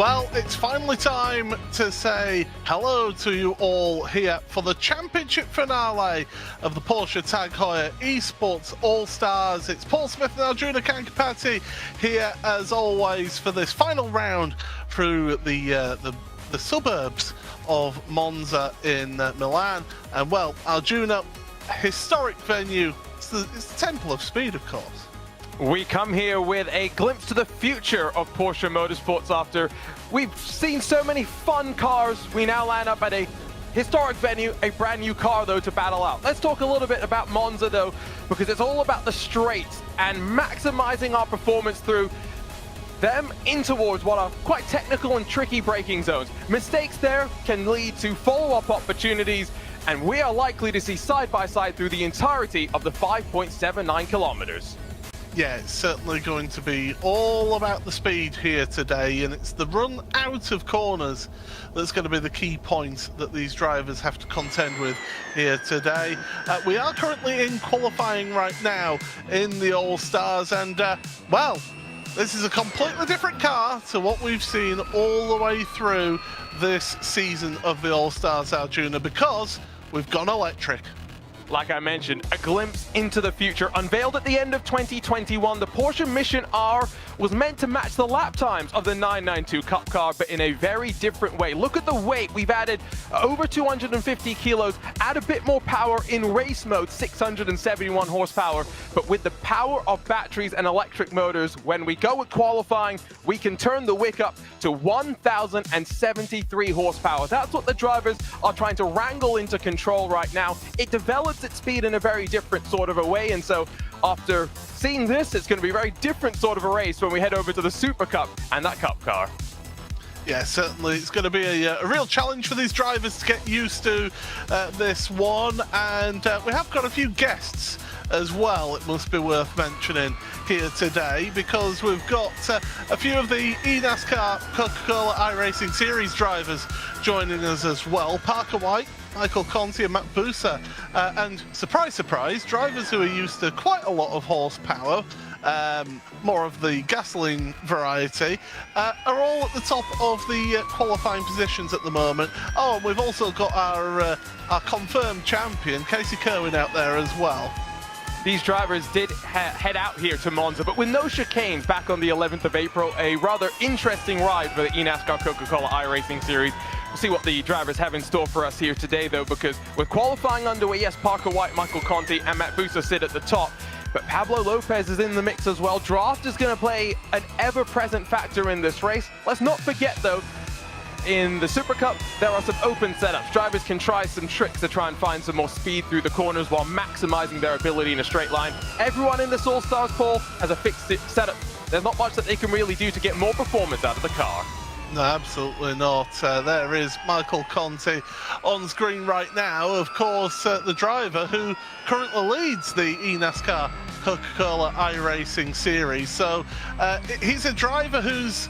Well, it's finally time to say hello to you all here for the championship finale of the Porsche Tag Heuer Esports All-Stars. It's Paul Smith and Arjuna Kankapati here as always for this final round through the suburbs of Monza in Milan. And well, Arjuna, historic venue. It's the Temple of Speed, of course. We come here with a glimpse to the future of Porsche Motorsports after we've seen so many fun cars. We now land up at a historic venue, a brand new car though to battle out. Let's talk a little bit about Monza though, because it's all about the straights and maximizing our performance through them in towards what are quite technical and tricky braking zones. Mistakes there can lead to follow-up opportunities, and we are likely to see side-by-side through the entirety of the 5.79 kilometers. Yeah, it's certainly going to be all about the speed here today, and it's the run out of corners that's going to be the key point that these drivers have to contend with here today. We are currently in qualifying right now in the All-Stars, and well, this is a completely different car to what we've seen all the way through this season of the All-Stars, Arjuna, because we've gone electric. Like I mentioned, a glimpse into the future. Unveiled at the end of 2021, the Porsche Mission R was meant to match the lap times of the 992 Cup car, but in a very different way. Look at the weight. We've added over 250 kilos, add a bit more power in race mode, 671 horsepower, but with the power of batteries and electric motors, when we go with qualifying, we can turn the wick up to 1,073 horsepower. That's what the drivers are trying to wrangle into control right now. It develops its speed in a very different sort of a way, and so after seeing this, it's going to be a very different sort of a race when we head over to the Super Cup and that Cup car. Yeah, certainly it's going to be a real challenge for these drivers to get used to this one, and we have got a few guests as well, it must be worth mentioning here today, because we've got a few of the eNASCAR Coca-Cola iRacing Series drivers joining us as well. Parker White, Michael Conti and Matt Busa, and surprise, surprise, drivers who are used to quite a lot of horsepower, more of the gasoline variety, are all at the top of the qualifying positions at the moment. Oh, and we've also got our confirmed champion, Casey Kerwin, out there as well. These drivers did head out here to Monza, but with no chicanes back on the 11th of April, a rather interesting ride for the eNASCAR Coca-Cola iRacing Series. We'll see what the drivers have in store for us here today, though, because with qualifying underway, yes, Parker White, Michael Conti, and Matt Busa sit at the top, but Pablo Lopez is in the mix as well. Draft is going to play an ever-present factor in this race. Let's not forget, though, in the Super Cup, there are some open setups. Drivers can try some tricks to try and find some more speed through the corners while maximizing their ability in a straight line. Everyone in this All-Stars pool has a fixed setup. There's not much that they can really do to get more performance out of the car. No, absolutely not. There is Michael Conti on screen right now, of course, the driver who currently leads the eNASCAR Coca-Cola iRacing Series. So he's a driver who's,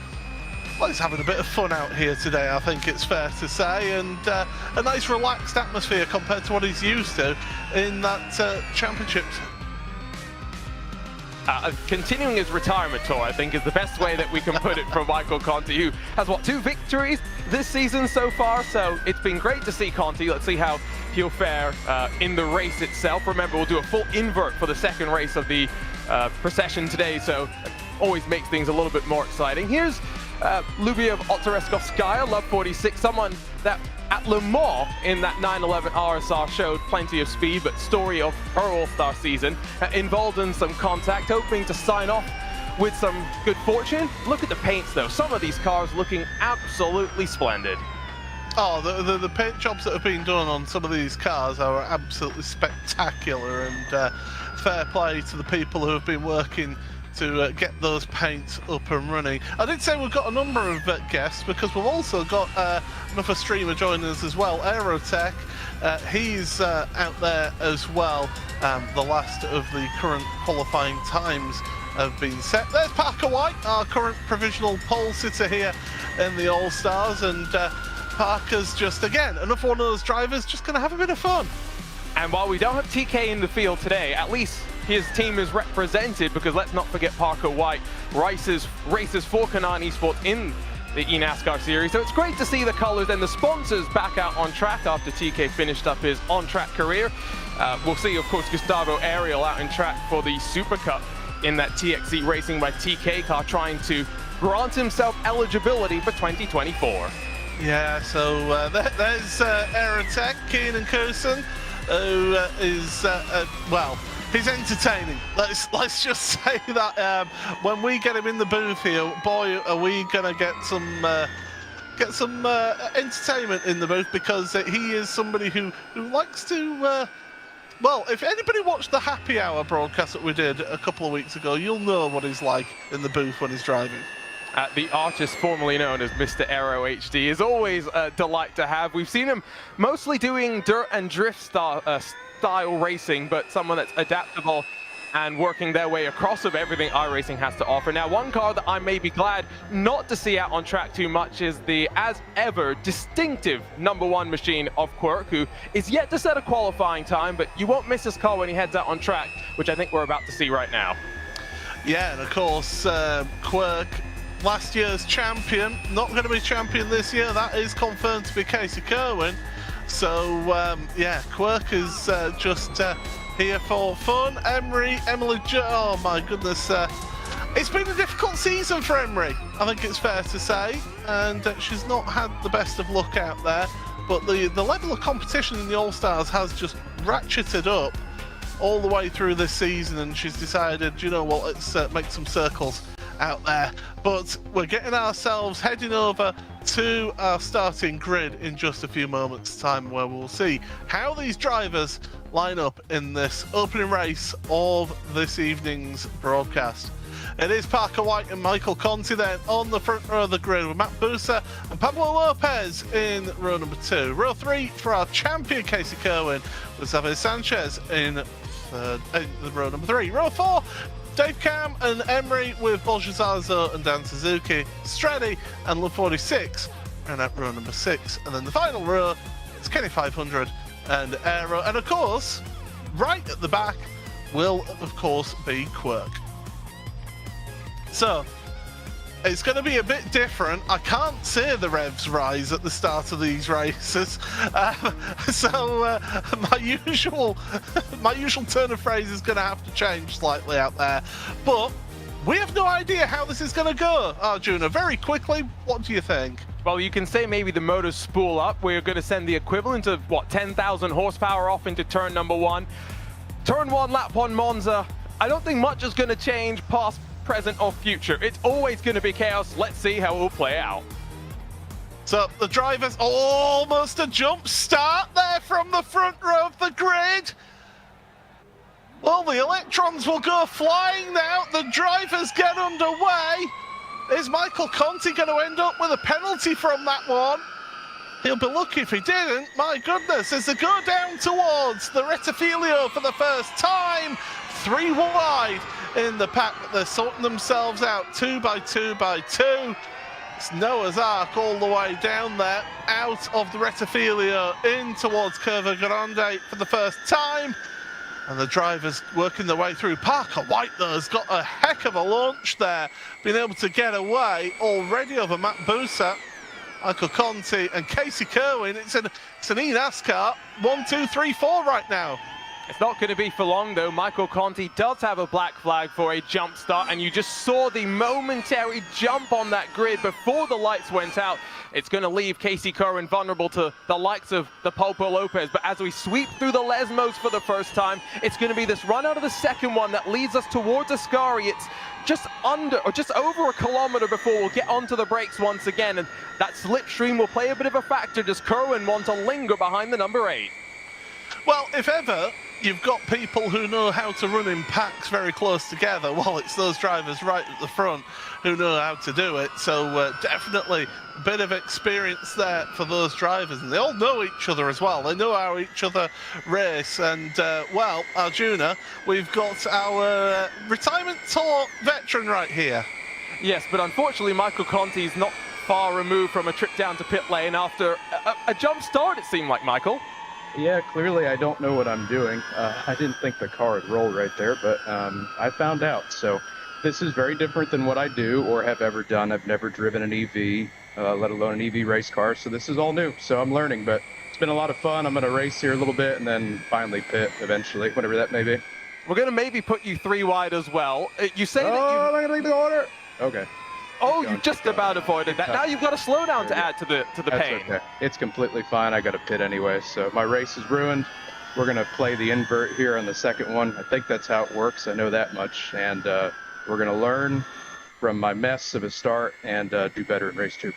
well, he's having a bit of fun out here today, I think it's fair to say, and a nice relaxed atmosphere compared to what he's used to in that championship. Continuing his retirement tour, I think, is the best way that we can put it from Michael Conti, who has, what, 2 victories this season so far, so it's been great to see Conti. Let's see how he'll fare in the race itself. Remember, we'll do a full invert for the second race of the procession today, so it always makes things a little bit more exciting. Here's Lubia of Ottereskovskaya, Love 46, someone that at Le Mans in that 911 RSR showed plenty of speed, but story of her All-Star season involved in some contact, hoping to sign off with some good fortune. Look at the paints though, some of these cars looking absolutely splendid. Oh, the paint jobs that have been done on some of these cars are absolutely spectacular, and fair play to the people who have been working to get those paints up and running. I did say we've got a number of guests, because we've also got another streamer joining us as well, Aerotech. He's out there as well. The last of the current qualifying times have been set. There's Parker White, our current provisional pole sitter here in the All-Stars, and Parker's just, again, another one of those drivers just going to have a bit of fun. And while we don't have TK in the field today, at least his team is represented, because let's not forget Parker White races for Heuer Esports in the eNASCAR series. So it's great to see the colors and the sponsors back out on track after TK finished up his on-track career. We'll see, of course, Gustavo Ariel out in track for the Super Cup in that TXC Racing by TK car, trying to grant himself eligibility for 2024. Yeah, so there's Aerotech, Keenan Coulson, who is, well, he's entertaining. Let's just say that when we get him in the booth here, boy, are we gonna get some entertainment in the booth, because he is somebody who likes to. Well, if anybody watched the Happy Hour broadcast that we did a couple of weeks ago, you'll know what he's like in the booth when he's driving. The artist formerly known as Mr. Aero HD is always a delight to have. We've seen him mostly doing dirt and drift style racing, but someone that's adaptable and working their way across of everything iRacing has to offer. Now, one car that I may be glad not to see out on track too much is the, as ever, distinctive #1 machine of Quirk, who is yet to set a qualifying time, but you won't miss his car when he heads out on track, which I think we're about to see right now. Yeah, and of course, Quirk, last year's champion, not going to be champion this year. That is confirmed to be Casey Kerwin. So, yeah, Quirk is just here for fun. Emily, oh my goodness. It's been a difficult season for Emery, I think it's fair to say. And she's not had the best of luck out there. But the level of competition in the All-Stars has just ratcheted up all the way through this season. And she's decided, you know what, let's make some circles out there. But we're getting ourselves heading over to our starting grid in just a few moments time, where we'll see how these drivers line up in this opening race of this evening's broadcast. It is Parker White and Michael Conti then on the front row of the grid, with Matt Busa and Pablo Lopez in row number 2. Row 3 for our champion Casey Kerwin, with Xavier Sanchez in row number 3. Row 4, Dave Cam and Emery with Bolshazarzo and Dan Suzuki, Straddy and Love 46, and at row number 6. And then the final row is Kenny 500 and Aero. And of course, right at the back will, of course, be Quirk. So, it's going to be a bit different. I can't see the revs rise at the start of these races, so my usual turn of phrase is going to have to change slightly out there. But we have no idea how this is going to go. Arjuna, very quickly, what do you think? Well, you can say maybe the motors spool up. We're going to send the equivalent of, what, 10,000 horsepower off into turn number 1. Turn 1, lap 1, Monza. I don't think much is going to change past, present, or future. It's always going to be chaos. Let's see how it will play out. So the drivers, almost a jump start there from the front row of the grid. Well, the electrons will go flying now. The drivers get underway. Is Michael Conti going to end up with a penalty from that one? He'll be lucky if he didn't. My goodness, as they go down towards the Rettifilio for the first time, 3 wide in the pack, but they're sorting themselves out 2 by 2 by 2. It's Noah's Ark all the way down there, out of the Rettifilio in towards Curva Grande for the first time. And the drivers working their way through. Parker White, though, has got a heck of a launch there, being able to get away already over Matt Busa, Michael Conti, and Casey Kerwin. It's an eNASCAR 1, 2, 3, 4 right now. It's not going to be for long, though. Michael Conti does have a black flag for a jump start, and you just saw the momentary jump on that grid before the lights went out. It's going to leave Casey Kerwin vulnerable to the likes of the Pulpo Lopez. But as we sweep through the Lesmos for the first time, it's going to be this run out of the second one that leads us towards Ascari. It's just under, or just over a kilometer before we'll get onto the brakes once again. And that slipstream will play a bit of a factor. Does Kerwin want to linger behind the number 8? Well, if ever you've got people who know how to run in packs very close together, well, it's those drivers right at the front who know how to do it. So definitely a bit of experience there for those drivers. And they all know each other as well. They know how each other race. And, well, Arjuna, we've got our retirement tour veteran right here. Yes, but unfortunately, Michael Conti is not far removed from a trip down to pit lane after a jump start, it seemed like, Michael. Yeah, clearly I don't know what I'm doing. I didn't think the car would roll right there, but I found out. So this is very different than what I do or have ever done. I've never driven an EV. let alone an EV race car. So this is all new. So I'm learning, but it's been a lot of fun. I'm going to race here a little bit and then finally pit eventually, whatever that may be. We're going to maybe put you 3 wide as well. You say that you... Oh, am I going to leave the order? Okay. Oh, you just about avoided that. Now you've got to slow down to add to the pain. Okay. It's completely fine. I got to pit anyway, so my race is ruined. We're going to play the invert here on the second one. I think that's how it works. I know that much. And we're going to learn from my mess of a start and do better in race 2.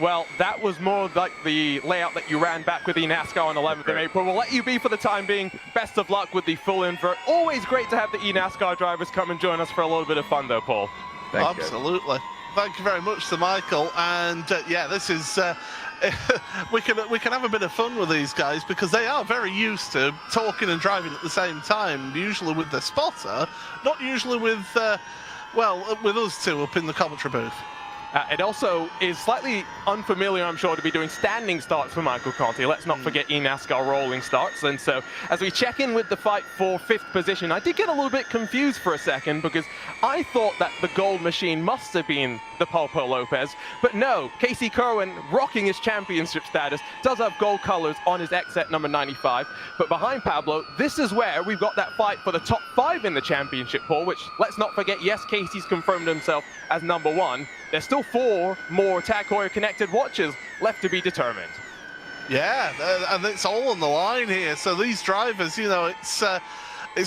Well, that was more like the layout that you ran back with the NASCAR on 11th of April. We'll let you be for the time being. Best of luck with the full invert. Always great to have the eNASCAR drivers come and join us for a little bit of fun, though, Paul. Absolutely. Thank you very much, Sir Michael. And yeah, this is we can have a bit of fun with these guys because they are very used to talking and driving at the same time. Usually with the spotter, not usually with well, with us two up in the commentary booth. It also is slightly unfamiliar, I'm sure, to be doing standing starts for Michael Conti. Let's not forget eNASCAR rolling starts. And so as we check in with the fight for 5th position, I did get a little bit confused for a second because I thought that the gold machine must have been the Popo Lopez. But no, Casey Kerwin, rocking his championship status, does have gold colors on his XZ number 95. But behind Pablo, this is where we've got that fight for the top 5 in the championship poll, which, let's not forget, yes, Casey's confirmed himself as number 1. There's still 4 more Tag Heuer connected watches left to be determined. Yeah, and it's all on the line here. So these drivers, you know, it's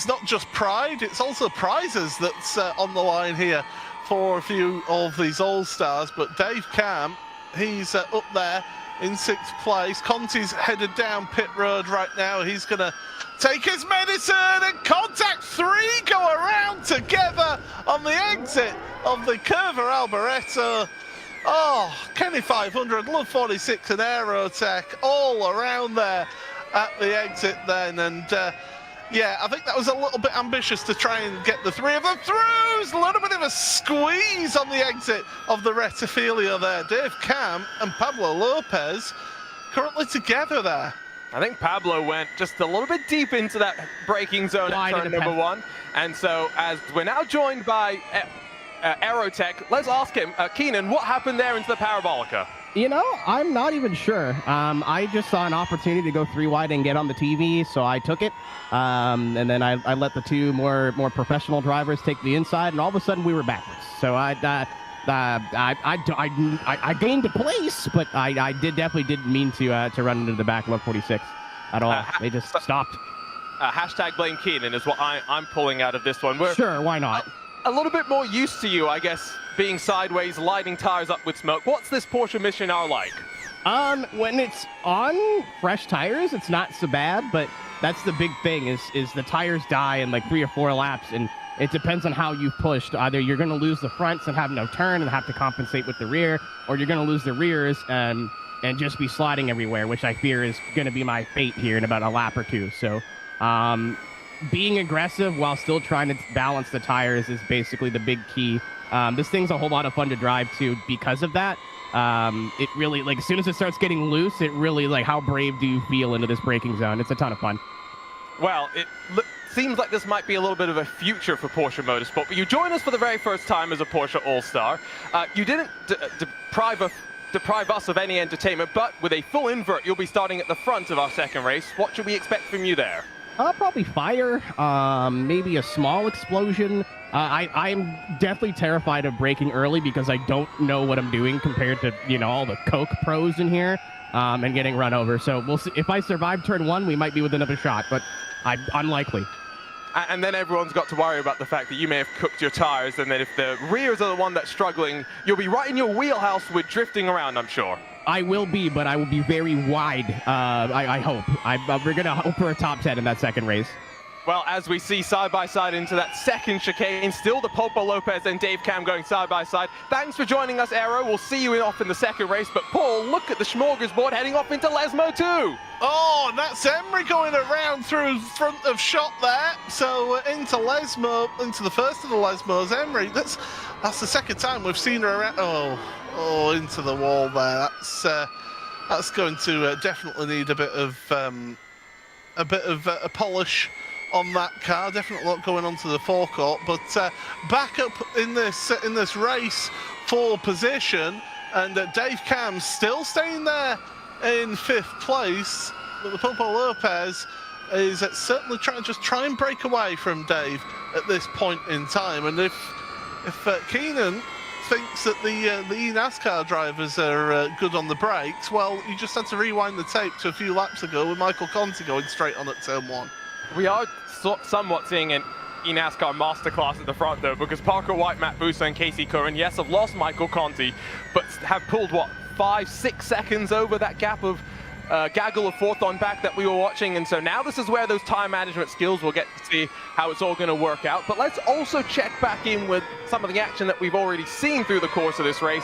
not just pride, it's also prizes that's on the line here for a few of these All-Stars. But Dave Cam, he's up there in 6th place. Conti's headed down pit road right now. He's going to take his medicine, and Contact 3 go around together on the exit of the Curva Alboreto. Oh, Kenny 500, Love 46 and Aerotech all around there at the exit then. And yeah, I think that was a little bit ambitious to try and get the 3 of them through. A little bit of a squeeze on the exit of the Retifilia there. Dave Cam and Pablo Lopez currently together there. I think Pablo went just a little bit deep into that braking zone at turn number 1. And so as we're now joined by Aerotech, let's ask him, Keenan, what happened there into the Parabolica? You know, I'm not even sure. I just saw an opportunity to go 3 wide and get on the TV, so I took it. And then I let the 2 more professional drivers take the inside, and all of a sudden we were backwards. So I gained a place, but I definitely didn't mean to run into the back of 46 at all. They just stopped. Hashtag blame Keenan is what I'm pulling out of this one. Sure, why not? A little bit more used to you, I guess, being sideways, lighting tires up with smoke. What's this Porsche Mission R like? When it's on fresh tires, it's not so bad, but that's the big thing is the tires die in like 3 or 4 laps, and it depends on how you pushed. Either you're going to lose the fronts and have no turn and have to compensate with the rear, or you're going to lose the rears and just be sliding everywhere, which I fear is going to be my fate here in about a lap or 2. So, being aggressive while still trying to balance the tires is basically the big key. This thing's a whole lot of fun to drive too because of that. It really, like, as soon as it starts getting loose, it really, like, how brave do you feel into this braking zone? It's a ton of fun. Well, it seems like this might be a little bit of a future for Porsche Motorsport, but you join us for the very first time as a Porsche All-Star. You didn't deprive us of any entertainment, but with a full invert, you'll be starting at the front of our second race. What should we expect from you there? Probably fire, maybe a small explosion. I'm definitely terrified of braking early because I don't know what I'm doing compared to, you know, all the Coke pros in here, and getting run over. So we'll see. If I survive turn 1, we might be with another shot, but unlikely. And then everyone's got to worry about the fact that you may have cooked your tires, and then if the rears are the one that's struggling, you'll be right in your wheelhouse with drifting around, I'm sure. I will be, but I will be very wide, I hope. We're going to hope for a top 10 in that second race. Well, as we see side by side into that second chicane, still the Popo Lopez and Dave Cam going side by side. Thanks for joining us, Aero. We'll see you off in the second race. But Paul, look at the smorgasbord heading off into Lesmo too. Oh, and that's Emery going around through front of shot there. So into Lesmo, into the first of the Lesmos. Emery, that's the second time we've seen her around. Oh, into the wall there. That's going to definitely need a bit of a polish on that car. Definitely a lot going on to the forecourt, but back up in this race for position, And Dave Cam still staying there in 5th place, but the Popo Lopez is certainly try and break away from Dave at this point in time. And if Keenan thinks that the NASCAR drivers are good on the brakes, well, you just had to rewind the tape to a few laps ago with Michael Conti going straight on at turn 1. We are somewhat seeing an NASCAR masterclass at the front, though, because Parker White, Matt Bussa, and Casey Curran, yes, have lost Michael Conti, but have pulled, what, 5-6 seconds over that gap of gaggle of 4th on back that we were watching. And so now this is where those time management skills, we'll get to see how it's all going to work out. But let's also check back in with some of the action that we've already seen through the course of this race.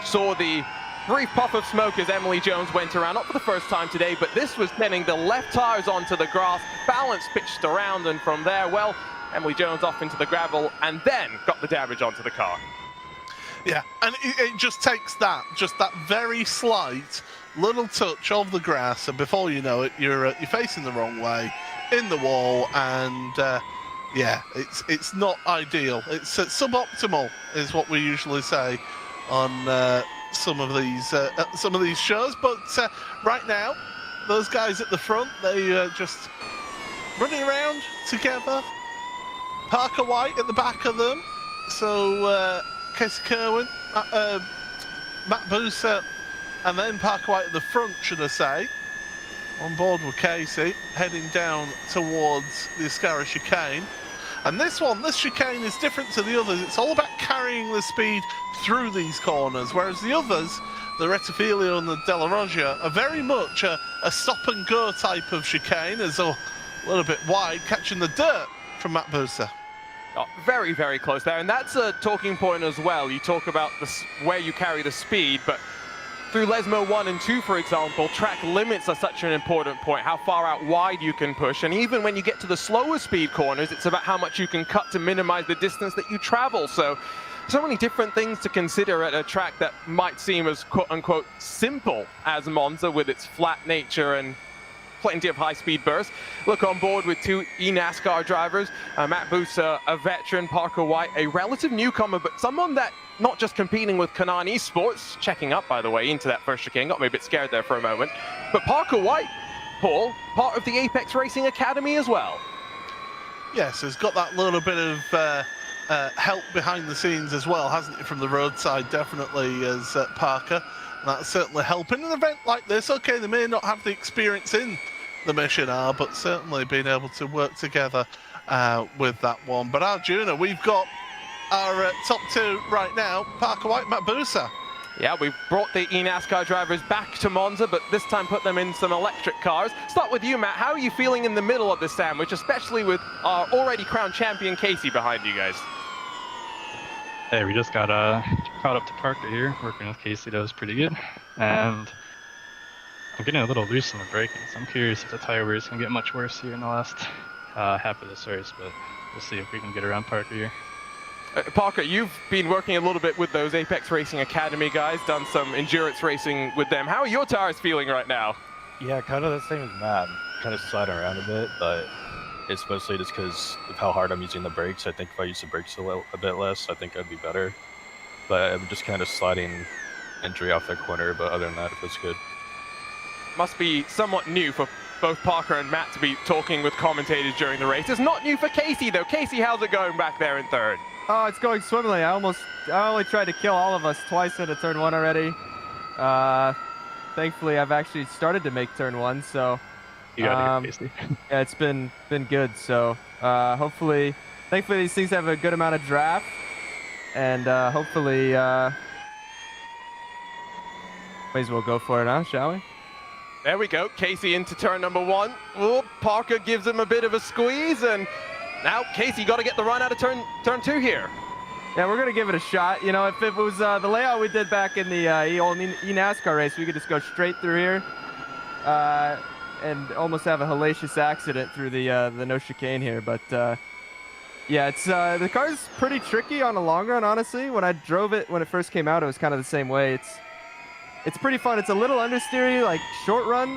Saw the brief puff of smoke as Emily Jones went around, not for the first time today, but this was sending the left tires onto the grass, balance pitched around, and from there, well, Emily Jones off into the gravel and then got the damage onto the car. Yeah, and it just takes that very slight little touch of the grass, and before you know it, you're facing the wrong way in the wall, and yeah, it's not ideal. It's suboptimal, is what we usually say on some of these shows. But right now, those guys at the front, they just running around together. Parker White at the back of them, so Casey Kerwin, Matt Bussa, and then Parker White at the front, should I say, on board with Casey, heading down towards the Ascara chicane. And this chicane is different to the others. It's all about carrying the speed through these corners, whereas the others, the Rettifilio and the Della Roggia, are very much a stop-and-go type of chicane, as a little bit wide, catching the dirt from Matt Bussa. Oh, very, very close there, and that's a talking point as well. You talk about where you carry the speed, but through Lesmo 1 and 2, for example, track limits are such an important point, how far out wide you can push. And even when you get to the slower speed corners, it's about how much you can cut to minimize the distance that you travel. So many different things to consider at a track that might seem as quote-unquote simple as Monza, with its flat nature and plenty of high-speed bursts. Look, on board with 2 eNASCAR drivers, Matt Bussa, a veteran, Parker White, a relative newcomer, but someone that not just competing with Heuer Esports, checking up, by the way, into that first chicane, got me a bit scared there for a moment, but Parker White, Paul, part of the Apex Racing Academy as well. Yes, he's got that little bit of help behind the scenes as well, hasn't he, from the roadside, definitely, as Parker. And that's certainly helping an event like this. Okay, they may not have the experience in the Mission R, but certainly being able to work together with that one. But Arjuna, we've got our top 2 right now, Parker White, Matt Bussa. Yeah, we've brought the eNASCAR drivers back to Monza, but this time put them in some electric cars. Start with you, Matt. How are you feeling in the middle of this sandwich, especially with our already crowned champion Casey behind you guys? Hey, we just got caught up to Parker here, working with Casey. That was pretty good. And I'm getting a little loose in the braking, so I'm curious if the tire wear is going to get much worse here in the last half of this race, but we'll see if we can get around Parker here. Parker, you've been working a little bit with those Apex Racing Academy guys, done some endurance racing with them. How are your tires feeling right now? Yeah, kind of the same as Matt. I'm kind of sliding around a bit, but it's mostly just because of how hard I'm using the brakes. I think if I use the brakes a bit less, I think I'd be better. But I'm just kind of sliding entry off the corner, but other than that, it feels good. Must be somewhat new for both Parker and Matt to be talking with commentators during the race. It's not new for Casey, though. Casey, how's it going back there in third? Oh, it's going swimmingly. I only tried to kill all of us twice into turn 1 already. Thankfully, I've actually started to make turn 1, so You got it, Casey. yeah, it's been good. So thankfully these things have a good amount of draft, and hopefully may as well go for it, huh? Shall we? There we go. Casey into turn number 1. Oh, Parker gives him a bit of a squeeze, and now Casey got to get the run out of turn 2 here. Yeah, we're gonna give it a shot. You know, if it was the layout we did back in the old eNASCAR race, we could just go straight through here and almost have a hellacious accident through the no chicane here. But yeah, it's the car's pretty tricky on the long run. Honestly, when I drove it when it first came out, it was kind of the same way. It's pretty fun. It's a little understeery, like short run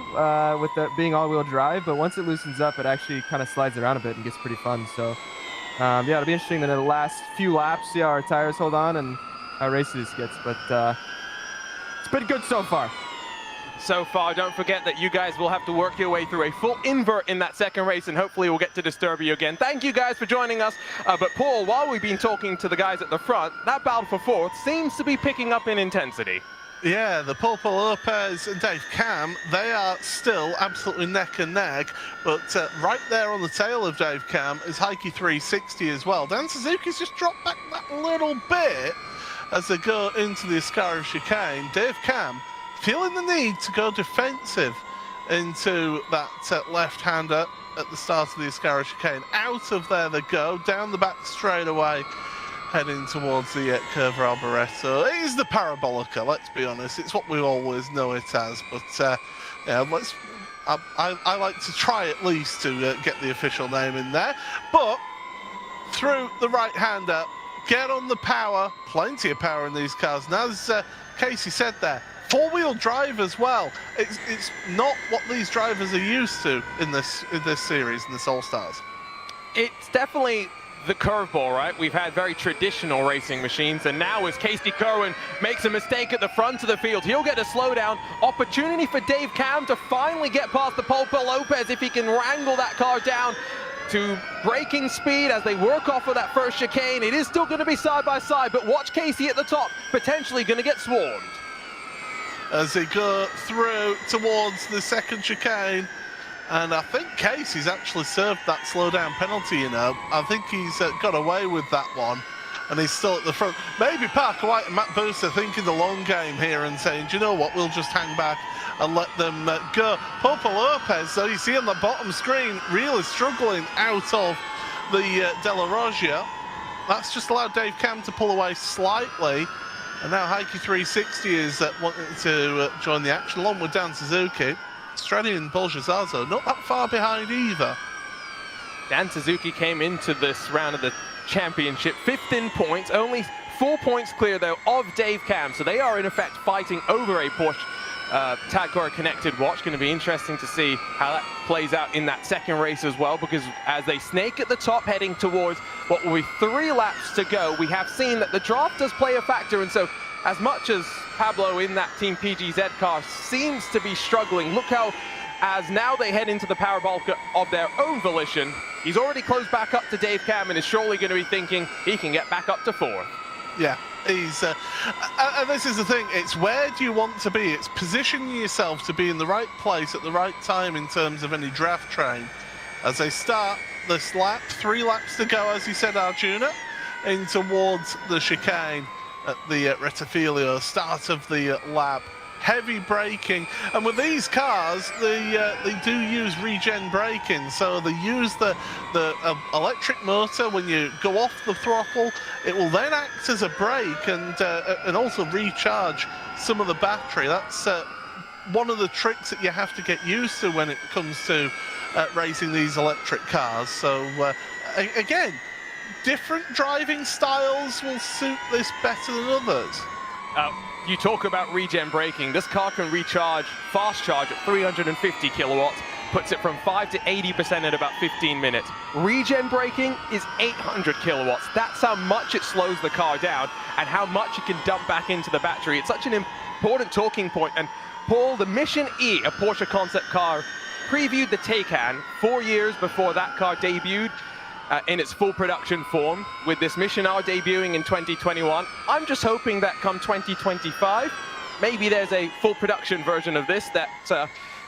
with it being all-wheel drive, but once it loosens up, it actually kind of slides around a bit and gets pretty fun. So yeah, it'll be interesting in the last few laps, see how our tires hold on and how racy this gets. But It's been good so far. So far, don't forget that you guys will have to work your way through a full invert in that second race, and hopefully we'll get to disturb you again. Thank you guys for joining us. But Paul, while we've been talking to the guys at the front, that battle for fourth seems to be picking up in intensity. Yeah, the Pulpo Lopez and Dave Cam, they are still absolutely neck and neck, but right there on the tail of Dave Cam is Heike 360 as well. Dan Suzuki's just dropped back that little bit as they go into the Ascara chicane. Dave Cam feeling the need to go defensive into that left-hander at the start of the Ascara chicane. Out of there they go, down the back straightaway, heading towards the Curve Alboreto. It is the Parabolica, let's be honest. It's what we always know it as, but yeah, I like to try at least to get the official name in there. But through the right-hander, get on the power, plenty of power in these cars. And as Casey said there, four-wheel drive as well. It's not what these drivers are used to in this series, in this All-Stars. It's definitely the curveball, right? We've had very traditional racing machines, and now as Casey Kerwin makes a mistake at the front of the field, he'll get a slowdown. Opportunity for Dave Cam to finally get past the Pulpo Lopez if he can wrangle that car down to braking speed as they work off of that first chicane. It is still going to be side by side, but watch Casey at the top, potentially going to get swarmed. As they go through towards the second chicane, and I think Casey's actually served that slowdown penalty, you know. I think he's got away with that one, and he's still at the front. Maybe Parker White and Matt Booster thinking the long game here and saying, do you know what, we'll just hang back and let them go. Pulpo Lopez, though, you see on the bottom screen, really struggling out of the De La Rogia. That's just allowed Dave Cam to pull away slightly. And now Heike 360 is wanting to join the action, along with Dan Suzuki. Stradi and Bolgezazo not that far behind either. Dan Suzuki came into this round of the championship 15 points, only 4 points clear though of Dave Cam, so they are in effect fighting over a Porsche Tagora connected watch. Going to be interesting to see how that plays out in that second race as well, because as they snake at the top heading towards what will be 3 laps to go, we have seen that the draft does play a factor, and so as much as Pablo in that Team PGZ car seems to be struggling, look how, as now they head into the Parabolica of their own volition, he's already closed back up to Dave Cam and is surely going to be thinking he can get back up to 4th. Yeah, he's, and this is the thing, it's where do you want to be? It's positioning yourself to be in the right place at the right time in terms of any draft train. As they start this lap, 3 laps to go, as you said, Arjuna, in towards the chicane at the Rettifilio, start of the lap. Heavy braking, and with these cars, they do use regen braking, so they use the electric motor. When you go off the throttle, it will then act as a brake and also recharge some of the battery. That's one of the tricks that you have to get used to when it comes to racing these electric cars. So again, different driving styles will suit this better than others. You talk about regen braking. This car can recharge, fast charge at 350 kilowatts, puts it from 5 to 80% in about 15 minutes. Regen braking is 800 kilowatts. That's how much it slows the car down and how much it can dump back into the battery. It's such an important talking point. And Paul, the Mission E, a Porsche concept car, previewed the Taycan 4 years before that car debuted in its full production form, with this Mission R debuting in 2021. I'm just hoping that come 2025, maybe there's a full production version of this that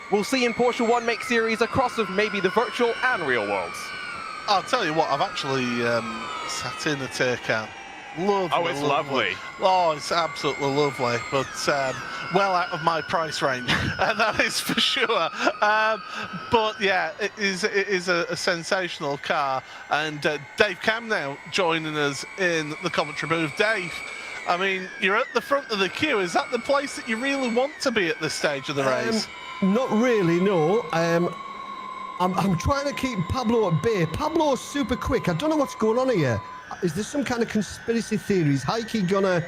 we'll see in Porsche One Make Series across of maybe the virtual and real worlds. I'll tell you what, I've actually sat in a Taycan. Lovely. Oh, it's lovely. Oh, it's absolutely lovely, but well out of my price range, and that is for sure. But yeah, it is a sensational car, and Dave Cam now joining us in the commentary booth. Dave, I mean, you're at the front of the queue. Is that the place that you really want to be at this stage of the race? Not really, no. I'm trying to keep Pablo at bay. Pablo's super quick. I don't know what's going on here. Is there some kind of conspiracy theory? Is Heike gonna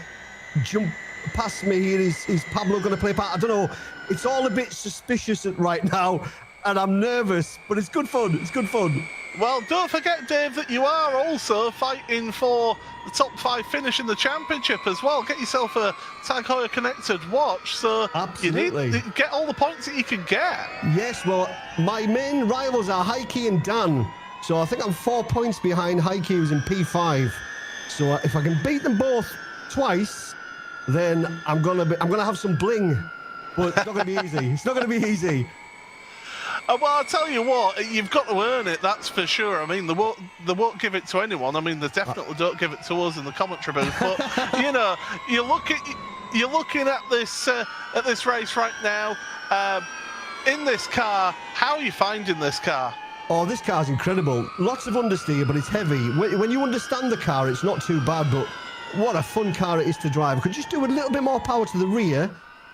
jump past me here? Is Pablo gonna play part? I don't know. It's all a bit suspicious right now. and I'm nervous, but it's good fun. It's good fun. Well, don't forget, Dave, that you are also fighting for the top 5 finish in the championship as well. Get yourself a Tag Heuer connected watch, so Absolutely. you need to get all the points that you can get. Yes, well, my main rivals are Heike and Dan, so I think I'm 4 points behind Heike, who's in P5. So if I can beat them both twice, then I'm gonna have some bling, but it's not gonna be easy. It's not gonna be easy. Well, I'll tell you what, you've got to earn it, that's for sure. I mean, they won't give it to anyone. I mean, they definitely don't give it to us in the commentary booth. But, you know, you're looking at this race right now. In this car, how are you finding this car? Oh, this car's incredible. Lots of understeer, but it's heavy. When you understand the car, it's not too bad, but what a fun car it is to drive. Could just do a little bit more power to the rear,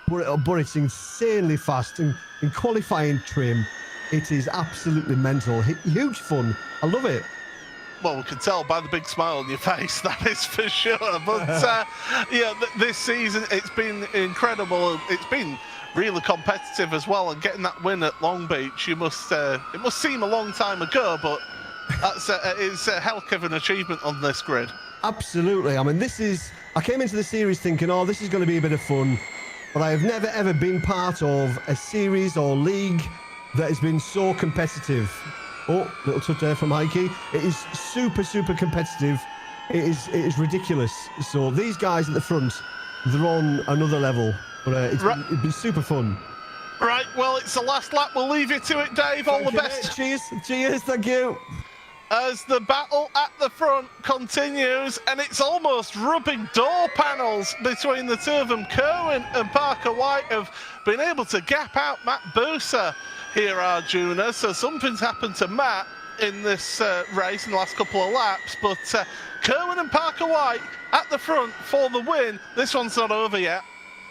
but it's insanely fast. And in qualifying trim, it is absolutely mental. Huge fun. I love it. Well, we can tell by the big smile on your face, that is for sure. But, yeah, this season, it's been incredible. It's been really competitive as well, and getting that win at Long Beach, it must seem a long time ago, but it's a hell of an achievement on this grid. Absolutely. I mean, I came into the series thinking, oh, this is going to be a bit of fun, but I have never, ever been part of a series or league that has been so competitive. Oh, little touch there from Heike. It is super, super competitive. It is ridiculous. So these guys at the front, they're on another level. But it's been super fun. Right, well, it's the last lap. We'll leave you to it, Dave. All the best. Cheers. Cheers. Thank you. As the battle at the front continues, and it's almost rubbing door panels between the two of them. Kerwin and Parker White have been able to gap out Matt Buser here, Arjuna. So something's happened to Matt in this race in the last couple of laps, but Kerwin and Parker White at the front for the win. This one's not over yet.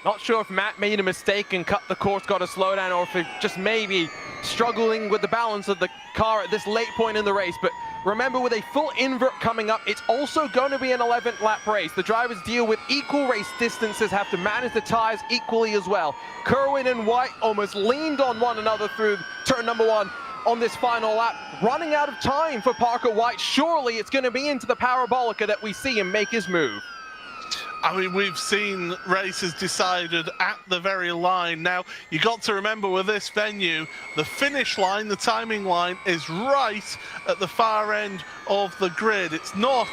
Not sure if Matt made a mistake and cut the course, got a slowdown, or if it just maybe struggling with the balance of the car at this late point in the race. But remember, with a full invert coming up, it's also going to be an 11th lap race. The drivers deal with equal race distances, have to manage the tires equally as well. Kerwin and White almost leaned on one another through turn number 1 on this final lap, running out of time for Parker White. Surely it's going to be into the Parabolica that we see him make his move. I mean, we've seen races decided at the very line. Now, you got to remember with this venue, the finish line, the timing line, is right at the far end of the grid. It's not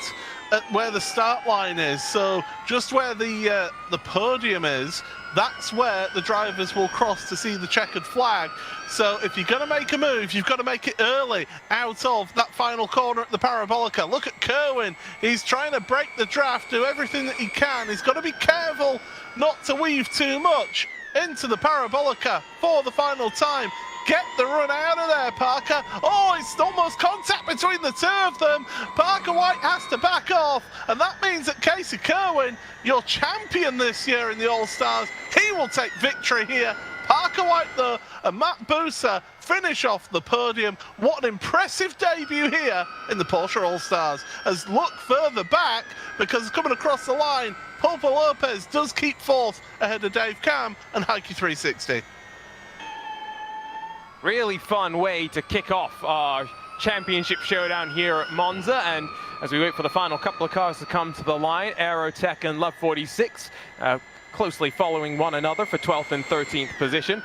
at where the start line is. So just where the podium is, that's where the drivers will cross to see the checkered flag. So if you're going to make a move, you've got to make it early out of that final corner at the Parabolica. Look at Kerwin. He's trying to break the draft, do everything that he can. He's got to be careful not to weave too much into the Parabolica for the final time. Get the run out of there, Parker. Oh, it's almost contact between the two of them. Parker White has to back off, and that means that Casey Kerwin, your champion this year in the All-Stars, he will take victory here. Parker White, though, and Matt Buser finish off the podium. What an impressive debut here in the Porsche All-Stars. As look further back, because coming across the line, Pulpo Lopez does keep 4th ahead of Dave Cam and Heike 360. Really fun way to kick off our championship showdown here at Monza. And as we wait for the final couple of cars to come to the line, Aerotech and Love 46 closely following one another for 12th and 13th position.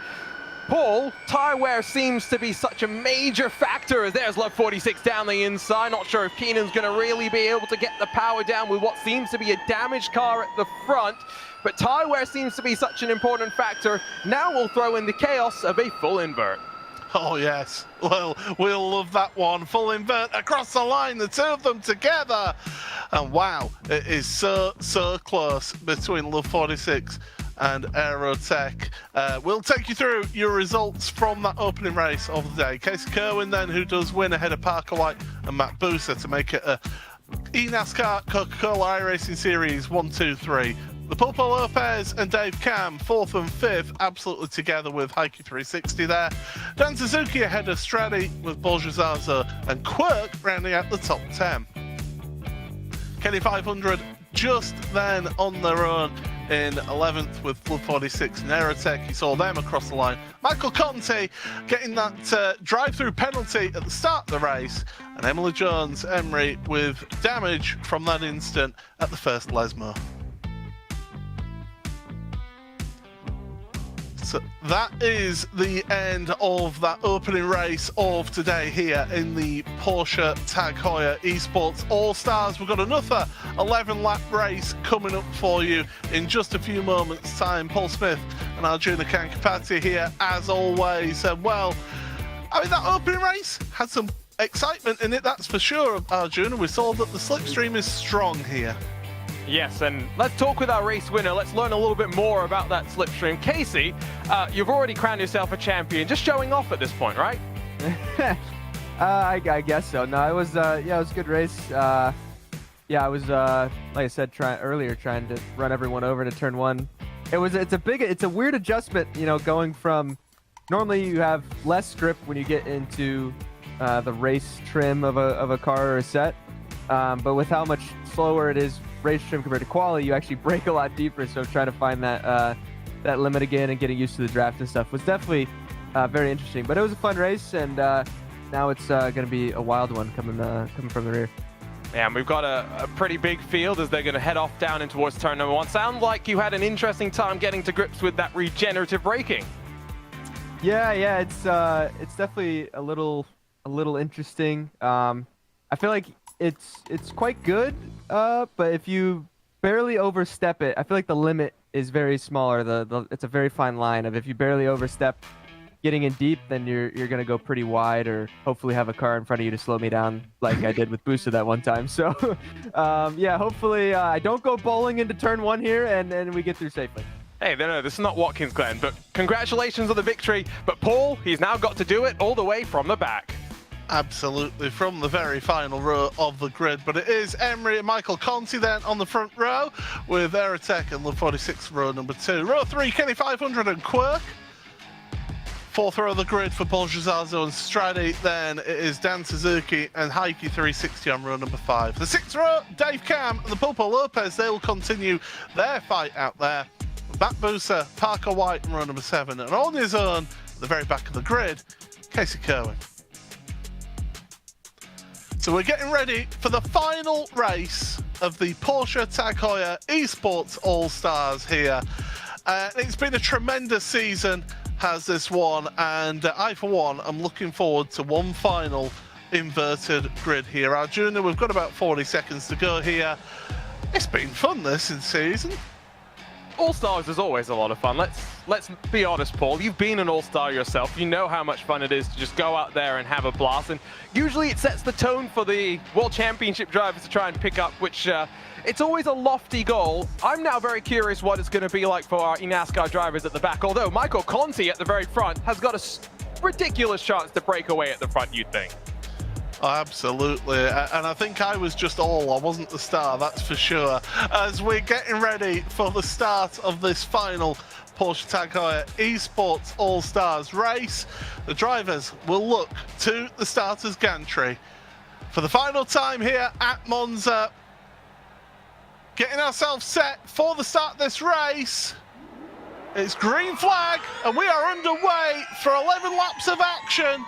Paul, tire wear seems to be such a major factor, as there's Love 46 down the inside. Not sure if Keenan's going to really be able to get the power down with what seems to be a damaged car at the front. But tire wear seems to be such an important factor. Now we'll throw in the chaos of a full invert. Oh, yes. Well, we'll love that one. Full invert across the line, the two of them together. And wow, it is so, so close between Love 46 and Aerotech. We'll take you through your results from that opening race of the day. Casey Kerwin then, who does win ahead of Parker White and Matt Buser to make it a eNASCAR Coca-Cola iRacing Series 1, 2, 3. The Pulpo Lopez and Dave Cam, 4th and 5th, absolutely together with Heike 360 there. Dan Suzuki ahead of Stradi with Borja Zaza and Quirk rounding out the top 10. Kenny 500 just then on their own. in 11th with Blood 46 and Aerotech. You saw them across the line. Michael Conti getting that drive-through penalty at the start of the race, and Emily Jones, Emery, with damage from that instant at the first Lesmo. So that is the end of that opening race of today here in the Porsche Tag Heuer Esports All-Stars. We've got another 11-lap race coming up for you in just a few moments' time. Paul Smith and Arjuna Kankapati here as always. And well, I mean, that opening race had some excitement in it, that's for sure, Arjuna. We saw that the slipstream is strong here. Yes, and let's talk with our race winner. Let's learn a little bit more about that slipstream. Casey, you've already crowned yourself a champion. Just showing off at this point, right? I guess so. No, it was it was a good race. I was like I said earlier, trying to run everyone over to turn one. It's a weird adjustment, you know, going from normally you have less grip when you get into the race trim of a car or a set, but with how much slower it is race trim compared to quali, you actually brake a lot deeper. So trying to find that limit again and getting used to the draft and stuff was definitely very interesting. But it was a fun race, and now it's going to be a wild one coming from the rear. Yeah, and we've got a pretty big field as they're going to head off down in towards turn number one. Sounds like you had an interesting time getting to grips with that regenerative braking. Yeah, it's definitely a little interesting. I feel like it's quite good, but if you barely overstep it, I feel like the limit is very smaller. It's a very fine line of if you barely overstep getting in deep, then you're gonna go pretty wide, or hopefully have a car in front of you to slow me down like I did with Booster that one time. So hopefully I don't go bowling into turn one here and we get through safely. Hey, no, this is not Watkins Glen, but congratulations on the victory. But Paul, he's now got to do it all the way from the back. Absolutely, from the very final row of the grid. But it is Emery and Michael Conti then on the front row, with Aerotech and Love 46 row number 2. Row 3, Kenny 500 and Quirk. Fourth row of the grid for Paul Giazzo and Stradi. Then it is Dan Suzuki and Heike 360 on row number 5. The 6th row, Dave Cam and the Pulpo Lopez, they will continue their fight out there. Bat Booser, Parker White in row number 7. And on his own, at the very back of the grid, Casey Kerwin. So we're getting ready for the final race of the Porsche Tag Heuer Esports All-Stars here. It's been a tremendous season, has this one, and I, for one, am looking forward to one final inverted grid here. Arjuna, we've got about 40 seconds to go here. It's been fun this in season. All-Stars is always a lot of fun. Let's be honest, Paul. You've been an All-Star yourself. You know how much fun it is to just go out there and have a blast. And usually it sets the tone for the World Championship drivers to try and pick up, which it's always a lofty goal. I'm now very curious what it's going to be like for our eNASCAR drivers at the back. Although Michael Conti at the very front has got a ridiculous chance to break away at the front, you'd think. Oh, absolutely, and I think I was just all, I wasn't the star, that's for sure. As we're getting ready for the start of this final Porsche Tag Heuer Esports All-Stars race, the drivers will look to the starter's gantry for the final time here at Monza. Getting ourselves set for the start of this race. It's green flag, and we are underway for 11 laps of action.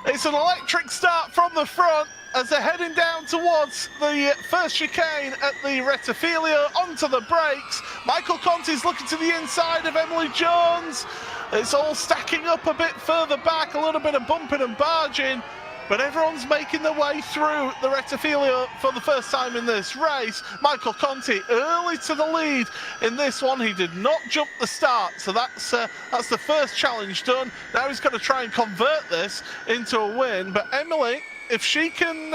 It's an electric start from the front as they're heading down towards the first chicane at the Rettifilio, onto the brakes. Michael Conti's looking to the inside of Emily Jones. It's all stacking up a bit further back, a little bit of bumping and barging, but everyone's making their way through the Rettifilio for the first time in this race. Michael Conti early to the lead in this one. He did not jump the start, so that's the first challenge done. Now he's got to try and convert this into a win. But Emily, if she can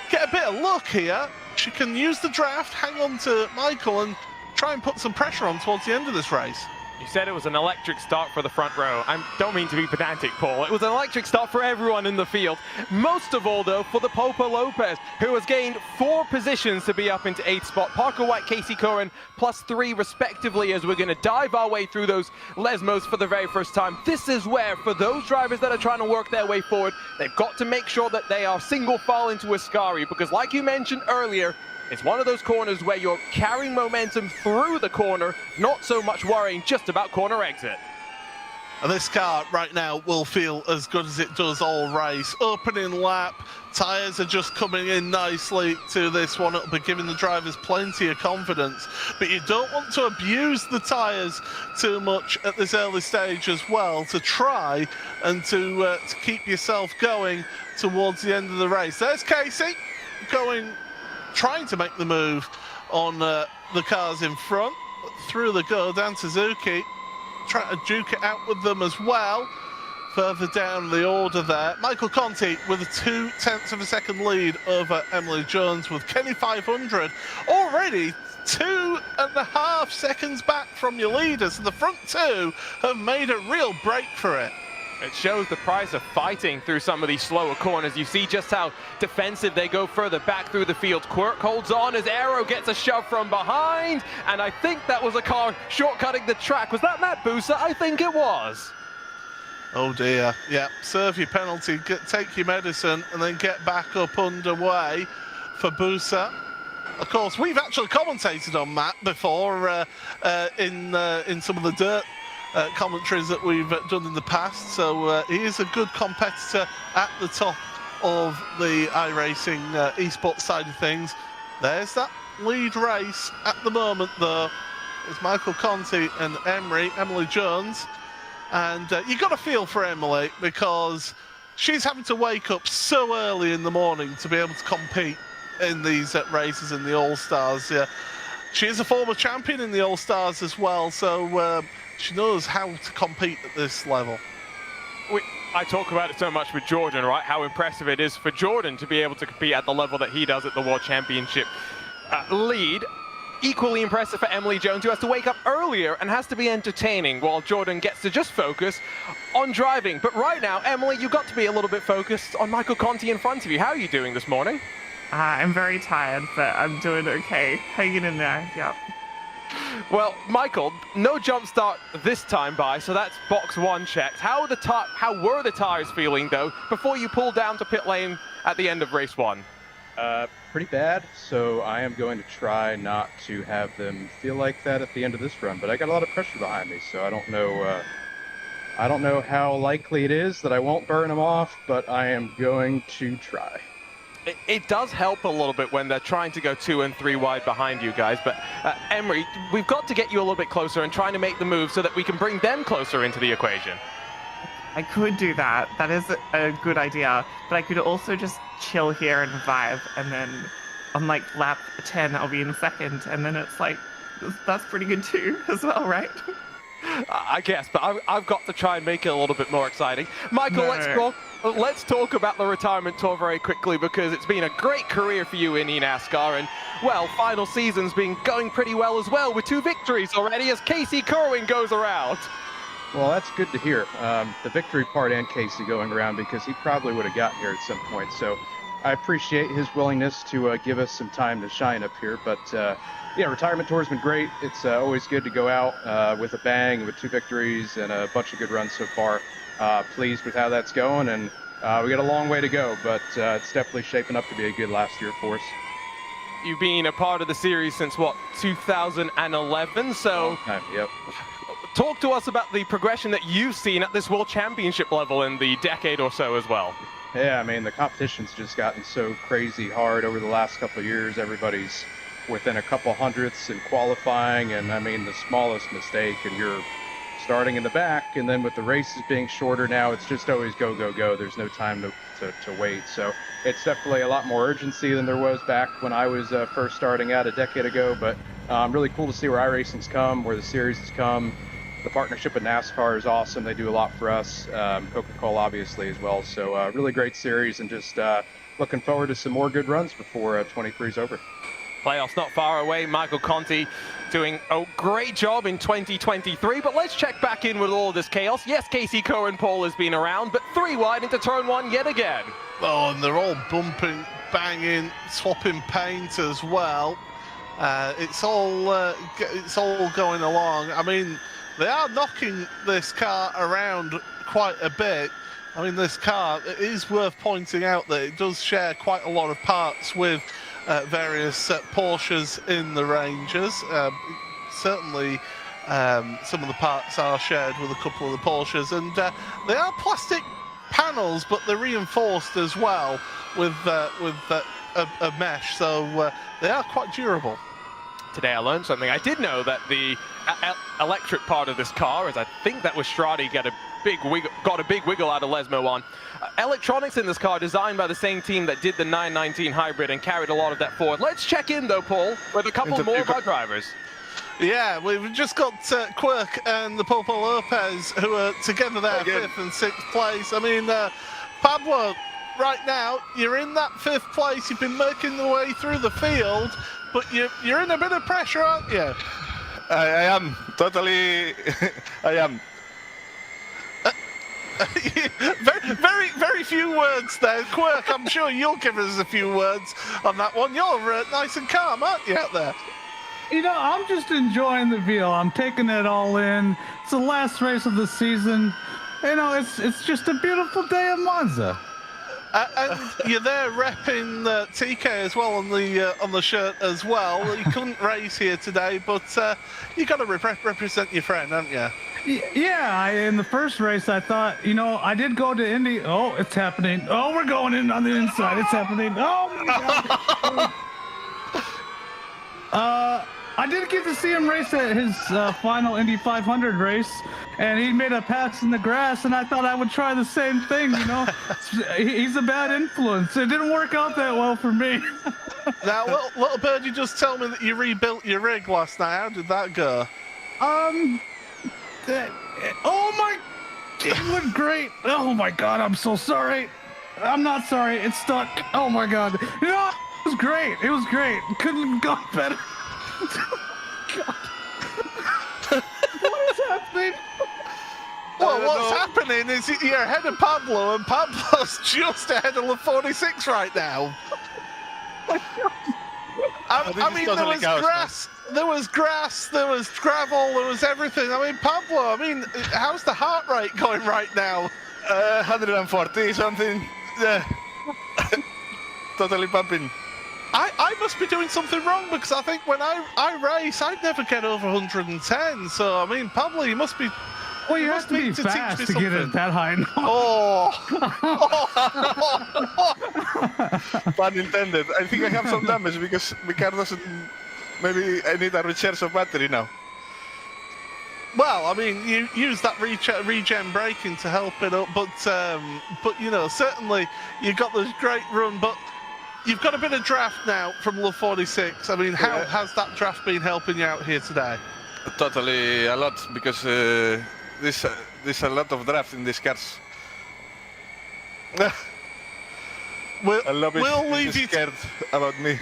get a bit of luck here, she can use the draft, hang on to Michael, and try and put some pressure on towards the end of this race. You said it was an electric start for the front row. I don't mean to be pedantic, Paul. It was an electric start for everyone in the field. Most of all, though, for the Popo Lopez, who has gained 4 positions to be up into 8th spot. Parker White, Casey Curran, +3 respectively, as we're going to dive our way through those Lesmos for the very first time. This is where, for those drivers that are trying to work their way forward, they've got to make sure that they are single file into Ascari, because like you mentioned earlier, It's one of those corners where you're carrying momentum through the corner, not so much worrying just about corner exit. And this car right now will feel as good as it does all race. Opening lap, tyres are just coming in nicely to this one. It'll be giving the drivers plenty of confidence. But you don't want to abuse the tyres too much at this early stage as well, to try and to keep yourself going towards the end of the race. There's Casey trying to make the move on the cars in front. Through the go, Dan Suzuki trying to duke it out with them as well. Further down the order there, Michael Conti with a 0.2 of a second lead over Emily Jones, with Kenny 500 already 2.5 seconds back from your leaders. And the front two have made a real break for it. It shows the price of fighting through some of these slower corners. You see just how defensive they go further back through the field. Quirk holds on as Aero gets a shove from behind. And I think that was a car shortcutting the track. Was that Matt Busa? I think it was. Oh dear. Yeah, serve your penalty, take your medicine, and then get back up underway for Busa. Of course, we've actually commentated on Matt before in some of the dirt commentaries that we've done in the past, so he is a good competitor at the top of the iRacing esports side of things. There's that lead race at the moment, though. It's Michael Conti and Emily Jones, and you got to feel for Emily, because she's having to wake up so early in the morning to be able to compete in these races in the All-Stars. She is a former champion in the All-Stars as well, so she knows how to compete at this level. I talk about it so much with Jordan, right? How impressive it is for Jordan to be able to compete at the level that he does at the World Championship lead. Equally impressive for Emily Jones, who has to wake up earlier and has to be entertaining, while Jordan gets to just focus on driving. But right now, Emily, you've got to be a little bit focused on Michael Conti in front of you. How are you doing this morning? I'm very tired, but I'm doing okay. Hanging in there, yep. Well, Michael, no jump start this time by, so that's box one checked. How were the tires feeling, though, before you pulled down to pit lane at the end of race one? Pretty bad, so I am going to try not to have them feel like that at the end of this run, but I got a lot of pressure behind me, so I don't know how likely it is that I won't burn them off, but I am going to try. It does help a little bit when they're trying to go 2 and 3 wide behind you guys, but Emery, we've got to get you a little bit closer and trying to make the move so that we can bring them closer into the equation. I could do that. That is a good idea, but I could also just chill here and vibe, and then on like lap 10 I'll be in second, and then it's like, that's pretty good too as well, right? I guess, but I've got to try and make it a little bit more exciting. Michael, let's talk about the retirement tour very quickly, because it's been a great career for you in eNASCAR, and, well, final season's been going pretty well as well, with 2 victories already as Casey Kerwin goes around. Well, that's good to hear. The victory part and Casey going around, because he probably would have gotten here at some point, so I appreciate his willingness to give us some time to shine up here, but yeah, retirement tour has been great. It's always good to go out with a bang, with 2 victories and a bunch of good runs so far. Pleased with how that's going, and we got a long way to go, but it's definitely shaping up to be a good last year for us. You've been a part of the series since, what, 2011, so... Long time, yep. Talk to us about the progression that you've seen at this World Championship level in the decade or so as well. Yeah, I mean, the competition's just gotten so crazy hard over the last couple of years. Everybody's within a couple hundredths in qualifying, and I mean, the smallest mistake and you're starting in the back, and then with the races being shorter now, it's just always go, go, go. There's no time to wait. So it's definitely a lot more urgency than there was back when I was first starting out a decade ago, but really cool to see where iRacing's come, where the series has come. The partnership with NASCAR is awesome. They do a lot for us. Coca-Cola obviously as well. So really great series, and just looking forward to some more good runs before 23 is over. Playoffs not far away. Michael Conti doing a great job in 2023, but let's check back in with all this chaos. Yes, Casey Cohen Paul has been around, but 3 wide into turn 1 yet again. Oh, and they're all bumping, banging, swapping paint as well. It's all going along. I mean, they are knocking this car around quite a bit. I mean, this car, it is worth pointing out that it does share quite a lot of parts with various Porsches in the Rangers. Certainly, some of the parts are shared with a couple of the Porsches, and they are plastic panels, but they're reinforced as well with a mesh, so they are quite durable. Today I learned something. I did know that the electric part of this car, as I think that was Strati, got a big wiggle out of Lesmo on. Electronics in this car designed by the same team that did the 919 hybrid and carried a lot of that forward. Let's check in though, Paul, with a couple more of our drivers. Yeah, we've just got Quirk and the Popo Lopez, who are together there, 5th and 6th place. I mean, Pablo, right now, you're in that 5th place. You've been making the way through the field, but you're in a bit of pressure, aren't you? I am. Totally, I am. very few words there. Quirk, I'm sure you'll give us a few words on that one. You're nice and calm, aren't you, out there? You know, I'm just enjoying the feel. I'm taking it all in. It's the last race of the season. You know, it's just a beautiful day in Monza. And you're there repping TK as well on the shirt as well. You couldn't race here today, but you got to represent your friend, haven't you? Yeah, in the first race, I thought, you know, I did go to Indy. Oh, it's happening. Oh, we're going in on the inside. It's happening. Oh, my God. I did get to see him race at his final Indy 500 race, and he made a pass in the grass, and I thought I would try the same thing, you know. He's a bad influence. It didn't work out that well for me. Now, little bird, you just tell me that you rebuilt your rig last night. How did that go? Oh my, it went great. Oh my God, I'm so sorry. I'm not sorry, it's stuck. Oh my God. You know, it was great. It was great. Couldn't have gone better. God. What is happening? Well, what's happening is you're ahead of Pablo, and Pablo's just ahead of the 46 right now. I mean, there was grass. There was grass, there was gravel, there was everything. I mean, Pablo, I mean, how's the heart rate going right now? 140 something. Yeah. Totally pumping. I must be doing something wrong, because I think when I race, I'd never get over 110. So, I mean, Pablo, you must be... Well, you have to be fast to get it that high. Pun intended. I think I have some damage because my car doesn't... Maybe I need a recharge of battery now. Well, I mean, you use that regen braking to help it up, but you know, certainly you got this great run, but you've got a bit of draft now from the 46. I mean, how has that draft been helping you out here today? Totally a lot, because there's a lot of draft in these cars. We'll leave you scared about me.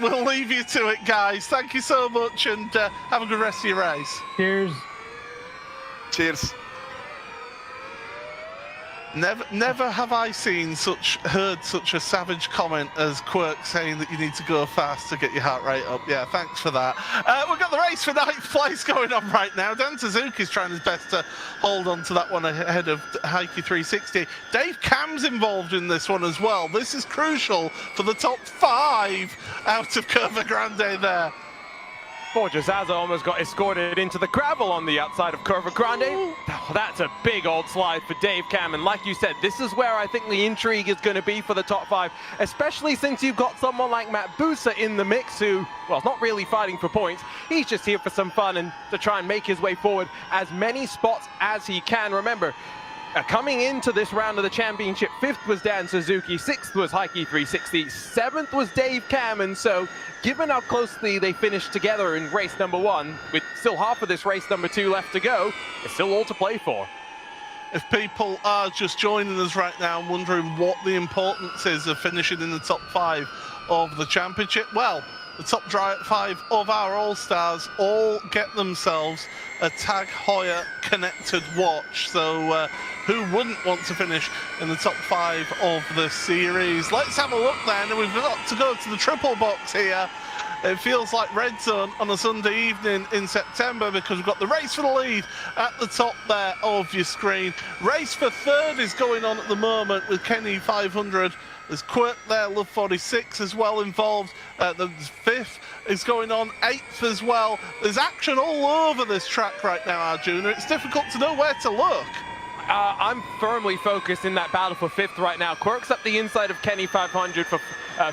We'll leave you to it, guys. Thank you so much, and have a good rest of your race. Cheers. Cheers. Never have I heard such a savage comment as Quirk saying that you need to go fast to get your heart rate up. Yeah, thanks for that. We've got the race for 9th place going on right now. Dan Suzuki's trying his best to hold on to that one ahead of Heike 360. Dave Cam's involved in this one as well. This is crucial for the top 5 out of Curva Grande there. Borja Zaza almost got escorted into the gravel on the outside of Curva Grande. Oh, that's a big old slide for Dave Cam, and like you said, this is where I think the intrigue is going to be for the top 5, especially since you've got someone like Matt Busa in the mix who, well, not really fighting for points. He's just here for some fun and to try and make his way forward as many spots as he can. Remember, coming into this round of the championship, 5th was Dan Suzuki, 6th was Heike 360, 7th was Dave Cam, and so given how closely they finished together in race number 1, with still half of this race number 2 left to go, it's still all to play for. If people are just joining us right now and wondering what the importance is of finishing in the top 5 of the championship, well, the top 5 of our All-Stars all get themselves a Tag Heuer connected watch. So who wouldn't want to finish in the top 5 of the series? Let's have a look then. We've got to go to the triple box here. It feels like red zone on a Sunday evening in September because we've got the race for the lead at the top there of your screen. Race for third is going on at the moment with Kenny 500. There's Quirk there, Love 46 as well involved. The fifth is going on, eighth as well. There's action all over this track right now, Arjuna. It's difficult to know where to look. I'm firmly focused in that battle for fifth right now. Quirk's up the inside of Kenny 500 for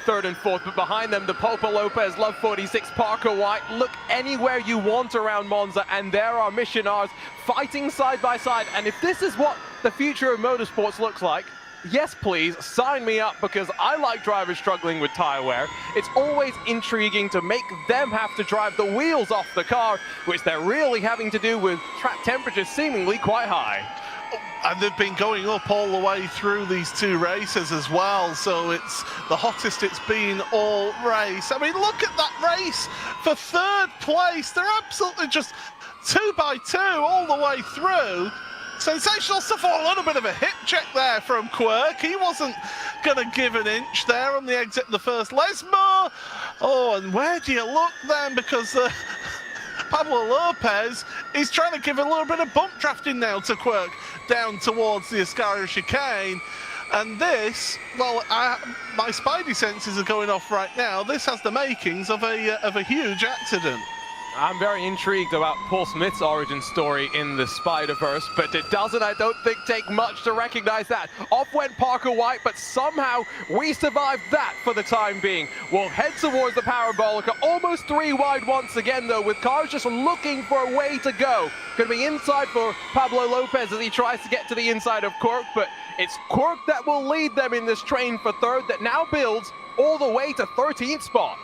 third and fourth, but behind them, the Popa Lopez, Love 46, Parker White. Look anywhere you want around Monza, and there are Missionars fighting side by side. And if this is what the future of motorsports looks like, yes, please, sign me up, because I like drivers struggling with tire wear. It's always intriguing to make them have to drive the wheels off the car, which they're really having to do with track temperatures seemingly quite high. And they've been going up all the way through these two races as well, so it's the hottest it's been all race. I mean, look at that race for third place. They're absolutely just 2 by 2 all the way through. Sensational stuff. Oh, a little bit of a hip check there from Quirk. He wasn't going to give an inch there on the exit of the first Lesmo. Oh, and where do you look then? Because Pablo Lopez is trying to give a little bit of bump drafting now to Quirk down towards the Ascara chicane. And this, well, my spidey senses are going off right now. This has the makings of a huge accident. I'm very intrigued about Paul Smith's origin story in the Spider-Verse, but it doesn't, I don't think, take much to recognize that. Off went Parker White, but somehow we survived that for the time being. We'll head towards the Parabolica, almost 3 wide once again, though, with cars just looking for a way to go. Going to be inside for Pablo Lopez as he tries to get to the inside of Quirk, but it's Quirk that will lead them in this train for third that now builds all the way to 13th spot.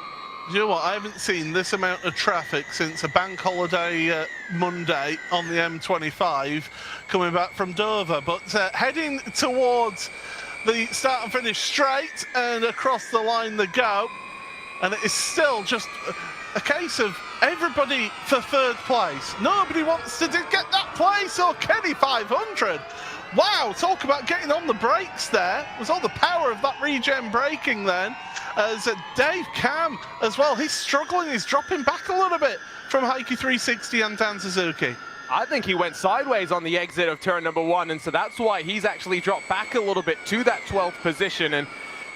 You know what, I haven't seen this amount of traffic since a bank holiday Monday on the M25 coming back from Dover, but heading towards the start and finish straight and across the line they go, and it is still just a case of everybody for third place. Nobody wants to get that place, or Kenny 500. Wow, talk about getting on the brakes there. It was all the power of that regen braking then. As Dave Cam as well, he's struggling, he's dropping back a little bit from Heike 360 and Dan Suzuki. I think he went sideways on the exit of turn number 1, and so that's why he's actually dropped back a little bit to that 12th position, and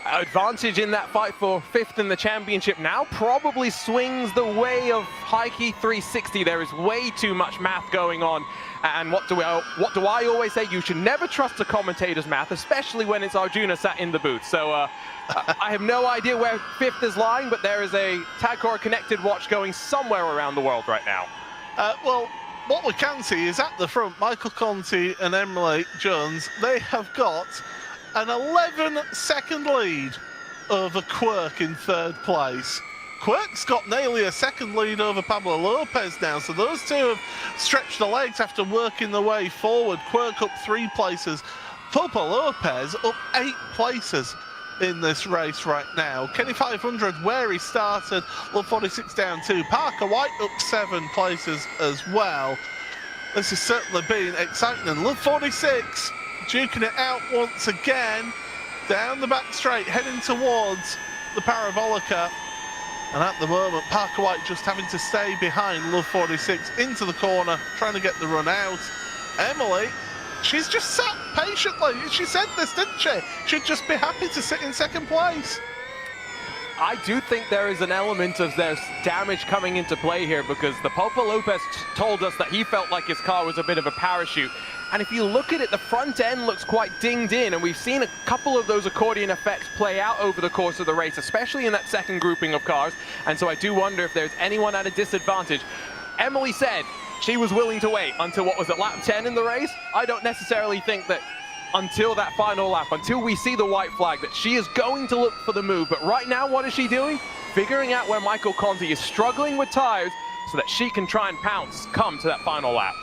advantage in that fight for 5th in the championship now probably swings the way of Heike 360. There is way too much math going on, and what do I always say? You should never trust a commentator's math, especially when it's Arjuna sat in the booth. So I have no idea where 5th is lying, but there is a Tagcore connected watch going somewhere around the world right now. Well, what we can see is at the front, Michael Conti and Emily Jones, they have got an 11-second lead over Quirk in third place. Quirk's got nearly a second lead over Pablo Lopez now, so those two have stretched the legs after working their way forward. Quirk up 3 places, Pablo Lopez up 8 places in this race right now. Kenny 500 where he started, Love 46 down 2. Parker White up 7 places as well. This has certainly been exciting, and Love 46 duking it out once again down the back straight, heading towards the Parabolica. And at the moment, Parker White just having to stay behind Love 46 into the corner, trying to get the run out. Emily, she's just sat patiently. She said this, didn't she? She'd just be happy to sit in second place. I do think there is an element of there's damage coming into play here, because the Popa Lopez told us that he felt like his car was a bit of a parachute. And if you look at it, the front end looks quite dinged in, and we've seen a couple of those accordion effects play out over the course of the race, especially in that second grouping of cars. And so I do wonder if there's anyone at a disadvantage. Emily said she was willing to wait until, what was it, lap 10 in the race? I don't necessarily think that until that final lap, until we see the white flag, that she is going to look for the move. But right now, what is she doing? Figuring out where Michael Conti is struggling with tires so that she can try and pounce come to that final lap.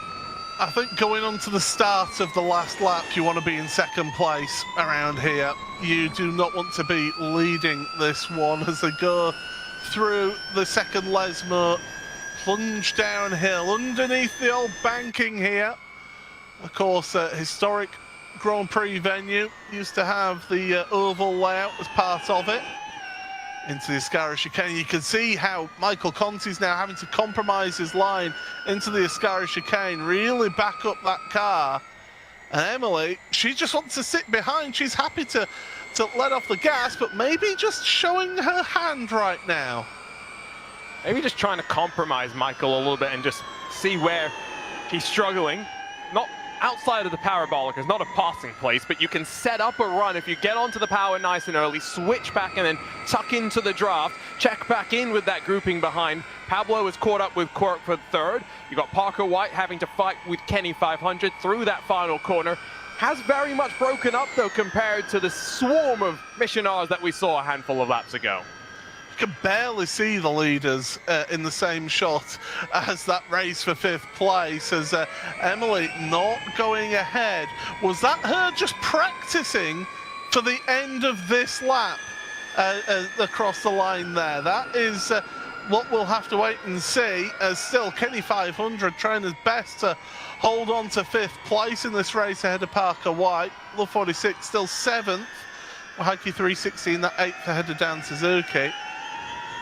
I think going on to the start of the last lap, you want to be in second place around here. You do not want to be leading this one as they go through the second Lesmo, plunge downhill underneath the old banking here. Of course, historic Grand Prix venue, used to have the oval layout as part of it. into the Ascara chicane. You can see how Michael Conti's now having to compromise his line into the Ascara chicane, really back up that car. And Emily, she just wants to sit behind. She's happy to let off the gas, but maybe just showing her hand right now. Maybe just trying to compromise Michael a little bit and just see where he's struggling. Not outside of the parabolic, it's not a passing place, but you can set up a run if you get onto the power nice and early, switch back and then tuck into the draft, check back in with that grouping behind. Pablo is caught up with Quirk for third. You got Parker White having to fight with Kenny 500 through that final corner. Has very much broken up though compared to the swarm of Missionars that we saw a handful of laps ago. You can barely see the leaders in the same shot as that race for 5th place, as Emily not going ahead. Was that her just practicing for the end of this lap across the line there? That is what we'll have to wait and see, as still Kenny 500 trying his best to hold on to 5th place in this race ahead of Parker White. Love 46 still 7th. Heike 316 that 8th ahead of Dan Suzuki.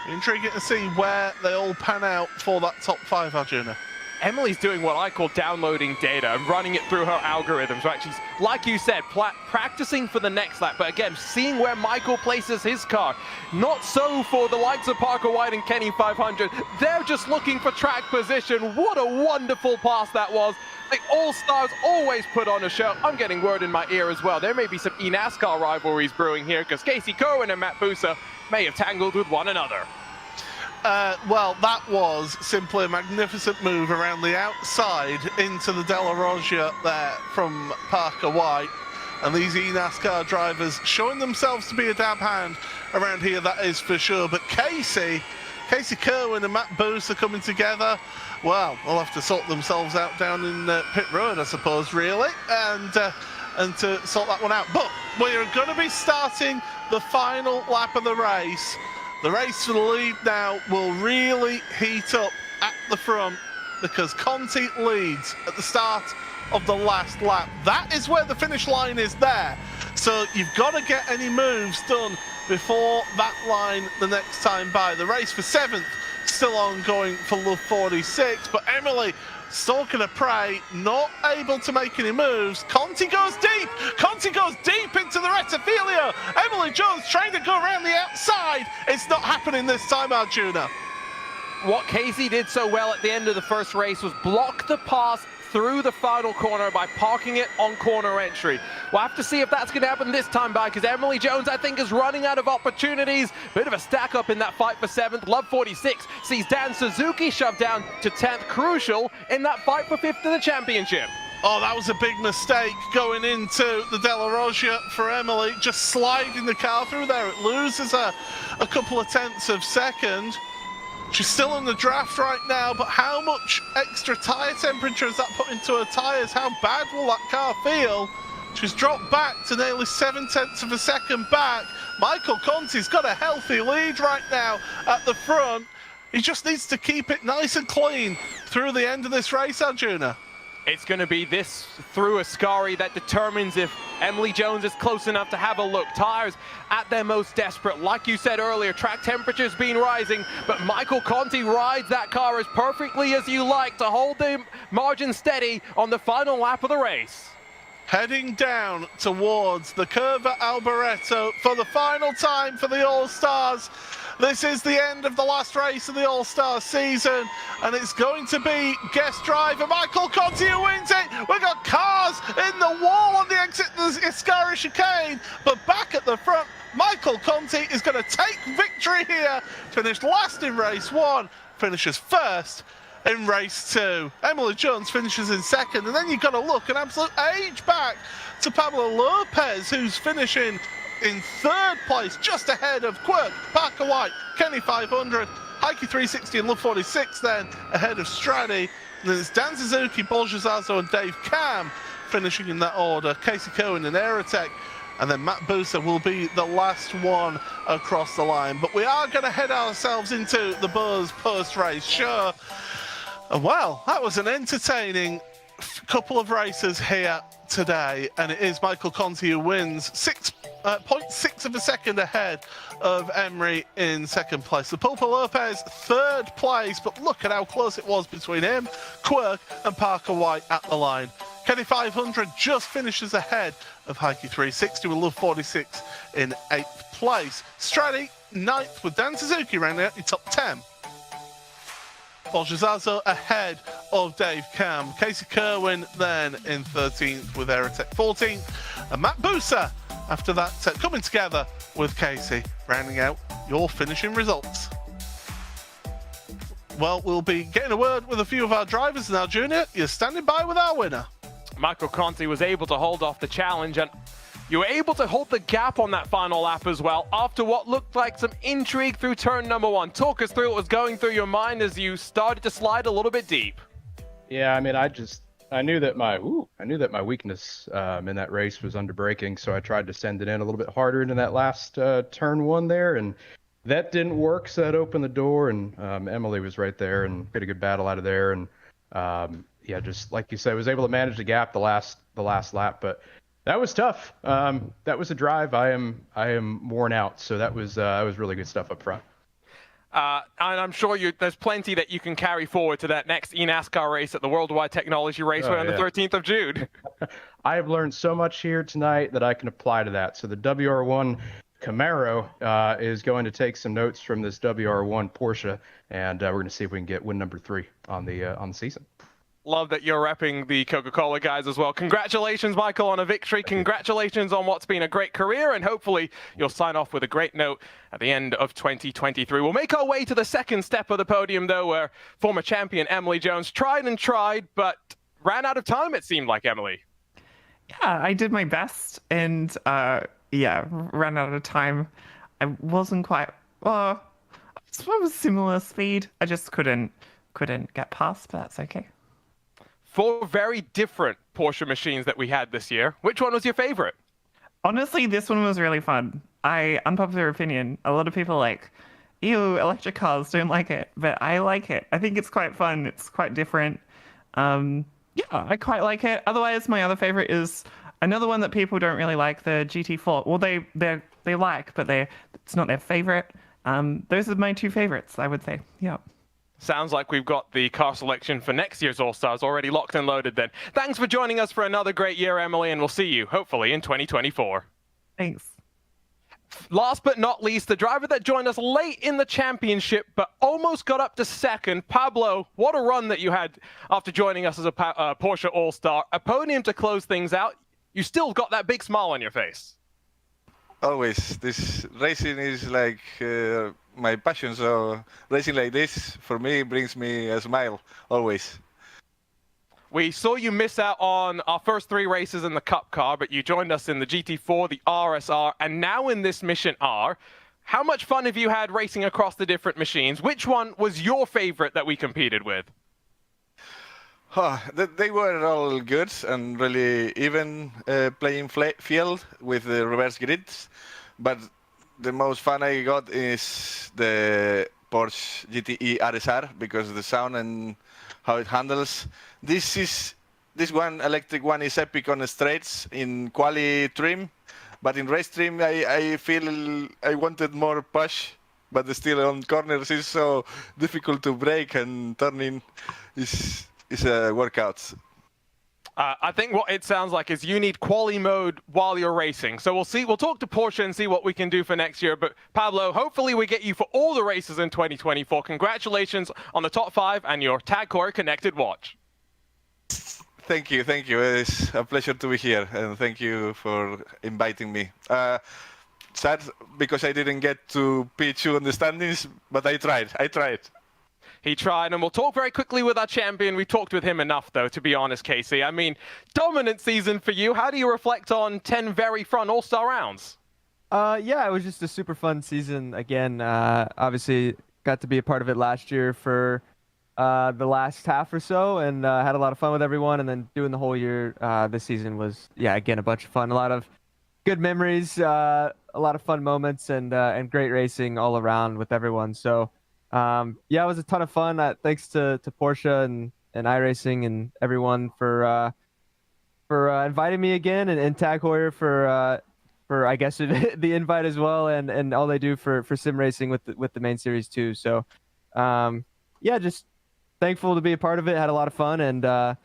Intriguing to see where they all pan out for that top 5, Arjuna. Emily's doing what I call downloading data and running it through her algorithms, right? She's, like you said, practicing for the next lap, but again, seeing where Michael places his car. Not so for the likes of Parker White and Kenny 500. They're just looking for track position. What a wonderful pass that was. The All-Stars always put on a show. I'm getting word in my ear as well. There may be some eNASCAR rivalries brewing here, because Casey Kerwin and Matt Busa may have tangled with one another. Well, that was simply a magnificent move around the outside into the Della Roggia there from Parker White. And these eNASCAR drivers showing themselves to be a dab hand around here, that is for sure. But Casey Kerwin and Matt Busa coming together, well, they'll have to sort themselves out down in pit road, I suppose, really, and to sort that one out. But we're going to be starting the final lap of the race. The race for the lead now will really heat up at the front, because Conti leads at the start of the last lap. That is where the finish line is there. So you've got to get any moves done before that line the next time by. The race for 7th still ongoing for Love 46, but Emily stalking a prey, not able to make any moves. Conti goes deep into the Rettifilio. Emily Jones trying to go around the outside. It's not happening this time, Arjuna. What Casey did so well at the end of the first race was block the pass through the final corner by parking it on corner entry. We'll have to see if that's going to happen this time by, because Emily Jones, I think, is running out of opportunities. Bit of a stack up in that fight for 7th. Love 46 sees Dan Suzuki shoved down to 10th, crucial in that fight for 5th in the championship. Oh, that was a big mistake going into the Della Roggia for Emily, just sliding the car through there. It loses a couple of tenths of second. She's still in the draft right now, but how much extra tyre temperature has that put into her tyres? How bad will that car feel? She's dropped back to nearly 7/10 of a second back. Michael Conti's got a healthy lead right now at the front. He just needs to keep it nice and clean through the end of this race, Arjuna. It's going to be this through Ascari that determines if Emily Jones is close enough to have a look. Tires at their most desperate. Like you said earlier, track temperature's been rising, but Michael Conti rides that car as perfectly as you like to hold the margin steady on the final lap of the race. Heading down towards the Curva Alboreto for the final time for the All-Stars. This is the end of the last race of the All-Star season, and it's going to be guest driver Michael Conti who wins it. We've got cars in the wall on the exit of the Ascari chicane, but back at the front, Michael Conti is going to take victory here. Finished last in race 1, finishes first in race 2. Emily Jones finishes in 2nd, and then you've got to look an absolute age back to Pablo Lopez, who's finishing in 3rd place, just ahead of Quirk, Parker White, Kenny 500, Heike 360 and Love 46 then ahead of Stradi. And then it's Dan Suzuki, Bolgezazo and Dave Cam finishing in that order. Casey Kerwin and Aerotech, and then Matt Busa will be the last one across the line. But we are going to head ourselves into the Buzz post-race show. And well, that was an entertaining couple of races here today, and it is Michael Conti who wins 6 0.6 of a second ahead of Emery in second place. So Pulpo Lopez, third place, but look at how close it was between him, Quirk, and Parker White at the line. Kenny 500 just finishes ahead of Heike 360 with Love 46 in 8th place. Straddy, 9th with Dan Suzuki rounding out your top 10. Bolshazazo ahead of Dave Cam. Casey Kerwin then in 13th with Aerotech 14th. And Matt Booser after that coming together with Casey, rounding out your finishing results. Well, we'll be getting a word with a few of our drivers now, Junior. You're standing by with our winner. Michael Conti was able to hold off the challenge, and you were able to hold the gap on that final lap as well after what looked like some intrigue through turn number 1. Talk us through what was going through your mind as you started to slide a little bit deep. Yeah, I mean, I knew that my weakness in that race was under braking, so I tried to send it in a little bit harder into that last turn 1 there, and that didn't work. So that opened the door, and Emily was right there, and had a good battle out of there, and yeah, just like you said, I was able to manage the gap the last lap, but that was tough. That was a drive. I am worn out, so that was really good stuff up front. And I'm sure there's plenty that you can carry forward to that next eNASCAR race at the Worldwide Technology Raceway on the 13th of June. I have learned so much here tonight that I can apply to that. So the WR1 Camaro is going to take some notes from this WR1 Porsche, and we're going to see if we can get win number 3 on the season. Love that you're repping the Coca-Cola guys as well. Congratulations, Michael, on a victory. Congratulations on what's been a great career, and hopefully you'll sign off with a great note at the end of 2023. We'll make our way to the second step of the podium, though, where former champion Emily Jones tried and tried, but ran out of time, it seemed like, Emily. Yeah, I did my best, and ran out of time. I wasn't quite, I suppose similar speed. I just couldn't get past, but that's okay. 4 very different Porsche machines that we had this year. Which one was your favorite? Honestly, this one was really fun. Unpopular opinion, a lot of people like, ew, electric cars, don't like it. But I like it. I think it's quite fun. It's quite different. I quite like it. Otherwise, my other favorite is another one that people don't really like, the GT4. Well, they like, but it's not their favorite. Those are my 2 favorites, I would say. Yeah. Sounds like we've got the car selection for next year's All-Stars already locked and loaded then. Thanks for joining us for another great year, Emily, and we'll see you, hopefully, in 2024. Thanks. Last but not least, the driver that joined us late in the championship but almost got up to second. Pablo, what a run that you had after joining us as a Porsche All-Star. A podium to close things out. You still got that big smile on your face. Always. This racing is like my passion, so racing like this for me brings me a smile always. We saw you miss out on our first 3 races in the Cup car, but you joined us in the GT4, the RSR, and now in this Mission R. How much fun have you had racing across the different machines? Which one was your favorite that we competed with? They were all good and really even playing field with the reverse grids, but the most fun I got is the Porsche GTE RSR because the sound and how it handles. This one electric one is epic on the straights in quali trim, but in race trim I feel I wanted more push, but still on corners is so difficult to brake, and turning is a workout. I think what it sounds like is you need quali mode while you're racing. So we'll see. We'll talk to Porsche and see what we can do for next year. But Pablo, hopefully we get you for all the races in 2024. Congratulations on the top 5 and your Tag Heuer connected watch. Thank you. It's a pleasure to be here, and thank you for inviting me. Sad because I didn't get to pitch you on the standings, but I tried. He tried, and we'll talk very quickly with our champion. We talked with him enough, though, to be honest, Casey. I mean, dominant season for you. How do you reflect on 10 very fun All-Star rounds? It was just a super fun season. Again, obviously got to be a part of it last year for the last half or so, and had a lot of fun with everyone. And then doing the whole year this season was, again, a bunch of fun. A lot of good memories, a lot of fun moments, and great racing all around with everyone. So, it was a ton of fun. Thanks to Porsche and iRacing and everyone for inviting me again, and Tag Heuer for I guess the invite as well, and all they do for sim racing with the main series too. So yeah, just thankful to be a part of it. Had a lot of fun, and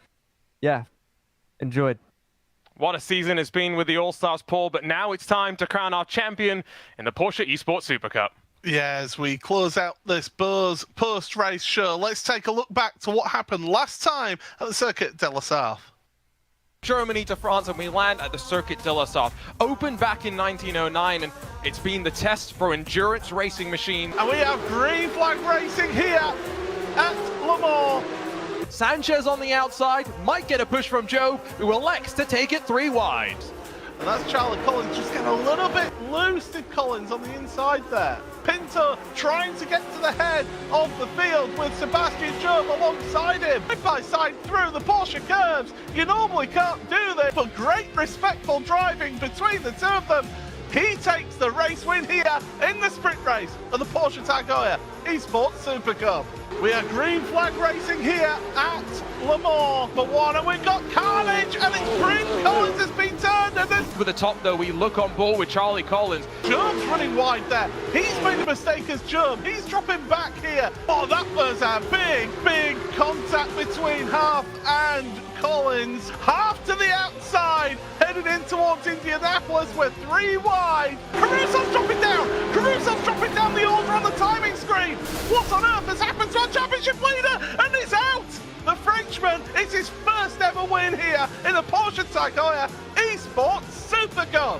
yeah, enjoyed. What a season it's been with the All-Stars, Paul, but now it's time to crown our champion in the Porsche Esports Supercup. Yeah, as we close out this Buzz post-race show, let's take a look back to what happened last time at the Circuit de la Sarthe. Germany to France, and we land at the Circuit de la Sarthe. Opened back in 1909, and it's been the test for endurance racing machine. And we have green flag racing here at Le Mans. Sanchez on the outside, might get a push from Joe, who elects to take it 3 wide. And that's Charlie Collins just getting a little bit loose, did Collins on the inside there. Pinto trying to get to the head of the field with Sebastian Job alongside him. Side by side through the Porsche curves. You normally can't do this, but great respectful driving between the two of them. He takes the race win here in the sprint race of the Porsche Heuer Esports Supercup. We are green flag racing here at Le Mans for one, and we've got carnage, and it's Bryn Collins has been turned, and this With the top though, we look on board with Charlie Collins. Job's running wide there. He's made a mistake as Job. He's dropping back here. Oh, that was a big contact between Half and Collins. Half to the outside, headed in towards Indianapolis. We're 3 wide. Carusso's dropping down. Carusso's dropping down the order on the timing screen. What on earth has happened to our championship leader? And he's out. The Frenchman, it's his first ever win here in the Porsche Heuer Esports Supercup.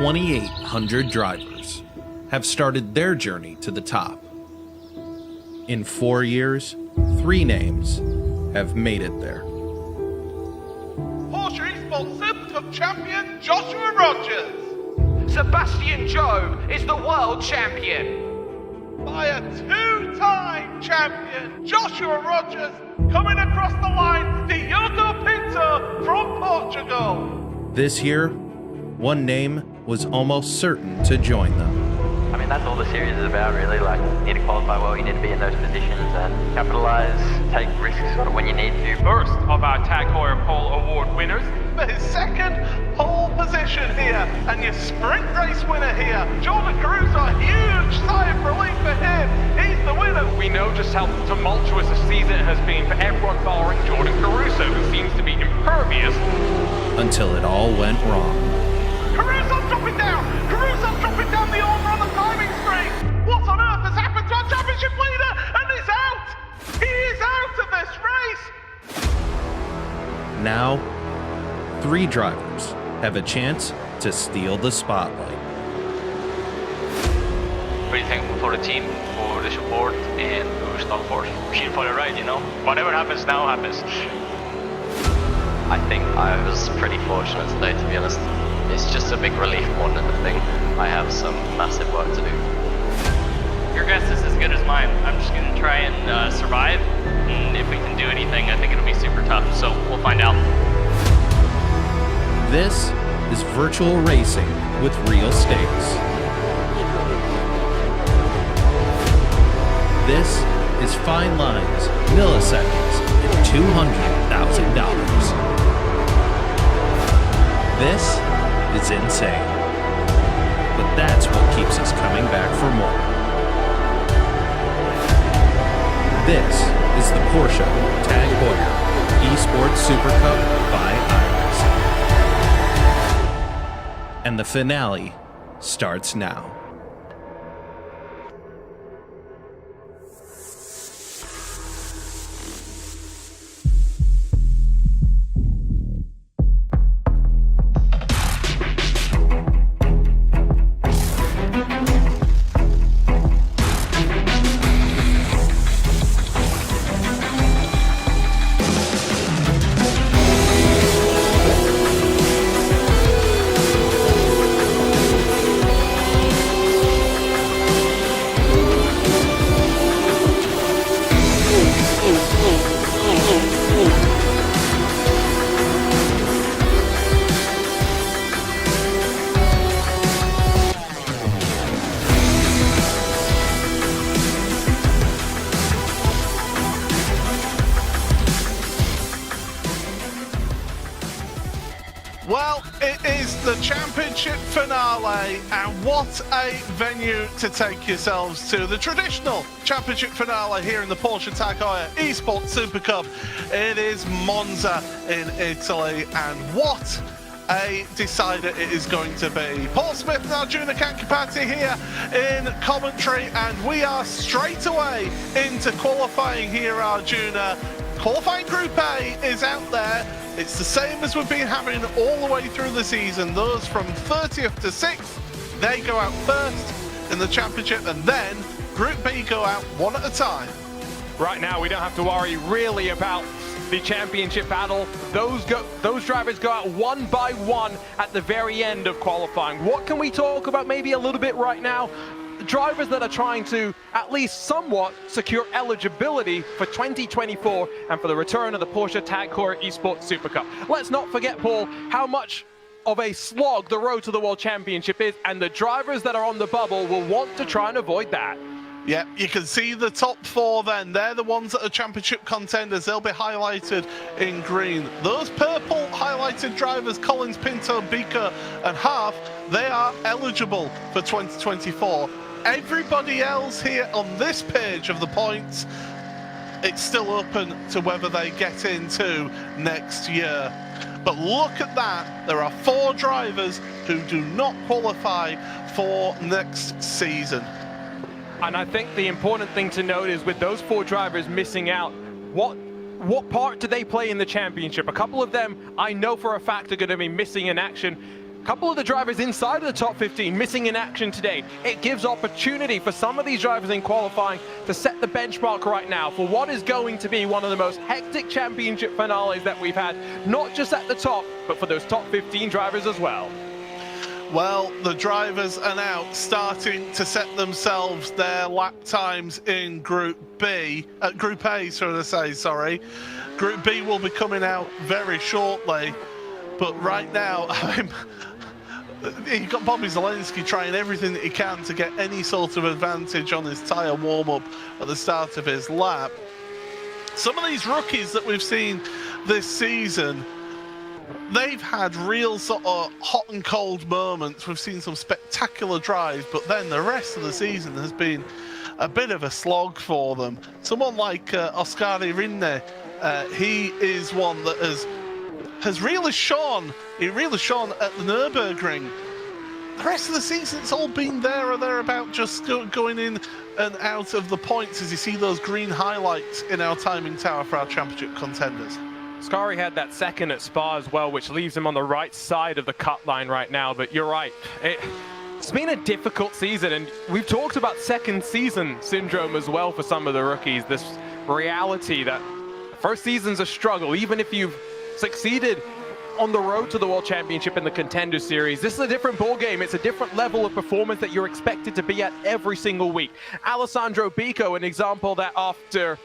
$2,800 drivers have started their journey to the top. In 4 years, 3 names have made it there. Porsche Esports Supercup champion Joshua Rogers. Sebastian Job is the world champion. By a 2-time champion, Joshua Rogers coming across the line, Diogo Pinto from Portugal. This year, one name was almost certain to join them. I mean, that's all the series is about, really. Like, you need to qualify well, you need to be in those positions and capitalize, take risks sort of when you need to. First of our Tag Heuer Pole Award winners. For his second pole position here, and your sprint race winner here, Jordan Caruso, a huge sigh of relief for him. He's the winner. We know just how tumultuous a season it has been for everyone barring Jordan Caruso, who seems to be impervious. Until it all went wrong. Caruso's dropping down! Caruso's dropping down the order on the timing screen! What on earth has happened to our championship leader? And he's out! He is out of this race! Now, 3 drivers have a chance to steal the spotlight. Really thankful for the team, for the support, and to Star Force. Machine for the ride, you know? Whatever happens now happens. I think I was pretty fortunate today, to be honest. It's just a big relief more than anything. I have some massive work to do. Your guess is as good as mine. I'm just going to try and survive. And if we can do anything, I think it'll be super tough. So we'll find out. This is virtual racing with real stakes. This is fine lines, milliseconds, and $200,000. This is insane. But that's what keeps us coming back for more. This is the Porsche Tag Heuer Esports Supercup by iRacing. And the finale starts now. Well, it is the championship finale, and what a venue to take yourselves to. The traditional championship finale here in the Porsche Heuer Esports Supercup. It is Monza in Italy, and what a decider it is going to be. Paul Smith and Arjuna Kankipati here in commentary, and we are straight away into qualifying here, Arjuna. Qualifying Group A is out there. It's the same as we've been having all the way through the season. Those from 30th to 6th, they go out first in the championship, and then Group B go out one at a time. Right now, we don't have to worry really about the championship battle. Those drivers go out one by one at the very end of qualifying. What can we talk about maybe a little bit right now? Drivers that are trying to at least somewhat secure eligibility for 2024 and for the return of the Porsche Heuer Esports Supercup. Let's not forget, Paul, how much of a slog the road to the World Championship is, and the drivers that are on the bubble will want to try and avoid that. Yeah, you can see the top four then. They're the ones that are championship contenders. They'll be highlighted in green. Those purple highlighted drivers, Collins, Pinto, Beaker and Half, they are eligible for 2024. Everybody else here on this page of the points, it's still open to whether they get into next year. But look at that, there are 4 drivers who do not qualify for next season. And I think the important thing to note is with those 4 drivers missing out, what part do they play in the championship? A couple of them I know for a fact are going to be missing in action. A couple of the drivers inside of the top 15 missing in action today. It gives opportunity for some of these drivers in qualifying to set the benchmark right now for what is going to be one of the most hectic championship finales that we've had, not just at the top, but for those top 15 drivers as well. Well, the drivers are now starting to set themselves their lap times in Group A, Group B will be coming out very shortly, but right now, you've got Bobby Zelensky trying everything that he can to get any sort of advantage on his tyre warm-up at the start of his lap. Some of these rookies that we've seen this season, they've had real sort of hot and cold moments. We've seen some spectacular drives, but then the rest of the season has been a bit of a slog for them. Someone like Oskari Rinne, he is one that has really shone. He really shone at the Nürburgring. The rest of the season, it's all been there or thereabout, just going in and out of the points as you see those green highlights in our timing tower for our championship contenders. Scari had that second at Spa as well, which leaves him on the right side of the cut line right now, but you're right. It's been a difficult season, and we've talked about second season syndrome as well for some of the rookies. This reality that first season's a struggle, even if you've succeeded on the road to the World Championship in the Contender Series. This is a different ball game. It's a different level of performance that you're expected to be at every single week. Alessandro Bico, an example that after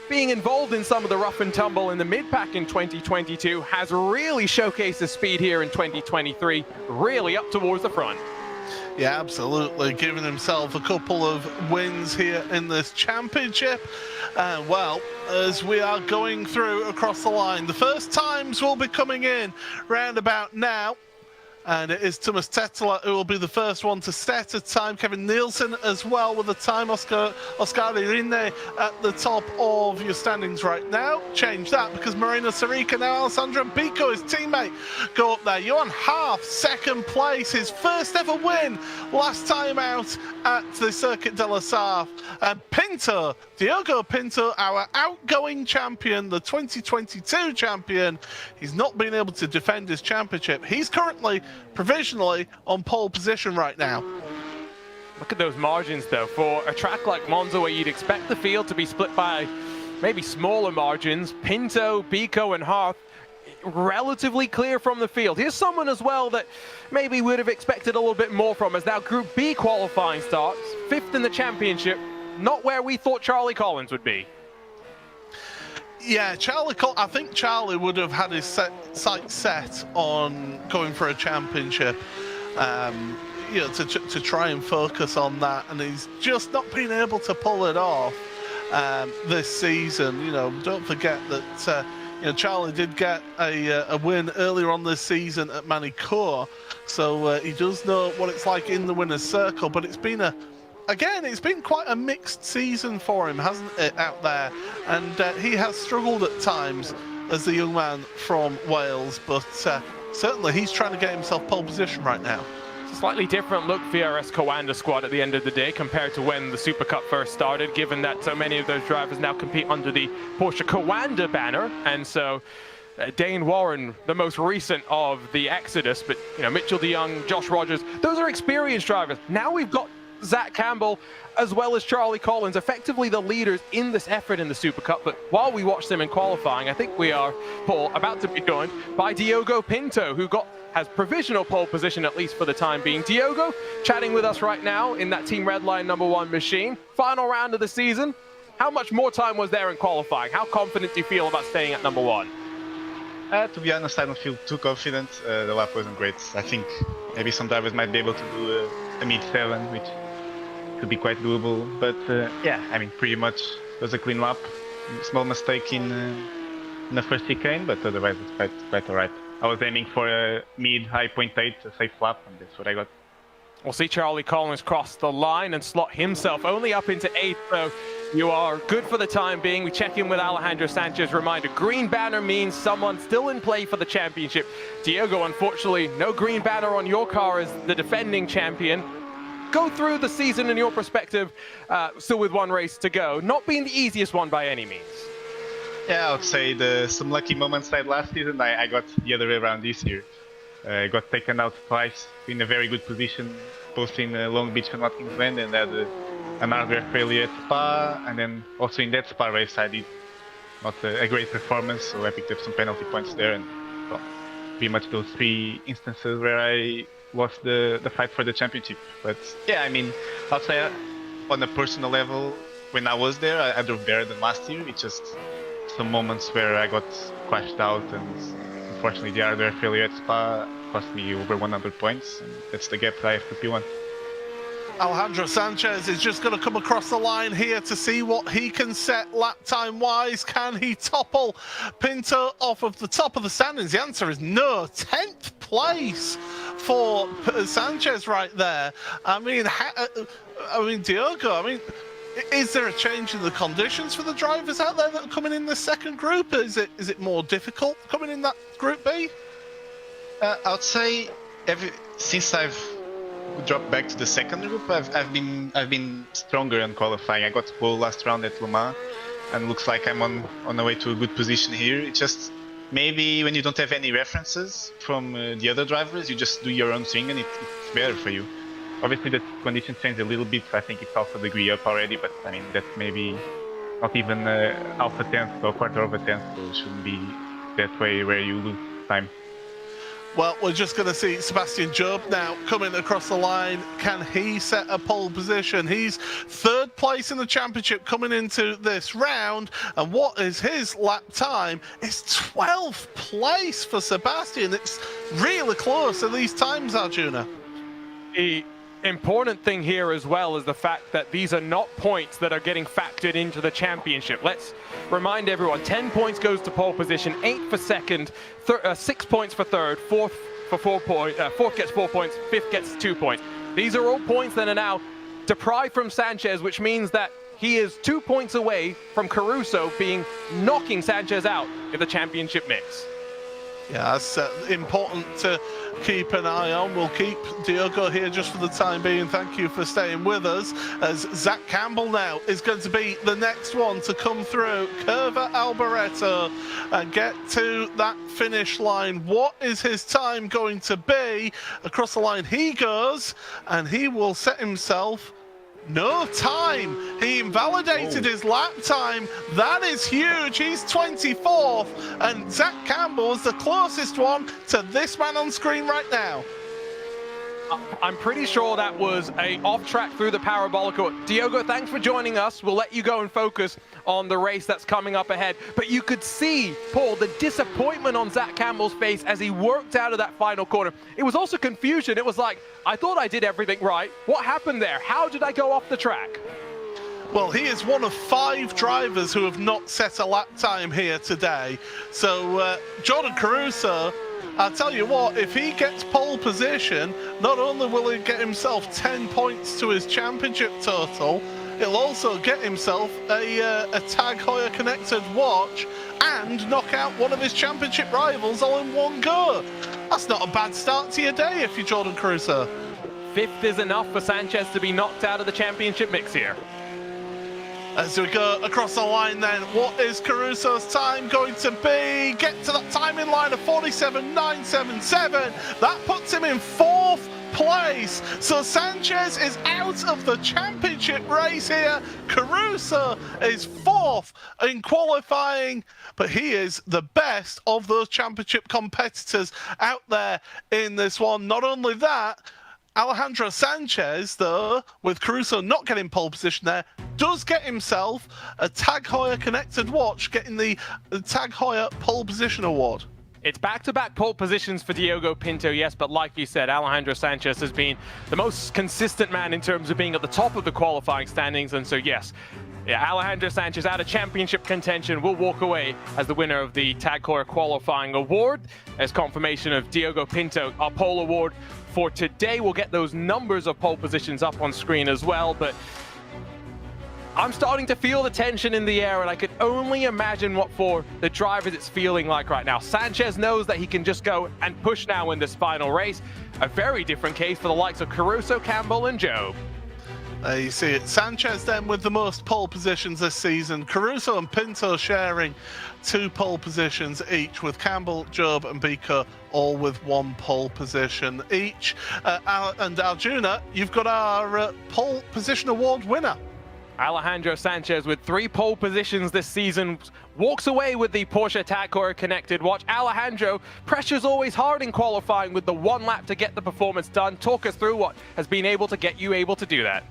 being involved in some of the rough and tumble in the mid-pack in 2022 has really showcased his speed here in 2023, really up towards the front. Yeah, absolutely, giving himself a couple of wins here in this championship. Well, as we are going through across the line, the first times will be coming in round about now. And it is Thomas Tetela who will be the first one to set a time. Kevin Nielsen as well with a time. Oskari Rinne at the top of your standings right now. Change that because Marino Sarica, now Alessandro Bico, his teammate, go up there. Johan Half, second place, his first ever win last time out at the Circuit de la Sarthe. And Pinto, Diogo Pinto, our outgoing champion, the 2022 champion, he's not been able to defend his championship. He's currently provisionally on pole position right now. Look at those margins though. For a track like Monza where you'd expect the field to be split by maybe smaller margins, Pinto, Bico and Harth relatively clear from the field. Here's someone as well that maybe would have expected a little bit more from, as now Group B qualifying starts, 5th in the championship, not where we thought Charlie Collins would be. Yeah, I think Charlie would have had his sights set on going for a championship, you know, to try and focus on that, and he's just not been able to pull it off this season. You know, don't forget that You know, Charlie did get a win earlier on this season at Manicourt, so he does know what it's like in the winner's circle. But it's been it's been quite a mixed season for him, hasn't it, out there? And he has struggled at times as the young man from Wales, but certainly he's trying to get himself pole position right now. Slightly different look for RS Coanda squad at the end of the day compared to when the Super Cup first started, given that so many of those drivers now compete under the Porsche Coanda banner. And so Dane Warren, the most recent of the Exodus, but you know, Mitchell de Jong, Josh Rogers, those are experienced drivers. Now we've got Zach Campbell as well as Charlie Collins, effectively the leaders in this effort in the Super Cup. But while we watch them in qualifying, I think we are, Paul, about to be joined by Diogo Pinto, who has provisional pole position, at least for the time being. Diogo, chatting with us right now in that Team Redline #1 machine. Final round of the season. How much more time was there in qualifying? How confident do you feel about staying at #1? To be honest, I don't feel too confident. The lap wasn't great. I think maybe some drivers might be able to do a mid-7, which could be quite doable. But yeah, I mean, pretty much it was a clean lap. Small mistake in the first chicane, but otherwise it's quite alright. I was aiming for a mid-high 0.8, a safe lap, and that's what I got. We'll see Charlie Collins cross the line and slot himself only up into 8th, so you are good for the time being. We check in with Alejandro Sanchez. Reminder, green banner means someone still in play for the championship. Diogo, unfortunately, no green banner on your car as the defending champion. Go through the season in your perspective, still with one race to go. Not being the easiest one by any means. Yeah, I would say some lucky moments I had last season, I got the other way around this year. I got taken out twice in a very good position, both in Long Beach and Watkins Glen, and had an hardware failure at Spa, and then also in that Spa race I did not a great performance, so I picked up some penalty points there, and well, pretty much those 3 instances where I lost the fight for the championship. But yeah, I mean, I'll say on a personal level, when I was there, I drove better than last year. It's just some moments where I got crashed out, and unfortunately the hardware failure at Spa cost me over 100 points, and that's the gap I have to P1. Alejandro Sanchez is just going to come across the line here to see what he can set lap time wise. Can he topple Pinto off of the top of the standings? The answer is no. 10th place for Sanchez right there. I mean, Diogo, is there a change in the conditions for the drivers out there that are coming in the second group? Is it more difficult coming in that Group B? I would say since I've dropped back to the second group, I've been stronger in qualifying. I got pole last round at Le Mans, and looks like I'm on the way to a good position here. It's just maybe when you don't have any references from the other drivers, you just do your own thing, and it's better for you. Obviously, the conditions change a little bit. I think it's half a degree up already, but I mean that's maybe not even half a tenth or quarter of a tenth, so it shouldn't be that way where you lose time. Well, we're just going to see Sebastian Job now coming across the line. Can he set a pole position? He's 3rd place in the championship coming into this round. And what is his lap time? It's 12th place for Sebastian. It's really close at these times, Arjuna. The important thing here as well is the fact that these are not points that are getting factored into the championship. Let's remind everyone, 10 points goes to pole position, 8 for second, 6 points for third, fourth for 4 points, fourth gets 4 points, fifth gets 2 points. These are all points that are now deprived from Sanchez, which means that he is 2 points away from Caruso knocking Sanchez out in the championship mix. Yeah, that's important to keep an eye on. We'll keep Diogo here just for the time being. Thank you for staying with us, as Zach Campbell now is going to be the next one to come through Curva Alboreto and get to that finish line. What is his time going to be? Across the line he goes, and he will set himself no time. He invalidated his lap time. That is huge. He's 24th, and Zach Campbell is the closest one to this man on screen right now. I'm pretty sure that was a off track through the parabolic. Diogo, thanks for joining us. We'll let you go and focus on the race that's coming up ahead. But you could see, Paul, the disappointment on Zach Campbell's face as he worked out of that final corner. It was also confusion. It was like, I thought I did everything right. What happened there? How did I go off the track? Well, he is one of 5 drivers who have not set a lap time here today. So Jordan Caruso, I'll tell you what, if he gets pole position, not only will he get himself 10 points to his championship total, he'll also get himself a Tag Heuer connected watch and knock out one of his championship rivals all in one go. That's not a bad start to your day if you're Jordan Caruso. 5th is enough for Sanchez to be knocked out of the championship mix here. As we go across the line then, what is Caruso's time going to be? Get to that timing line of 47.977. That puts him in 4th place. So Sanchez is out of the championship race here. Caruso is 4th in qualifying, but he is the best of those championship competitors out there in this one. Not only that, Alejandro Sanchez, though, with Caruso not getting pole position there, does get himself a Tag Heuer connected watch, getting the Tag Heuer pole position award. It's back-to-back pole positions for Diogo Pinto, yes, but like you said, Alejandro Sanchez has been the most consistent man in terms of being at the top of the qualifying standings, and so yes, Alejandro Sanchez out of championship contention will walk away as the winner of the Tag Heuer qualifying award. As confirmation of Diogo Pinto, our pole award for today. We'll get those numbers of pole positions up on screen as well, but I'm starting to feel the tension in the air, and I could only imagine what for the drivers it's feeling like right now. Sanchez knows that he can just go and push now in this final race. A very different case for the likes of Caruso, Campbell, and Joe. There you see it. Sanchez then with the most pole positions this season. Caruso and Pinto sharing 2 pole positions each, with Campbell, Job and Biko all with 1 pole position each. And Arjuna, you've got our pole position award winner. Alejandro Sanchez with 3 pole positions this season walks away with the Porsche Tag Heuer connected watch. Alejandro, pressure's always hard in qualifying with the 1 lap to get the performance done. Talk us through what has been able to get you able to do that.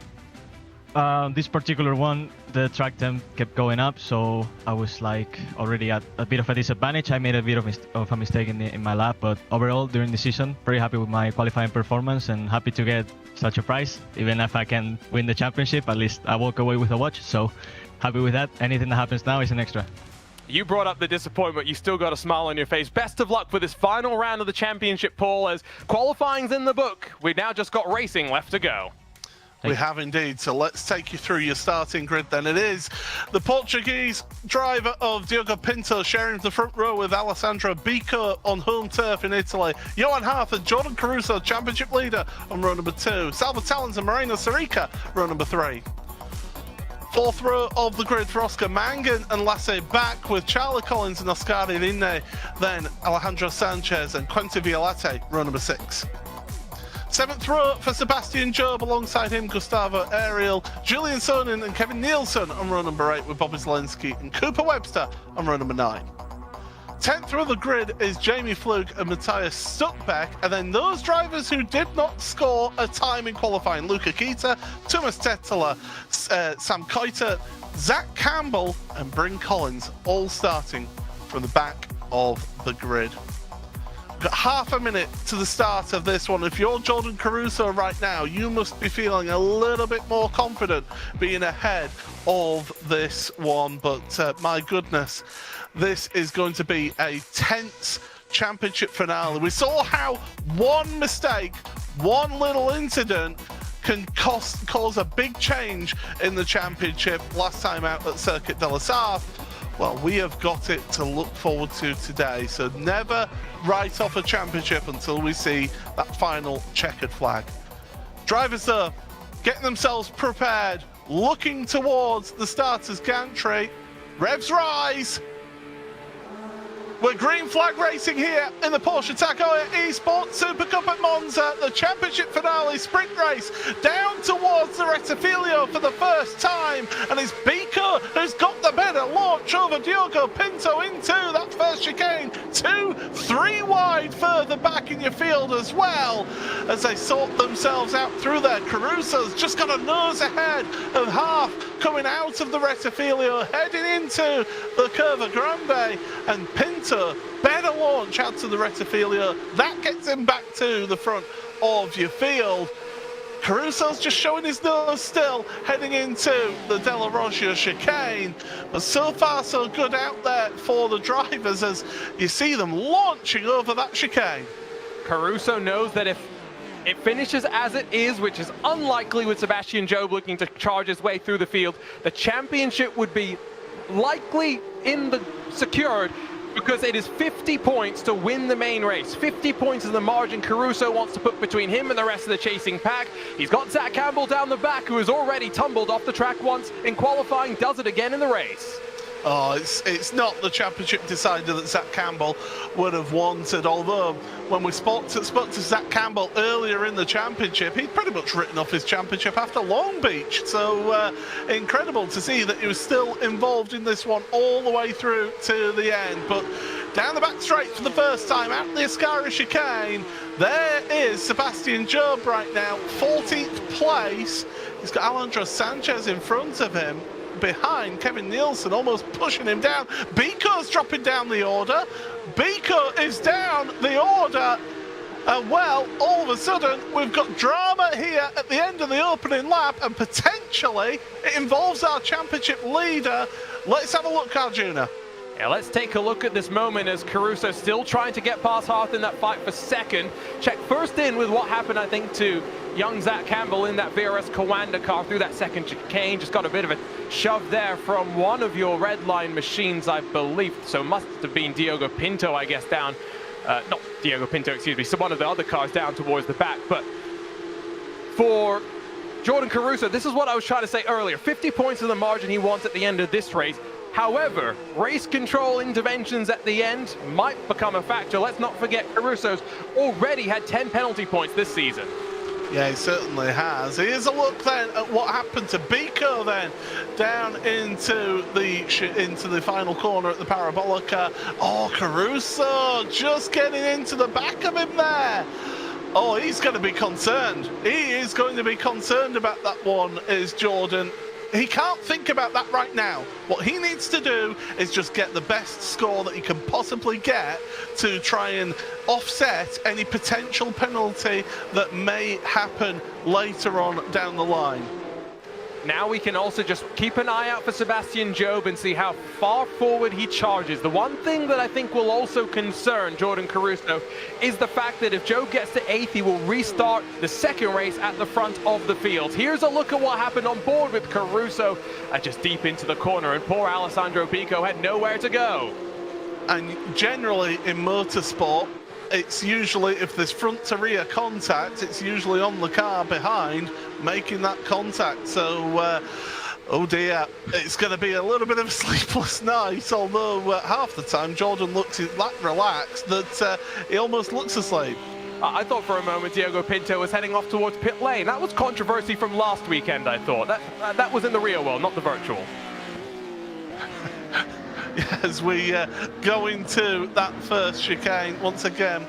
This particular one, the track temp kept going up, so I was like already at a bit of a disadvantage. I made a bit of a mistake in my lap, but overall during the season, very happy with my qualifying performance and happy to get such a prize. Even if I can win the championship, at least I walk away with a watch, so happy with that. Anything that happens now is an extra. You brought up the disappointment, you still got a smile on your face. Best of luck for this final round of the championship, Paul, as qualifying's in the book. We've now just got racing left to go. We have indeed, so let's take you through your starting grid then. It is the Portuguese driver of Diogo Pinto sharing the front row with Alessandro Biko on home turf in Italy. Johan Harth and Jordan Caruso, championship leader, on row number 2. Salva Talens and Moreno Sarica, row number 3. 4th row of the grid for Oscar Mangan and Lasse back with Charlie Collins and Oscar Rinne. Then Alejandro Sanchez and Quentin Violate, row number 6. 7th row for Sebastian Job, alongside him Gustavo Ariel, Julian Sonin and Kevin Nielsen on row number 8 with Bobby Zelensky and Cooper Webster on row number 9. 10th row of the grid is Jamie Fluke and Matthias Stuckbeck, and then those drivers who did not score a time in qualifying: Luca Kita, Thomas Tetteler, Sam Keuter, Zach Campbell and Bryn Collins, all starting from the back of the grid. Got half a minute to the start of this one. If you're Jordan Caruso right now, you must be feeling a little bit more confident being ahead of this one. But my goodness, this is going to be a tense championship finale. We saw how one mistake, one little incident can cause a big change in the championship last time out at Circuit de la Sarthe. Well, we have got it to look forward to today, so never write off a championship until we see that final checkered flag. Drivers though, getting themselves prepared, looking towards the starter's gantry. Revs rise! We're green flag racing here in the Porsche Heuer Esports Supercup at Monza, the championship finale sprint race down towards the Rettifilio for the first time, and it's Biko who's got the better launch over Diogo Pinto into that first chicane, 2-3 wide further back in your field as well, as they sort themselves out through there. Caruso's just got a nose ahead of Harth coming out of the Rettifilio, heading into the Curva Grande, and Pinto better launch out to the Rettifilio. That gets him back to the front of your field. Caruso's just showing his nose still, heading into the Della Roggia chicane. But so far, so good out there for the drivers as you see them launching over that chicane. Caruso knows that if it finishes as it is, which is unlikely with Sebastian Job looking to charge his way through the field, the championship would be likely secured, because it is 50 points to win the main race. 50 points is the margin Caruso wants to put between him and the rest of the chasing pack. He's got Zach Campbell down the back, who has already tumbled off the track once in qualifying, does it again in the race. Oh, it's not the championship decider that Zach Campbell would have wanted, although when we spoke to Zach Campbell earlier in the championship, he'd pretty much written off his championship after Long Beach. So incredible to see that he was still involved in this one all the way through to the end. But down the back straight for the first time out the Ascari chicane, there is Sebastian Job right now, 14th place. He's got Alejandro Sanchez in front of him. Behind Kevin Nielsen, almost pushing him down. Biko's dropping down the order. Biko is down the order. Well, all of a sudden, we've got drama here at the end of the opening lap, and potentially it involves our championship leader. Let's have a look, Arjuna. Yeah, let's take a look at this moment as Caruso still trying to get past Harth in that fight for second. Check first in with what happened, I think, to young Zach Campbell in that VRS Coanda car through that second chicane. Just got a bit of a shove there from one of your red line machines, I believe. So must have been Diogo Pinto, I guess, down. Not Diogo Pinto, excuse me. So one of the other cars down towards the back. But for Jordan Caruso, this is what I was trying to say earlier. 50 points is the margin he wants at the end of this race. However, race control interventions at the end might become a factor. Let's not forget Caruso's already had 10 penalty points this season. Yeah, he certainly has. Here's a look then at what happened to Biko then, down into the final corner at the Parabolica. Oh, Caruso just getting into the back of him there. Oh, he's going to be concerned. He is going to be concerned about that one, is Jordan. He can't think about that right now. What he needs to do is just get the best score that he can possibly get to try and offset any potential penalty that may happen later on down the line. Now we can also just keep an eye out for Sebastian Job and see how far forward he charges. The one thing that I think will also concern Jordan Caruso is the fact that if Job gets to 8th, he will restart the second race at the front of the field. Here's a look at what happened on board with Caruso just deep into the corner, and poor Alessandro Biko had nowhere to go. And generally in motorsport, it's usually, if there's front to rear contact, it's usually on the car behind making that contact. So, oh dear, it's going to be a little bit of a sleepless night, although half the time Jordan looks that relaxed that he almost looks asleep. I thought for a moment Diogo Pinto was heading off towards pit lane. That was controversy from last weekend, I thought. That was in the real world, not the virtual. As we go into that first chicane once again.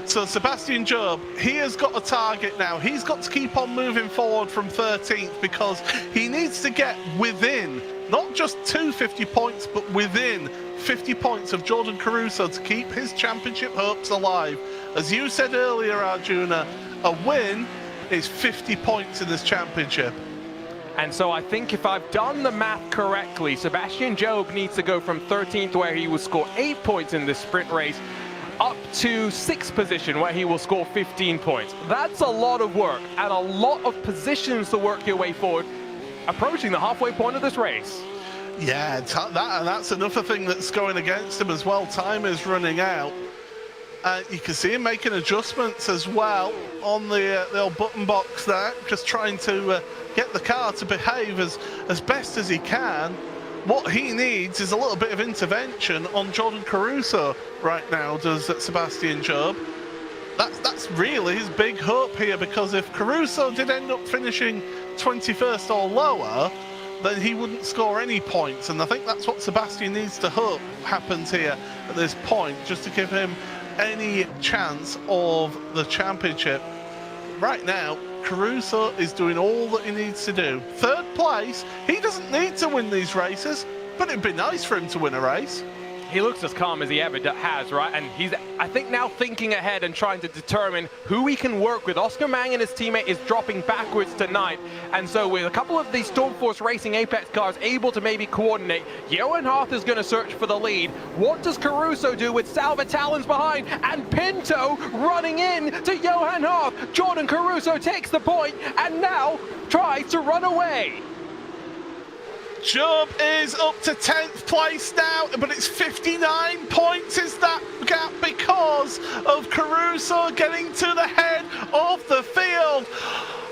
So Sebastian Job, he has got a target now. He's got to keep on moving forward from 13th because he needs to get within, not just 250 points, but within 50 points of Jordan Caruso to keep his championship hopes alive. As you said earlier, Arjuna, a win is 50 points in this championship. And so I think if I've done the math correctly, Sebastian Job needs to go from 13th, where he will score 8 points in this sprint race, up to 6th position, where he will score 15 points. That's a lot of work and a lot of positions to work your way forward, approaching the halfway point of this race. Yeah, and that's another thing that's going against him as well. Time is running out. You can see him making adjustments as well on the old button box there, just trying to get the car to behave as best as he can. What he needs is a little bit of intervention on Jordan Caruso right now, does Sebastian Job. That's really his big hope here, because if Caruso did end up finishing 21st or lower, then he wouldn't score any points, and I think that's what Sebastian needs to hope happens here at this point, just to give him any chance of the championship. Right now, Caruso is doing all that he needs to do. 3rd place, he doesn't need to win these races, but it'd be nice for him to win a race. He looks as calm as he ever has, right? And he's, I think, now thinking ahead and trying to determine who he can work with. Oscar Mang and his teammate is dropping backwards tonight. And so with a couple of these Stormforce Racing Apex cars able to maybe coordinate, Johan Harth is going to search for the lead. What does Caruso do with Salva Talons behind? And Pinto running in to Johan Harth. Jordan Caruso takes the point and now tries to run away. Job is up to 10th place now, but it's 59 points is that gap because of Caruso getting to the head of the field.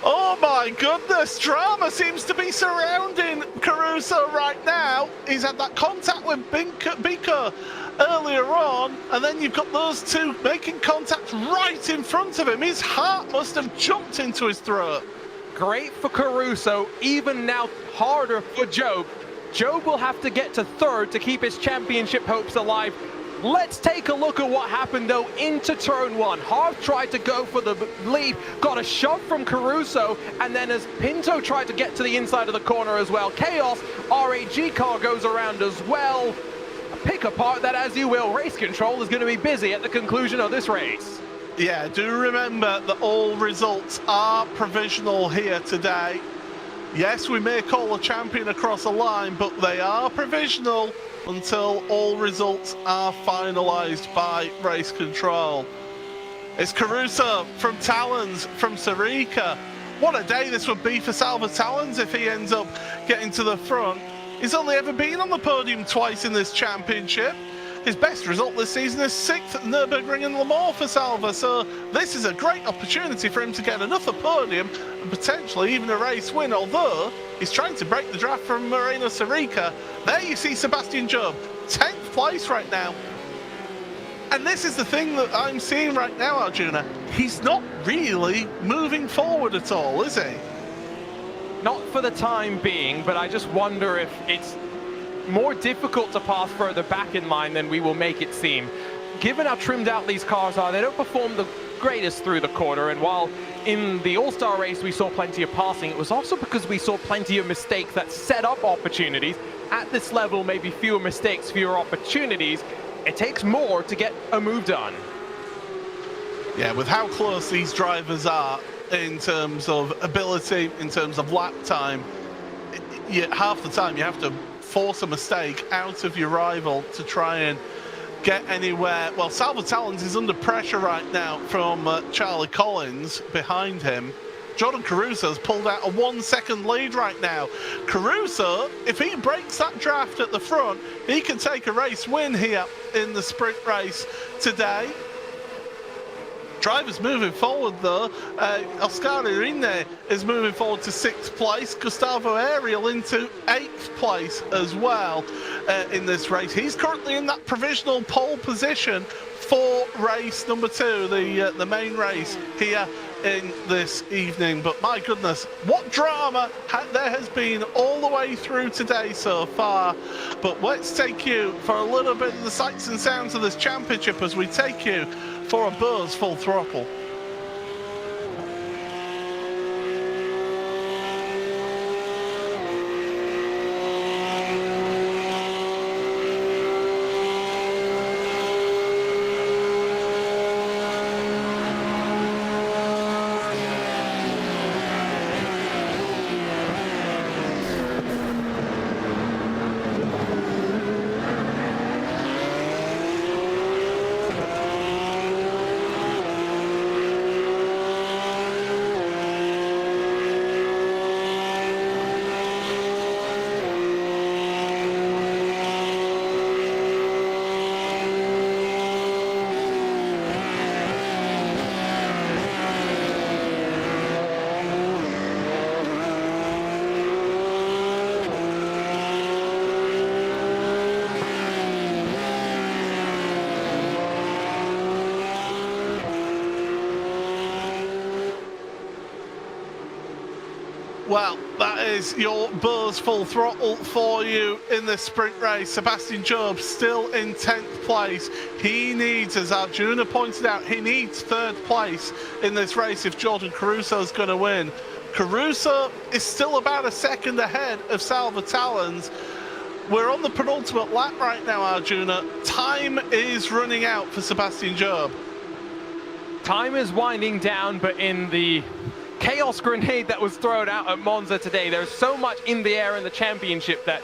Oh my goodness, drama seems to be surrounding Caruso right now. He's had that contact with Bika earlier on, and then you've got those two making contact right in front of him. His heart must have jumped into his throat. Great for Caruso, even now harder for Job. Job will have to get to third to keep his championship hopes alive. Let's take a look at what happened though into turn one. Harth tried to go for the lead, got a shove from Caruso, and then as Pinto tried to get to the inside of the corner as well, Chaos RAG car goes around as well. Pick apart that as you will. Race control is going to be busy at the conclusion of this race. Yeah, do remember that all results are provisional here today. Yes, we may call a champion across a line, but they are provisional until all results are finalised by race control. It's Caruso from Talons from Sarika. What a day this would be for Salva Talons if he ends up getting to the front. He's only ever been on the podium twice in this championship. His best result this season is 6th at Nürburgring and Le Mans for Salva, so this is a great opportunity for him to get another podium and potentially even a race win, although he's trying to break the draft from Moreno Sarika. There you see Sebastian Job, 10th place right now. And this is the thing that I'm seeing right now, Arjuna. He's not really moving forward at all, is he? Not for the time being, but I just wonder if it's more difficult to pass further back in line than we will make it seem. Given how trimmed out these cars are, they don't perform the greatest through the corner, and while in the All-Star race we saw plenty of passing, it was also because we saw plenty of mistakes that set up opportunities. At this level, maybe fewer mistakes, fewer opportunities. It takes more to get a move done. Yeah, with how close these drivers are in terms of ability, in terms of lap time, half the time you have to force a mistake out of your rival to try and get anywhere. Well, Salva Talons is under pressure right now from Charlie Collins behind him. Jordan Caruso's pulled out a 1 second lead right now. Caruso, if he breaks that draft at the front, he can take a race win here in the sprint race today. Drivers moving forward though. Oscar Irine is moving forward to 6th place. Gustavo Ariel into 8th place as well in this race. He's currently in that provisional pole position for race number 2, the main race here in this evening. But my goodness, what drama there has been all the way through today so far. But let's take you for a little bit of the sights and sounds of this championship as we take you for a buzz full throttle. Well, that is your buzz full throttle for you in the sprint race. Sebastian Job still in 10th place. He needs, as Arjuna pointed out, he needs 3rd place in this race if Jordan Caruso is going to win. Caruso is still about a second ahead of Salva Talons. we're on the penultimate lap right now, Arjuna. Time is running out for Sebastian Job. Time is winding down, but in the chaos grenade that was thrown out at Monza today, there's so much in the air in the championship that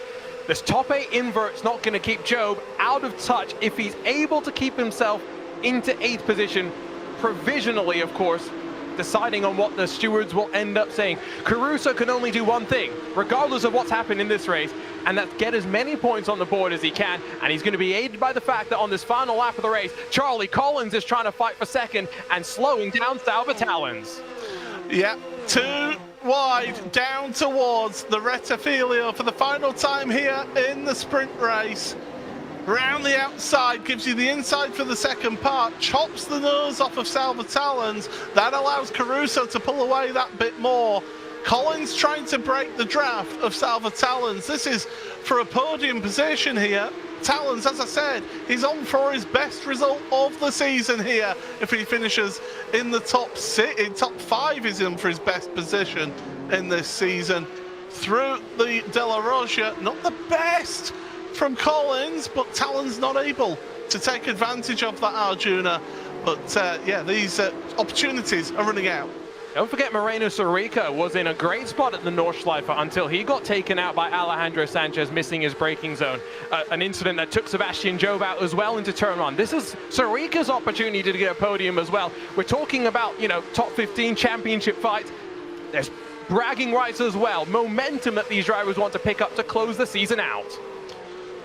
this top 8 invert's not going to keep Job out of touch if he's able to keep himself into 8th position, provisionally, of course, deciding on what the stewards will end up saying. Caruso can only do one thing, regardless of what's happened in this race, and that's get as many points on the board as he can, and he's going to be aided by the fact that on this final lap of the race, Charlie Collins is trying to fight for second and slowing down Salva Talons. Yeah, 2 wide down towards the Rettifilio for the final time here in the sprint race. Round the outside, gives you the inside for the second part, chops the nose off of Salva Talons. That allows Caruso to pull away that bit more. Collins trying to break the draft of Salva Talons. This is for a podium position here. Talons, as I said, he's on for his best result of the season here. If he finishes in the top 5, is in for his best position in this season. Through the De La Rocha, not the best from Collins, but Talon's not able to take advantage of that, Arjuna. But yeah, these opportunities are running out. Don't forget Moreno Sorica was in a great spot at the Nordschleife until he got taken out by Alejandro Sanchez, missing his braking zone. An incident that took Sebastian Job out as well into turn 1. This is Sorica's opportunity to get a podium as well. We're talking about, you know, top 15 championship fights. There's bragging rights as well. Momentum that these drivers want to pick up to close the season out.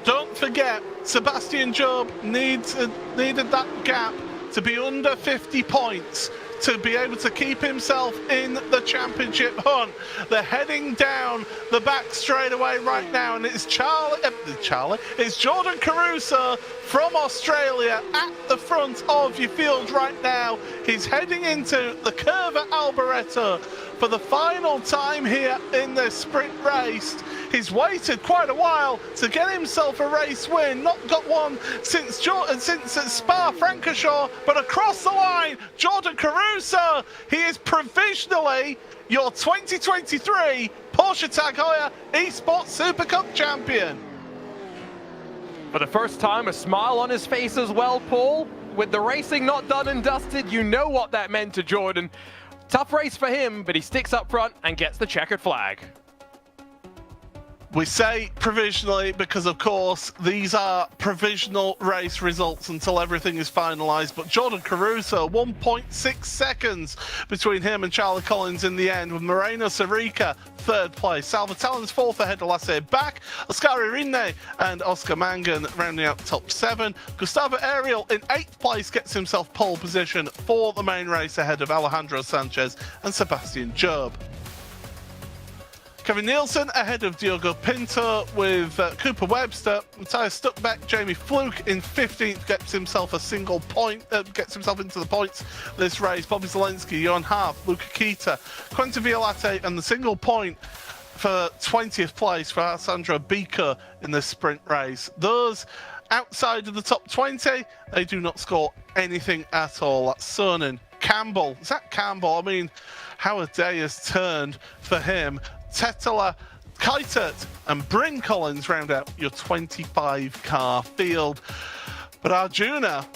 Don't forget, Sebastian Job needed that gap to be under 50 points to be able to keep himself in the championship hunt. They're heading down the back straightaway right now, and it's it's Jordan Caruso from Australia at the front of your field right now. He's heading into the curve at Alboreto for the final time here in this sprint race. He's waited quite a while to get himself a race win. Not got one since Spa-Francorchamps, but across the line, Jordan Caruso. He is provisionally your 2023 Porsche Tag Heuer Esports Supercup champion. For the first time, a smile on his face as well, Paul. With the racing not done and dusted, you know what that meant to Jordan. Tough race for him, but he sticks up front and gets the checkered flag. We say provisionally because, of course, these are provisional race results until everything is finalised. But Jordan Caruso, 1.6 seconds between him and Charlie Collins in the end, with Moreno Sorica 3rd place. Salva Talons 4th ahead of Lasse Bach, Oscar Irine and Oscar Mangan rounding out top 7. Gustavo Ariel in 8th place gets himself pole position for the main race ahead of Alejandro Sanchez and Sebastian Job. Kevin Nielsen ahead of Diogo Pinto with Cooper Webster. Matthias Stuckbeck, Jamie Fluke in 15th gets himself a single point, gets himself into the points this race. Bobby Zelensky, Johan Harp, Luca Kita, Quentin Violate, and the single point for 20th place for Alessandro Bico in this sprint race. Those outside of the top 20, they do not score anything at all. That's Sonnen, Campbell, Zach Campbell, I mean, how a day has turned for him. Tetela, Keitert and Bryn Collins round out your 25-car field. But Arjuna,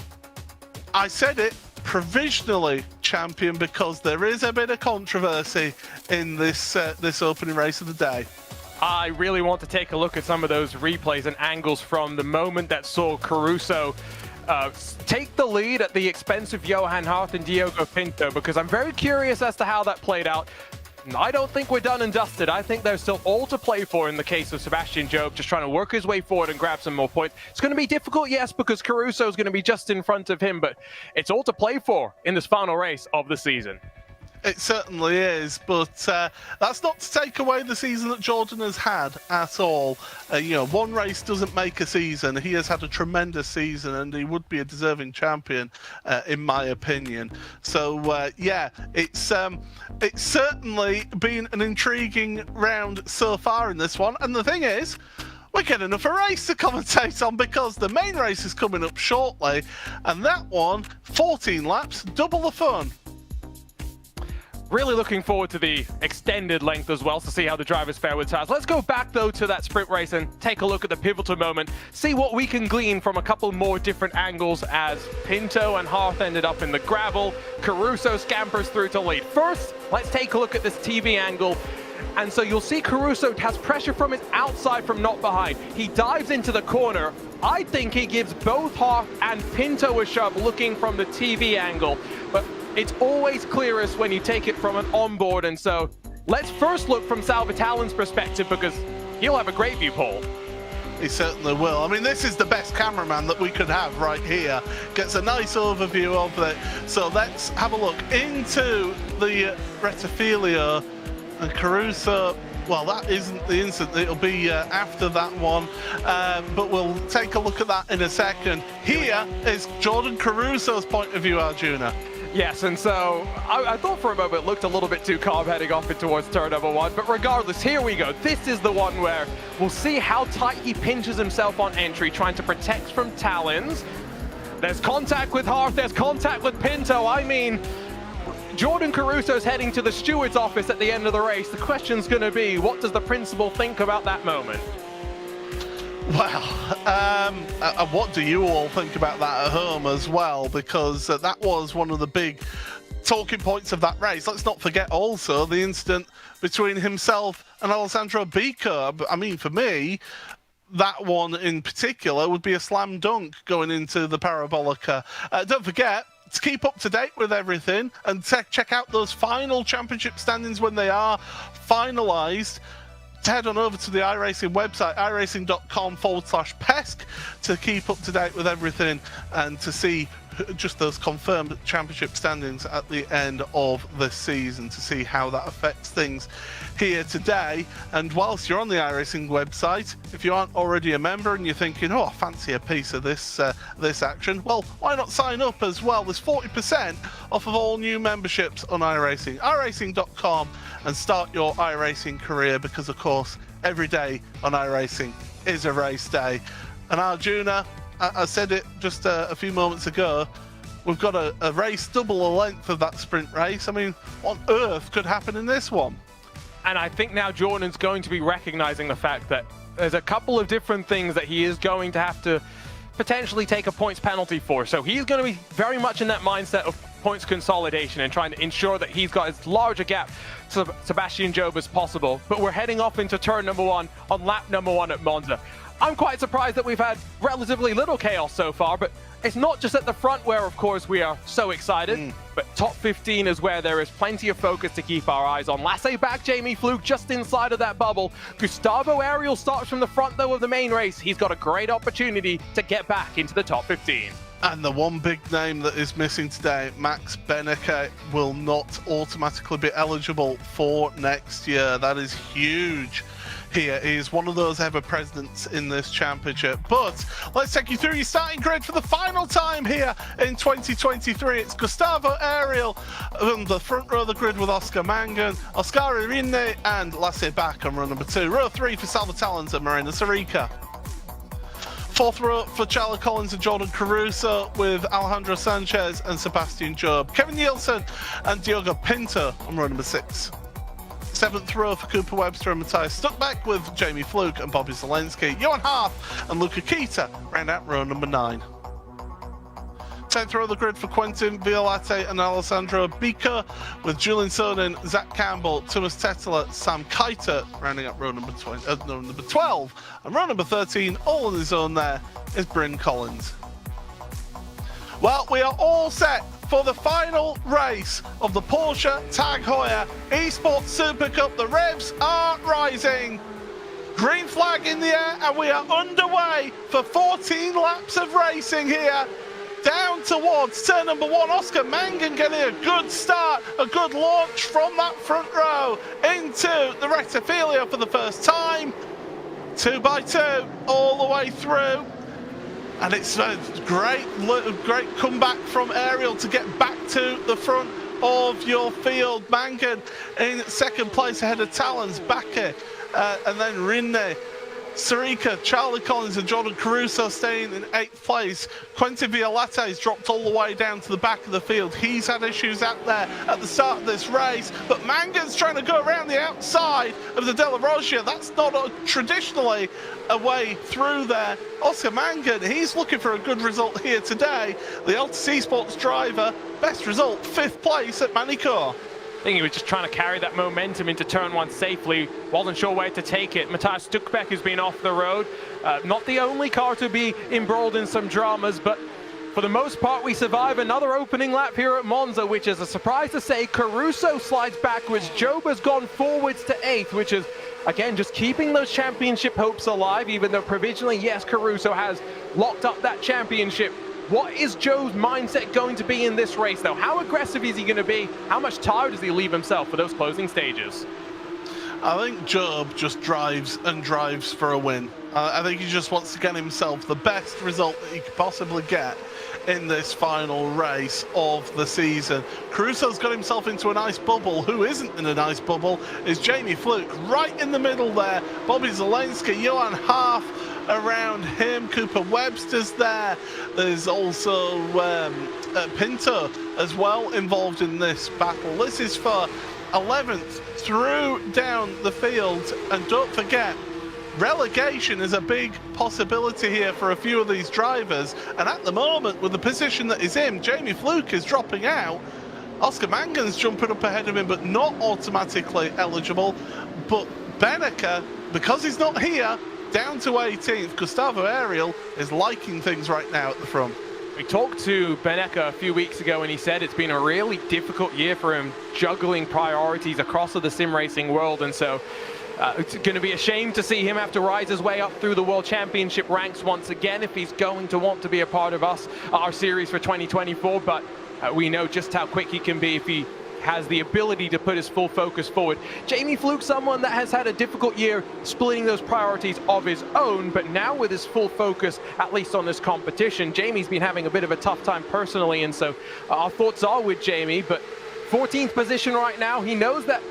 I said it, provisionally champion because there is a bit of controversy in this this opening race of the day. I really want to take a look at some of those replays and angles from the moment that saw Caruso take the lead at the expense of Johan Hart and Diogo Pinto, because I'm very curious as to how that played out. I don't think we're done and dusted. I think there's still all to play for in the case of Sebastian Job, just trying to work his way forward and grab some more points. It's going to be difficult, yes, because Caruso is going to be just in front of him, but it's all to play for in this final race of the season. It certainly is, but that's not to take away the season that Jordan has had at all. You know, one race doesn't make a season. He has had a tremendous season, and he would be a deserving champion, in my opinion. So, yeah, it's certainly been an intriguing round so far in this one. And the thing is, we're getting enough a race to commentate on because the main race is coming up shortly, and that one, 14 laps, double the fun. Really looking forward to the extended length as well to see how the drivers fare with tires. Let's go back though to that sprint race and take a look at the pivotal moment, see what we can glean from a couple more different angles as Pinto and Hearth ended up in the gravel. Caruso scampers through to lead. First, let's take a look at this TV angle. And so you'll see Caruso has pressure from his outside from not behind. He dives into the corner. I think he gives both Hearth and Pinto a shove looking from the TV angle. But it's always clearest when you take it from an onboard. And so let's first look from Sal Vitalin's perspective because he'll have a great view, Paul. He certainly will. I mean, this is the best cameraman that we could have right here. Gets a nice overview of it. So let's have a look into the Rettifilio. And Caruso, well, that isn't the instant. It'll be after that one. But we'll take a look at that in a second. Here is Jordan Caruso's point of view, Arjuna. Yes, and so I thought for a moment it looked a little bit too calm heading off in towards turn number 1, but regardless, here we go. This is the one where we'll see how tight he pinches himself on entry, trying to protect from Talons. There's contact with Hearth, there's contact with Pinto. I mean, Jordan Caruso's heading to the steward's office at the end of the race. The question's going to be, what does the principal think about that moment? Well, what do you all think about that at home as well? Because that was one of the big talking points of that race. Let's not forget also the incident between himself and Alessandro Bico. I mean, for me, that one in particular would be a slam dunk going into the Parabolica. Don't forget to keep up to date with everything and check out those final championship standings when they are finalised. Head on over to the iRacing website, iracing.com/PESC, to keep up to date with everything and to see just those confirmed championship standings at the end of the season, to see how that affects things here today. And whilst you're on the iRacing website, if you aren't already a member and you're thinking, oh, I fancy a piece of this this action, well, why not sign up as well? There's 40% off of all new memberships on iRacing, iracing.com, and start your iRacing career, because of course every day on iRacing is a race day. And Arjuna, I said it just a few moments ago, we've got a race double the length of that sprint race. I mean, what on earth could happen in this one? And I think now Jordan's going to be recognizing the fact that there's a couple of different things that he is going to have to potentially take a points penalty for. So he's going to be very much in that mindset of points consolidation and trying to ensure that he's got as large a gap to Sebastian Job as possible. But we're heading off into turn number 1 on lap number 1 at Monza. I'm quite surprised that we've had relatively little chaos so far, but it's not just at the front where, of course, we are so excited, but top 15 is where there is plenty of focus to keep our eyes on. Lasse back, Jamie Fluke just inside of that bubble. Gustavo Ariel starts from the front, though, of the main race. He's got a great opportunity to get back into the top 15. And the one big name that is missing today, Max Beneke, will not automatically be eligible for next year. That is huge. Here is one of those ever presidents in this championship. But let's take you through your starting grid for the final time here in 2023. It's Gustavo Ariel on the front row of the grid with Oscar Mangan, Oscar Rinne and Lasse Bach on row number 2. Row 3 for Salva Talens and Marina Sarica. Fourth row for Charlie Collins and Jordan Caruso with Alejandro Sanchez and Sebastian Job. Kevin Nielsen and Diogo Pinto on row number 6. Seventh row for Cooper Webster and Matthias Stuckbeck with Jamie Fluke and Bobby Zelensky. Johan Hearth and Luca Kita round out row number 9. 10th row of the grid for Quentin Violate and Alessandro Bico with Julian Sonin, Zach Campbell, Thomas Tetela, Sam Keiter rounding up row number 12. And row number 13, all on his own there, is Bryn Collins. Well, we are all set for the final race of the Porsche Tag Heuer Esports Supercup. The revs are rising. Green flag in the air, and we are underway for 14 laps of racing here. Down towards turn number 1, Oscar Mangan getting a good start, a good launch from that front row into the Rettifilio for the first time. 2x2 all the way through. And it's a great comeback from Ariel to get back to the front of your field. Mangan in second place ahead of Talons, Bakke, and then Rinne Sarika, Charlie Collins and Jordan Caruso staying in 8th place. Quentin Violate's dropped all the way down to the back of the field. He's had issues out there at the start of this race, but Mangan's trying to go around the outside of the De La Rogia. That's not traditionally a way through there. Oscar Mangan, he's looking for a good result here today. The Altus Esports driver, best result, 5th place at Manicourt. I think he was just trying to carry that momentum into turn 1 safely. Wasn't sure where to take it. Matthias Stuckbeck has been off the road. Not the only car to be embroiled in some dramas, but for the most part, we survive another opening lap here at Monza, which is a surprise to say. Caruso slides backwards. Job has gone forwards to 8th, which is, again, just keeping those championship hopes alive, even though provisionally, yes, Caruso has locked up that championship. What is Joe's mindset going to be in this race, though? How aggressive is he going to be? How much time does he leave himself for those closing stages? I think Job just drives and drives for a win. I think he just wants to get himself the best result that he could possibly get in this final race of the season. Caruso's got himself into a nice bubble. Who isn't in a nice bubble is Jamie Fluke, right in the middle there. Bobby Zelensky, Johan Haaf around him. Cooper Webster's there. There's also Pinto as well involved in this battle. This is for 11th through down the field, and don't forget, relegation is a big possibility here for a few of these drivers, and at the moment, with the position that he's in, Jamie Fluke is dropping out. Oscar Mangan's jumping up ahead of him, but not automatically eligible. But Benneker, because he's not here, down to 18th. Gustavo Ariel is liking things right now at the front. We talked to Benneker a few weeks ago, and he said it's been a really difficult year for him, juggling priorities across the sim racing world, and so it's going to be a shame to see him have to rise his way up through the World Championship ranks once again if he's going to want to be a part of our series for 2024, but we know just how quick he can be if he has the ability to put his full focus forward. Jamie Fluke, someone that has had a difficult year splitting those priorities of his own, but now with his full focus, at least on this competition, Jamie's been having a bit of a tough time personally, and so our thoughts are with Jamie, but 14th position right now, he knows that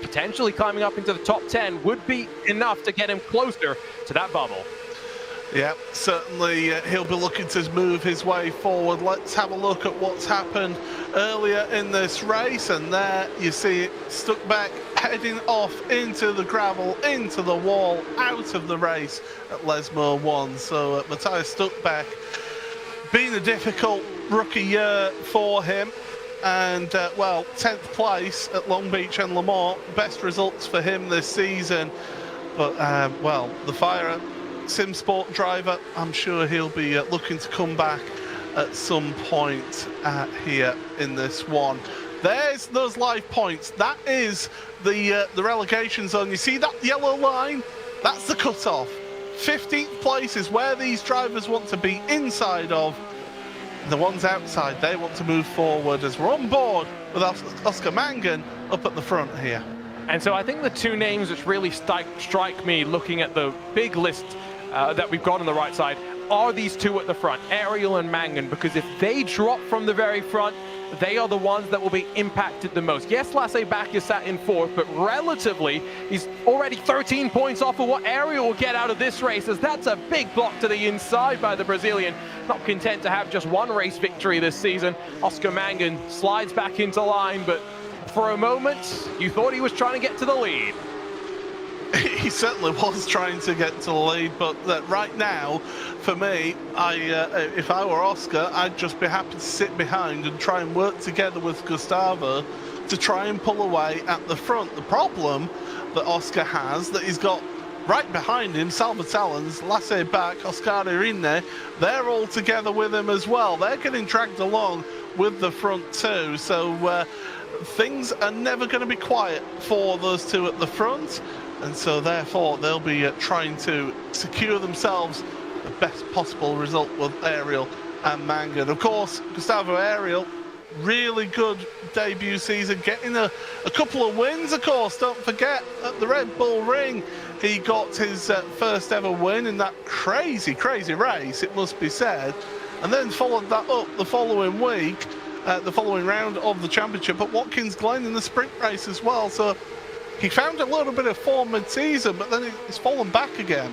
potentially climbing up into the top 10 would be enough to get him closer to that bubble. Yeah, certainly he'll be looking to move his way forward. Let's have a look at what's happened earlier in this race, and there you see it, Stuckbeck heading off into the gravel, into the wall, out of the race at Lesmo 1. So Matthias Stuckbeck, been a difficult rookie year for him, and well, 10th place at Long Beach and Le Mans, best results for him this season. But well, the Fire Sim Sport driver, I'm sure he'll be looking to come back at some point here in this one. There's those live points. That is the relegation zone. You see that yellow line? That's the cutoff. 15th place is where these drivers want to be inside of. The ones outside, they want to move forward, as we're on board with Oscar Mangan up at the front here. And so I think the two names which really strike me looking at the big list that we've got on the right side are these two at the front, Ariel and Mangan, because if they drop from the very front, they are the ones that will be impacted the most. Yes, Lasse Bach is sat in 4th, but relatively, he's already 13 points off of what Ariel will get out of this race, as that's a big block to the inside by the Brazilian. Not content to have just one race victory this season. Oscar Mangan slides back into line, but for a moment, you thought he was trying to get to the lead. He certainly was trying to get to the lead, but right now, for me, if I were Oscar, I'd just be happy to sit behind and try and work together with Gustavo to try and pull away at the front. The problem that Oscar has, that he's got right behind him, Salva Talons, Lasse Bach, Oscar Irine, they're all together with him as well. They're getting dragged along with the front too, so things are never going to be quiet for those two at the front. And so therefore they'll be trying to secure themselves the best possible result with Ariel and Mangan. Of course, Gustavo Ariel, really good debut season, getting a couple of wins, of course. Don't forget, at the Red Bull Ring, he got his first ever win in that crazy race, it must be said. And then followed that up the following week, the following round of the championship at Watkins Glen in the sprint race as well. So he found a little bit of form mid-season, but then he's fallen back again.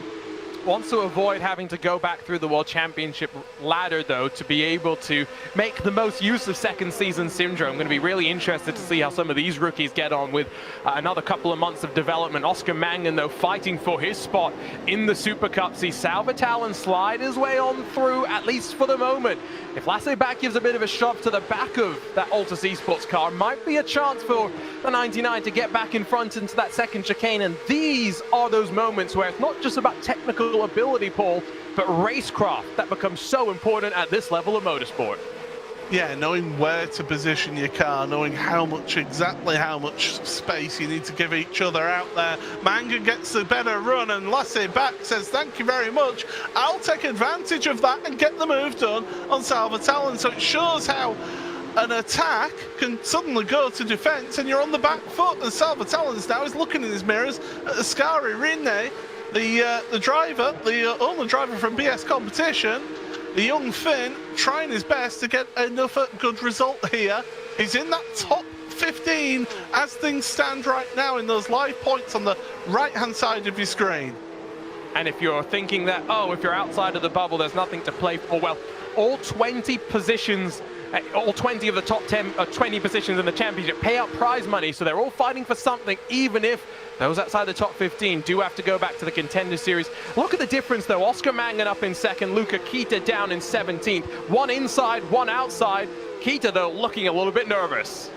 wants to avoid having to go back through the World Championship ladder, though, to be able to make the most use of second season syndrome. I'm going to be really interested to see how some of these rookies get on with another couple of months of development. Oscar Mangan, though, fighting for his spot in the Super Cup. See Salvatalen slide his way on through, at least for the moment. If Lasse back gives a bit of a shove to the back of that Altus Esports car, might be a chance for the 99 to get back in front into that second chicane. And these are those moments where it's not just about technical ability, Paul, but racecraft that becomes so important at this level of motorsport. Yeah, knowing where to position your car, knowing exactly how much space you need to give each other out there. Mangan gets the better run, and Lasse back says, thank you very much. I'll take advantage of that and get the move done on Salvatalen. So it shows how an attack can suddenly go to defense and you're on the back foot. And Salvatalen's now is looking in his mirrors at Ascari Rinne, the driver, the only driver from BS competition. The young Finn trying his best to get another good result here. He's in that top 15 as things stand right now in those live points on the right-hand side of your screen. And if you're thinking that, oh, if you're outside of the bubble, there's nothing to play for, well, all 20 positions, all 20 of the top 20 positions in the championship pay out prize money, so they're all fighting for something, even if those outside the top 15 do have to go back to the Contender Series. Look at the difference, though. Oscar Mangan up in second, Luca Kita down in 17th. One inside, one outside. Kita, though, looking a little bit nervous.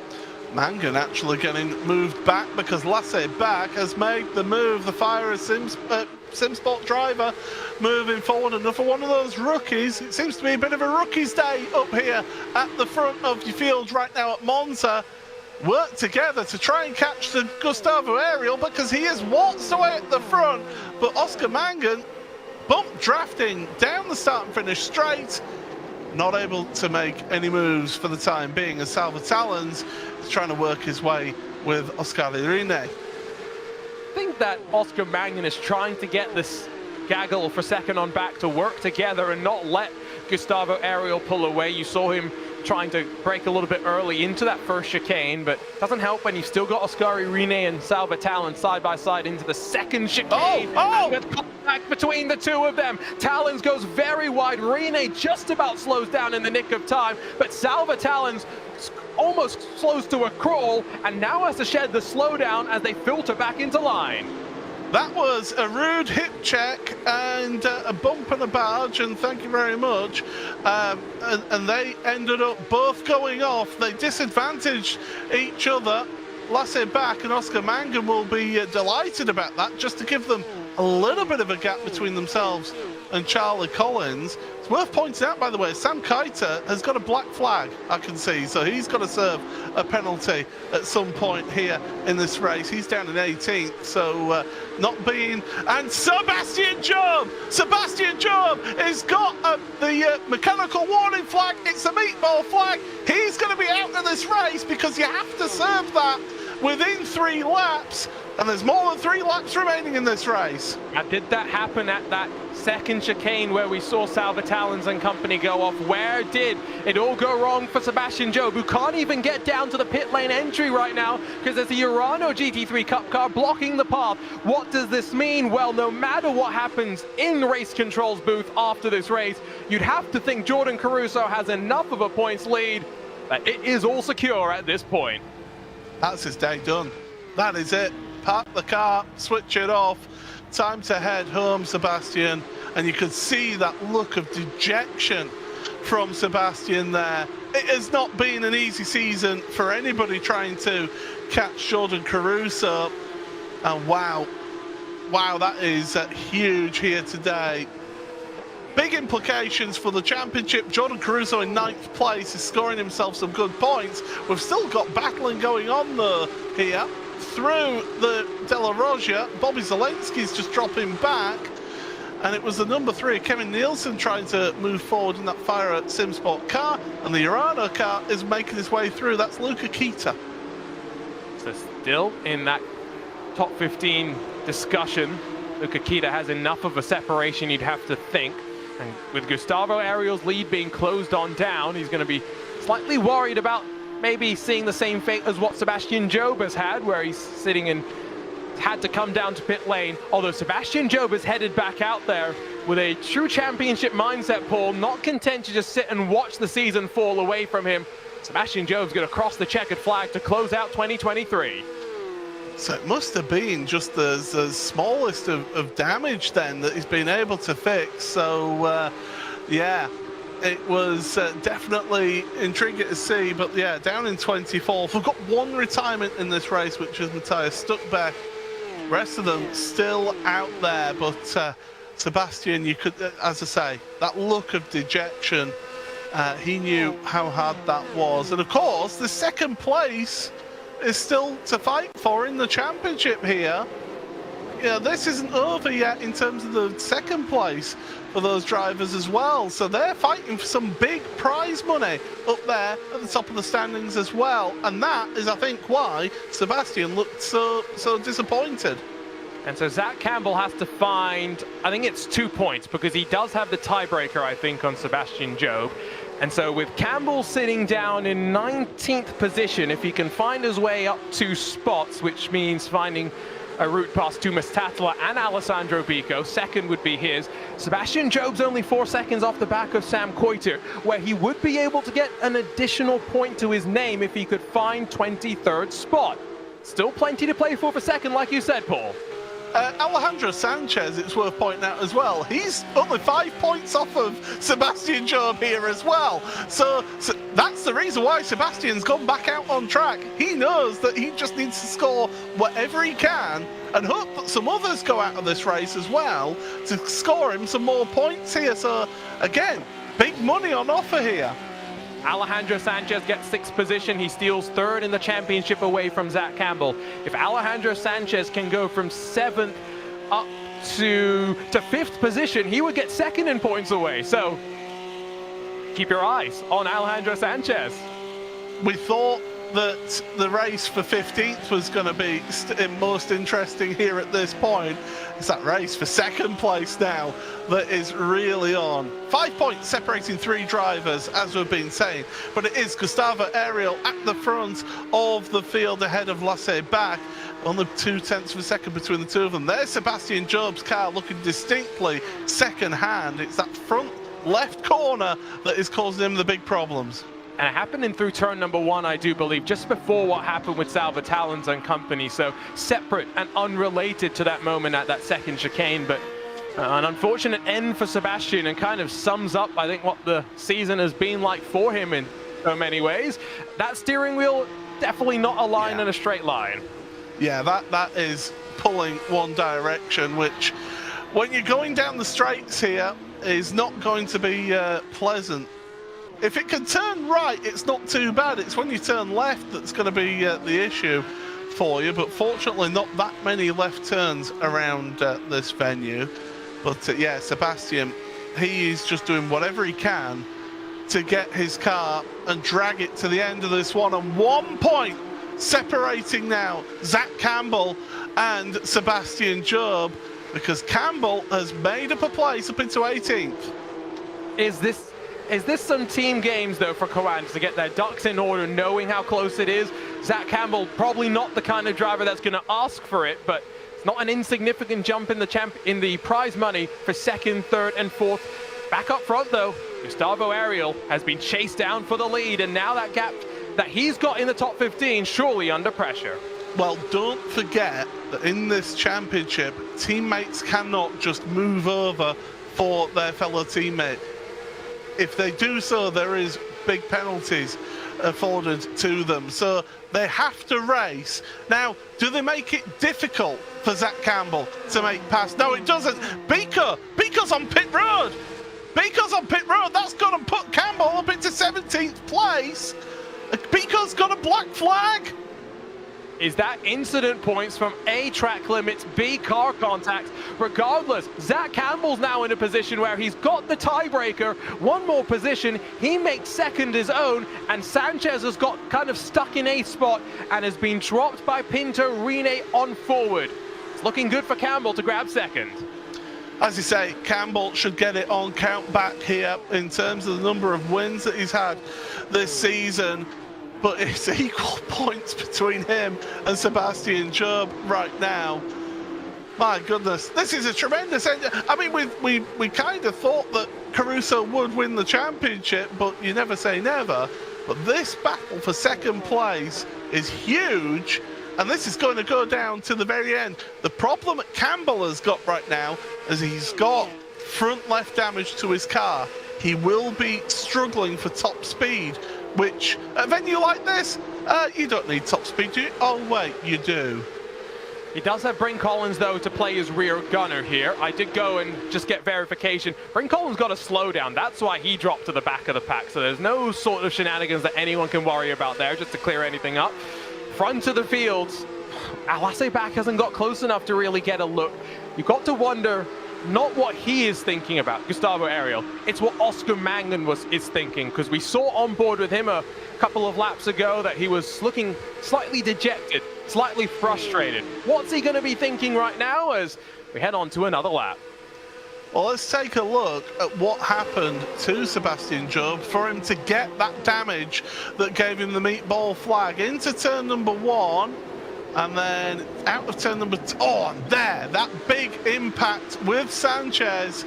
Mangan actually getting moved back because Lasse back has made the move. The Fire SimSport driver moving forward. Another one of those rookies. It seems to be a bit of a rookie's day up here at the front of your field right now at Monza. Work together to try and catch the Gustavo Ariel because he has waltzed away at the front. But Oscar Mangan bump drafting down the start and finish straight. Not able to make any moves for the time being as Salvatalen's is trying to work his way with Ascari Rinne. I think that Oscar Mangan is trying to get this gaggle for second on back to work together and not let Gustavo Ariel pull away. You saw him trying to break a little bit early into that first chicane, but doesn't help when you've still got Ascari Rinne and Salvatalen side by side into the second chicane. Oh! With contact between the two of them. Talons goes very wide. Rinne just about slows down in the nick of time, but Salvatalen's almost slows to a crawl and now has to shed the slowdown as they filter back into line. That was a rude hip check and a bump and a barge, and thank you very much. And they ended up both going off. They disadvantaged each other. Lasse back and Oscar Mangan will be delighted about that, just to give them a little bit of a gap between themselves and Charlie Collins. It's worth pointing out, by the way, Sam Keiter has got a black flag, I can see, so he's got to serve a penalty at some point here in this race. He's down in 18th, so not being... And Sebastian Job has got the mechanical warning flag. It's a meatball flag. He's going to be out of this race because you have to serve that within 3 laps. And there's more than 3 laps remaining in this race. Now, did that happen at that second chicane where we saw Salvatalen's and company go off? Where did it all go wrong for Sebastian Job, who can't even get down to the pit lane entry right now because there's a Urano GT3 Cup car blocking the path? What does this mean? Well, no matter what happens in race control's booth after this race, you'd have to think Jordan Caruso has enough of a points lead that it is all secure at this point. That's his day done. That is it. Park the car, switch it off. Time to head home, Sebastian. And you could see that look of dejection from Sebastian there. It has not been an easy season for anybody trying to catch Jordan Caruso. And wow, that is huge here today. Big implications for the championship. Jordan Caruso in 9th place is scoring himself some good points. We've still got battling going on though here. Through the De La Roja, Bobby Zelensky's just dropping back. And it was the number 3, Kevin Nielsen, trying to move forward in that Fire SimSport car. And the Urano car is making his way through. That's Luca Kita. So still in that top 15 discussion, Luca Kita has enough of a separation, you'd have to think. And with Gustavo Ariel's lead being closed on down, he's going to be slightly worried about maybe seeing the same fate as what Sebastian Job has had, where he's sitting in had to come down to pit lane, although Sebastian Job is headed back out there with a true championship mindset, Paul, not content to just sit and watch the season fall away from him. Sebastian Job's going to cross the checkered flag to close out 2023. So it must have been just the smallest of damage then that he's been able to fix. So, yeah, it was definitely intriguing to see. But, yeah, down in 24th. We've got one retirement in this race, which is Matthias Stuckbeck. Rest of them still out there. But Sebastian, you could, as I say, that look of dejection, he knew how hard that was. And, of course, the second place is still to fight for in the championship here. Yeah, this isn't over yet in terms of the second place for those drivers as well. So they're fighting for some big prize money up there at the top of the standings as well. And that is, I think, why Sebastian looked so disappointed. And so Zach Campbell has to find, I think it's 2 points, because he does have the tiebreaker, I think, on Sebastian Job. And so with Campbell sitting down in 19th position, if he can find his way up 2 spots, which means finding a route past Tumas Tatla and Alessandro Bico, second would be his. Sebastian Job's only 4 seconds off the back of Sam Koiter, where he would be able to get an additional point to his name if he could find 23rd spot. Still plenty to play for second, like you said, Paul. Alejandro Sanchez, it's worth pointing out as well, he's only 5 points off of Sebastian Job here as well. So that's the reason why Sebastian's gone back out on track. He knows that he just needs to score whatever he can and hope that some others go out of this race as well to score him some more points here. So again, big money on offer here. Alejandro Sanchez gets 6th position. He steals 3rd in the championship away from Zach Campbell. If Alejandro Sanchez can go from 7th up to 5th position, he would get 2nd in points away. So keep your eyes on Alejandro Sanchez. We thought that the race for 15th was going to be most interesting here at this point. It's that race for 2nd place now that is really on. 5 points separating 3 drivers, as we've been saying, but it is Gustavo Ariel at the front of the field ahead of Lasse Bach. Only 0.2 of a second between the two of them. There's Sebastian Job's car looking distinctly second hand. It's that front left corner that is causing him the big problems. And it happened in through turn number 1, I do believe, just before what happened with Salva Talons and company. So separate and unrelated to that moment at that second chicane. But an unfortunate end for Sebastian, and kind of sums up, I think, what the season has been like for him in so many ways. That steering wheel, definitely not a line in a straight line. Yeah, that is pulling one direction, which, when you're going down the straights here, is not going to be pleasant. If it can turn right, it's not too bad. It's when you turn left that's going to be the issue for you. But fortunately, not that many left turns around this venue. But yeah, Sebastian, he is just doing whatever he can to get his car and drag it to the end of this one. And 1 point separating now Zach Campbell and Sebastian Job, because Campbell has made up a place up into 18th. Is this some team games, though, for Coan to get their ducks in order, knowing how close it is? Zach Campbell, probably not the kind of driver that's going to ask for it, but it's not an insignificant jump in the prize money for 2nd, 3rd, and 4th. Back up front, though, Gustavo Ariel has been chased down for the lead, and now that gap that he's got in the top 15, surely under pressure. Well, don't forget that in this championship, teammates cannot just move over for their fellow teammate. If they do so, there is big penalties afforded to them. So they have to race. Now, do they make it difficult for Zach Campbell to make past? No, it doesn't. Bico's on pit road. Bico's on pit road. That's going to put Campbell up into 17th place. Bico's got a black flag. Is that incident points from A, track limits, B, car contacts? Regardless, Zach Campbell's now in a position where he's got the tiebreaker. One more position, he makes 2nd his own, and Sanchez has got kind of stuck in 8th spot and has been dropped by Pinto Rene on forward. It's looking good for Campbell to grab 2nd. As you say, Campbell should get it on count back here in terms of the number of wins that he's had this season. but it's equal points between him and Sebastian Job right now. My goodness, this is a tremendous end. I mean, we kind of thought that Caruso would win the championship, but you never say never. But this battle for second place is huge, and this is going to go down to the very end. The problem Campbell has got right now is he's got front left damage to his car. He will be struggling for top speed, which at a venue like this, you don't need top speed, do you? Oh wait, you do. He does have Bryn Collins, though, to play his rear gunner here. I did go and just get verification. Bryn Collins got a slowdown. That's why he dropped to the back of the pack. So there's no sort of shenanigans that anyone can worry about there, just to clear anything up. Front of the field, Lasse Bak hasn't got close enough to really get a look. You've got to wonder not what he is thinking about, Gustavo Ariel. It's what Oscar Mangan is thinking, because we saw on board with him a couple of laps ago that he was looking slightly dejected, slightly frustrated. What's he going to be thinking right now as we head on to another lap? Well, let's take a look at what happened to Sebastian Job for him to get that damage that gave him the meatball flag into turn number 1. And then out of turn number 2, and there, that big impact with Sanchez.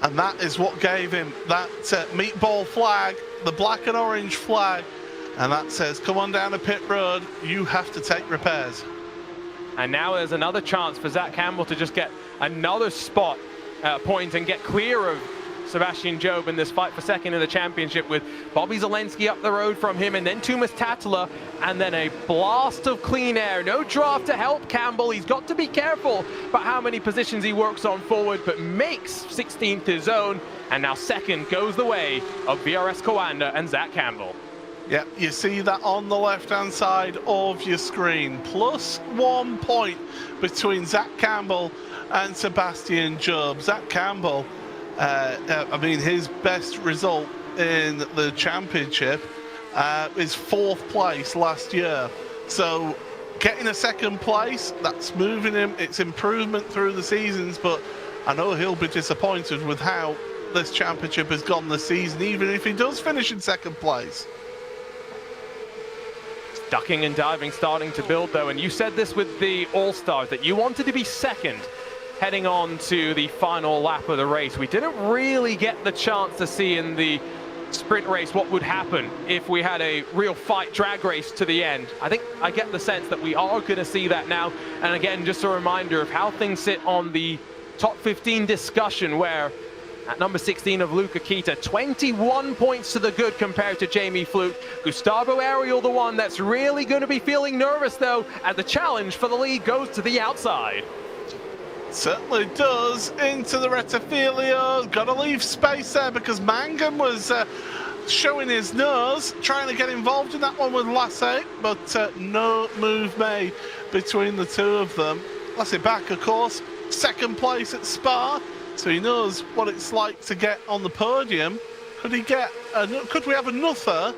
And that is what gave him that meatball flag, the black and orange flag. And that says, come on down to pit road, you have to take repairs. And now there's another chance for Zach Campbell to just get another spot point and get clear of Sebastian Job in this fight for second in the championship, with Bobby Zelensky up the road from him, and then Tumas Tatala, and then a blast of clean air. No draft to help Campbell. He's got to be careful about how many positions he works on forward, but makes 16th his own, and now second goes the way of VRS Coanda and Zach Campbell. Yeah, you see that on the left-hand side of your screen. Plus 1 point between Zach Campbell and Sebastian Job. Zach Campbell, I mean, his best result in the championship is 4th place last year. So getting a 2nd place, that's moving him. It's improvement through the seasons, but I know he'll be disappointed with how this championship has gone this season, even if he does finish in 2nd place. Ducking and diving starting to build, though, and you said this with the All-Stars, that you wanted to be second heading on to the final lap of the race. We didn't really get the chance to see in the sprint race what would happen if we had a real fight drag race to the end. I get the sense that we are going to see that now. And again, just a reminder of how things sit on the top 15 discussion, where at number 16 of Luca Kita, 21 points to the good compared to Jamie Flute. Gustavo Ariel, the one that's really going to be feeling nervous, though, as the challenge for the lead goes to the outside. Certainly does, into the Retafilio. Got to leave space there because Mangan was showing his nose, trying to get involved in that one with Lasse, but no move made between the two of them. Lasse Bak, of course, 2nd place at Spa, so he knows what it's like to get on the podium. Could we have another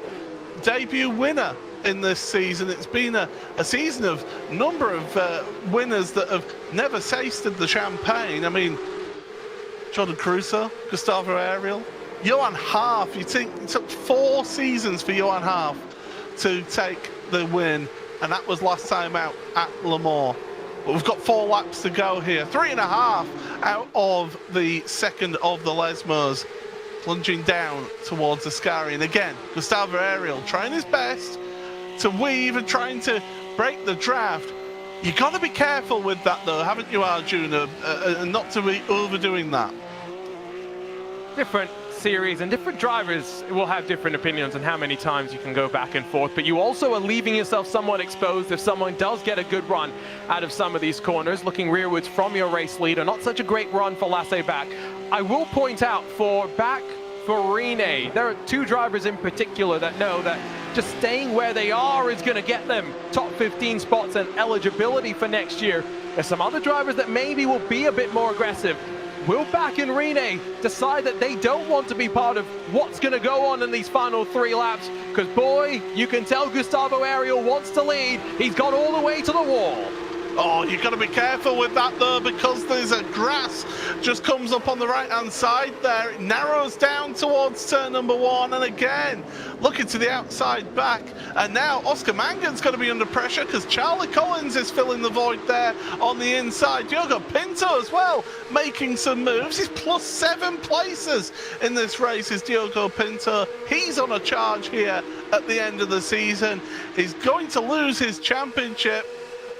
debut winner in this season? It's been a season of number of winners that have never tasted the champagne. I mean, Jordan Caruso, Gustavo Ariel, Johan Haaf. You think it took 4 seasons for Johan Haaf to take the win, and that was last time out at Le Mans. But we've got 4 laps to go here. 3.5 out of the 2nd of the Lesmos, plunging down towards Ascari. And again, Gustavo Ariel trying his best to weave and trying to break the draft. You got to be careful with that, though, haven't you, Arjuna? Not to be overdoing that. Different series and different drivers will have different opinions on how many times you can go back and forth, but you also are leaving yourself somewhat exposed if someone does get a good run out of some of these corners, looking rearwards from your race leader. Not such a great run for Lasse Bak. I will point out for Bak, for Rene, there are 2 drivers in particular that know that just staying where they are is going to get them top 15 spots and eligibility for next year. There's some other drivers that maybe will be a bit more aggressive. Will Bak and Rene decide that they don't want to be part of what's going to go on in these final 3 laps? Because, boy, you can tell Gustavo Ariel wants to lead. He's gone all the way to the wall. Oh, you've got to be careful with that, though, because there's a grass just comes up on the right-hand side there. It narrows down towards turn number 1, and again, looking to the outside back, and now Oscar Mangan's going to be under pressure because Charlie Collins is filling the void there on the inside. Diogo Pinto as well making some moves. He's plus 7 places in this race is Diogo Pinto. He's on a charge here at the end of the season. He's going to lose his championship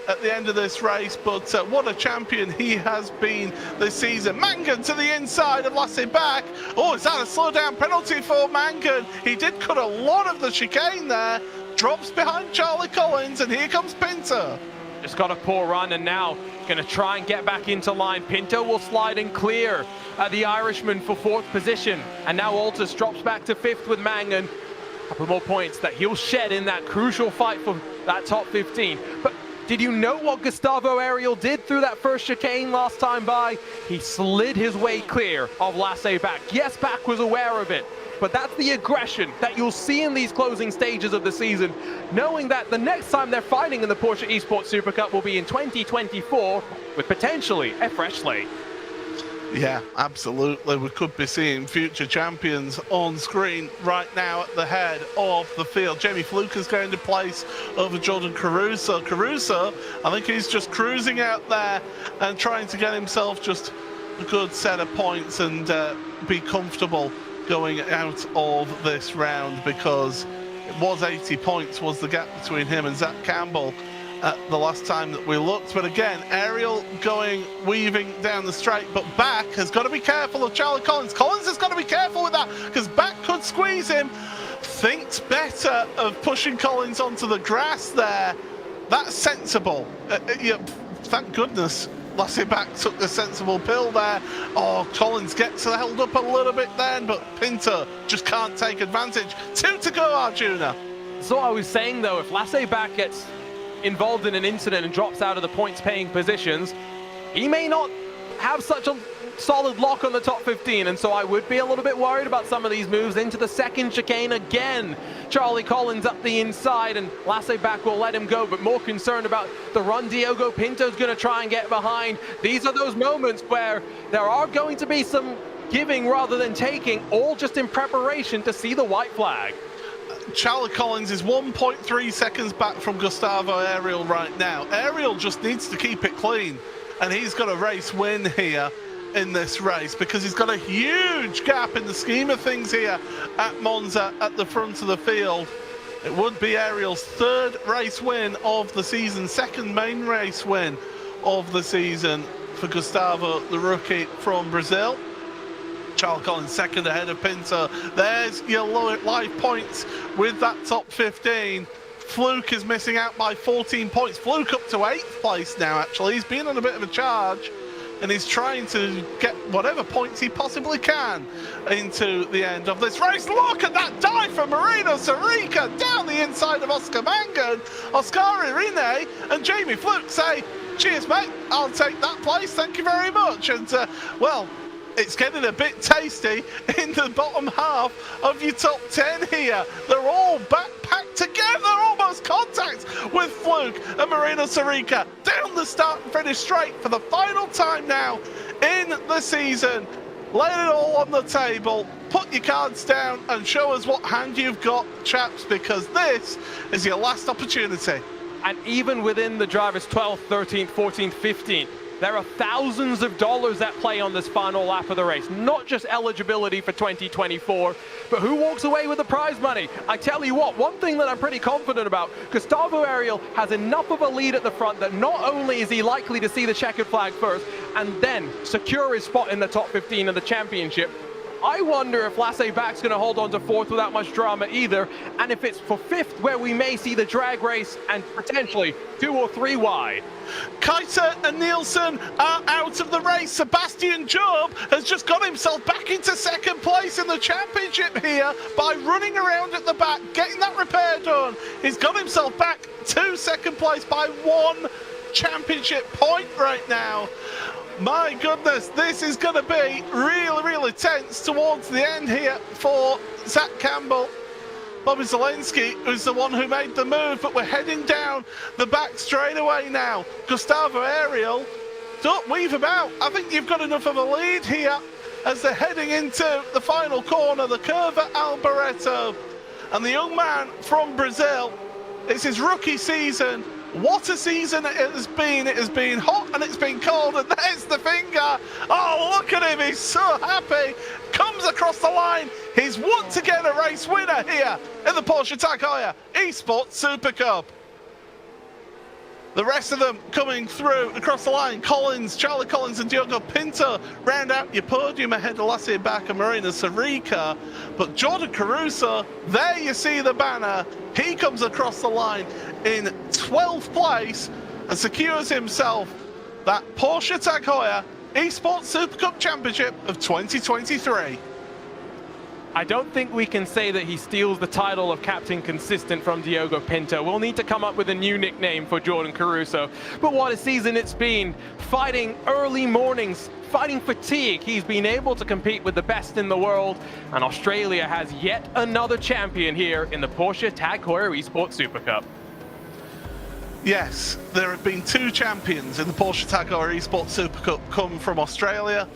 at the end of this race, but what a champion he has been this season. Mangan to the inside of Lasse Bak. Oh, is that a slow down penalty for Mangan? He did cut a lot of the chicane there. Drops behind Charlie Collins, and here comes Pinto. Just got a poor run, and now going to try and get back into line. Pinto will slide and clear the Irishman for 4th position, and now Altus drops back to 5th with Mangan. A couple more points that he'll shed in that crucial fight for that top 15. But did you know what Gustavo Ariel did through that first chicane last time by? He slid his way clear of Lasse Bak. Yes, Bak was aware of it, but that's the aggression that you'll see in these closing stages of the season, knowing that the next time they're fighting in the Porsche Esports Supercup will be in 2024 with potentially a fresh slate. Yeah, absolutely. We could be seeing future champions on screen right now at the head of the field. Jamie Fluke is going to place over Jordan Caruso. Caruso, I think he's just cruising out there and trying to get himself just a good set of points and be comfortable going out of this round, because it was 80 points was the gap between him and Zach Campbell the last time that we looked. But again, Ariel weaving down the straight, but Bak has got to be careful of Charlie Collins. Collins has got to be careful with that, because Bak could squeeze him. Thinks better of pushing Collins onto the grass there. That's sensible. Thank goodness Lasse Bak took the sensible pill there. Oh, Collins gets held up a little bit then, but Pinto just can't take advantage. 2 to go, Arjuna. So I was saying, though, if Lasse Bak gets involved in an incident and drops out of the points-paying positions, he may not have such a solid lock on the top 15, and so I would be a little bit worried about some of these moves into the second chicane again. Charlie Collins up the inside, and Lasse Bak will let him go, but more concerned about the run Diogo Pinto's going to try and get behind. These are those moments where there are going to be some giving rather than taking, all just in preparation to see the white flag. Charlie Collins is 1.3 seconds back from Gustavo Ariel right now. Ariel just needs to keep it clean, and he's got a race win here in this race, because he's got a huge gap in the scheme of things here at Monza at the front of the field. It would be Ariel's 3rd race win of the season, 2nd main race win of the season for Gustavo, the rookie from Brazil. Charles Collins 2nd ahead of Pinto. There's your live points with that top 15. Fluke is missing out by 14 points. Fluke up to 8th place now, actually. He's been on a bit of a charge, and he's trying to get whatever points he possibly can into the end of this race. Look at that dive from Marino Sarica down the inside of Oscar Mangan. Oscar Irene and Jamie Fluke say, cheers, mate. I'll take that place. Thank you very much. And, well, it's getting a bit tasty in the bottom half of your top 10 here. They're all backpacked together, almost contact with Fluke and Marino Sarica down the start and finish straight for the final time now in the season. Lay it all on the table, put your cards down and show us what hand you've got, chaps, because this is your last opportunity. And even within the drivers 12th, 13th, 14th, 15th, there are thousands of dollars at play on this final lap of the race, not just eligibility for 2024, but who walks away with the prize money. I tell you what, one thing that I'm pretty confident about, Gustavo Ariel has enough of a lead at the front that not only is he likely to see the checkered flag first and then secure his spot in the top 15 of the championship, I wonder if Lasse Bak's going to hold on to 4th without much drama either, and if it's for 5th where we may see the drag race and potentially 2 or 3 wide. Keiser and Nielsen are out of the race. Sebastian Job has just got himself back into 2nd place in the championship here by running around at the back, getting that repair done. He's got himself back to 2nd place by 1 championship point right now. My goodness, this is going to be really, really tense towards the end here for Zach Campbell. Bobby Zelensky is the one who made the move, but we're heading down the back straightaway now. Gustavo Ariel, don't weave about. I think you've got enough of a lead here as they're heading into the final corner, the curve at Alboreto. And the young man from Brazil, it's his rookie season. What a season it has been. It has been hot and it's been cold, and there's the finger. Oh, look at him. He's so happy. Comes across the line. He's once again a race winner here in the Porsche Heuer Esports Supercup. The rest of them coming through across the line. Collins, Charlie Collins and Diogo Pinto round out your podium ahead of Lassie Baca, Marina Sarica. But Jordan Caruso, there you see the banner. He comes across the line in 12th place and secures himself that Porsche Heuer Esports Supercup Championship of 2023. I don't think we can say that he steals the title of Captain Consistent from Diogo Pinto. We'll need to come up with a new nickname for Jordan Caruso. But what a season it's been. Fighting early mornings, fighting fatigue. He's been able to compete with the best in the world. And Australia has yet another champion here in the Porsche Heuer Esports Supercup. Yes, there have been 2 champions in the Porsche Heuer Esports Supercup come from Australia.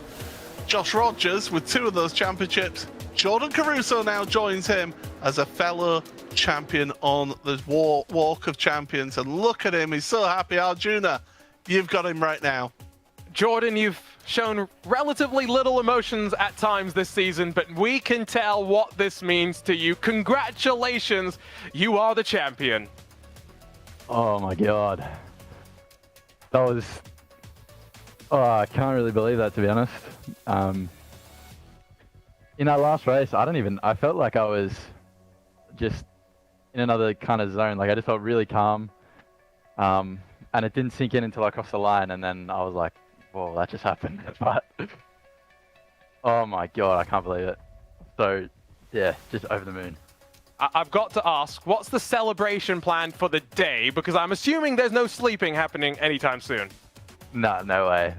Josh Rogers with 2 of those championships. Jordan Caruso now joins him as a fellow champion on the Walk of Champions. And look at him, he's so happy. Arjuna, you've got him right now. Jordan, you've shown relatively little emotions at times this season, but we can tell what this means to you. Congratulations, you are the champion. Oh my God. That was... Oh, I can't really believe that, to be honest. In that last race, I felt like I was just in another kind of zone. Like, I just felt really calm. And it didn't sink in until I crossed the line, and then I was like, whoa, that just happened. But, oh my God, I can't believe it. So, yeah, just over the moon. I've got to ask, what's the celebration plan for the day? Because I'm assuming there's no sleeping happening anytime soon. No, no way.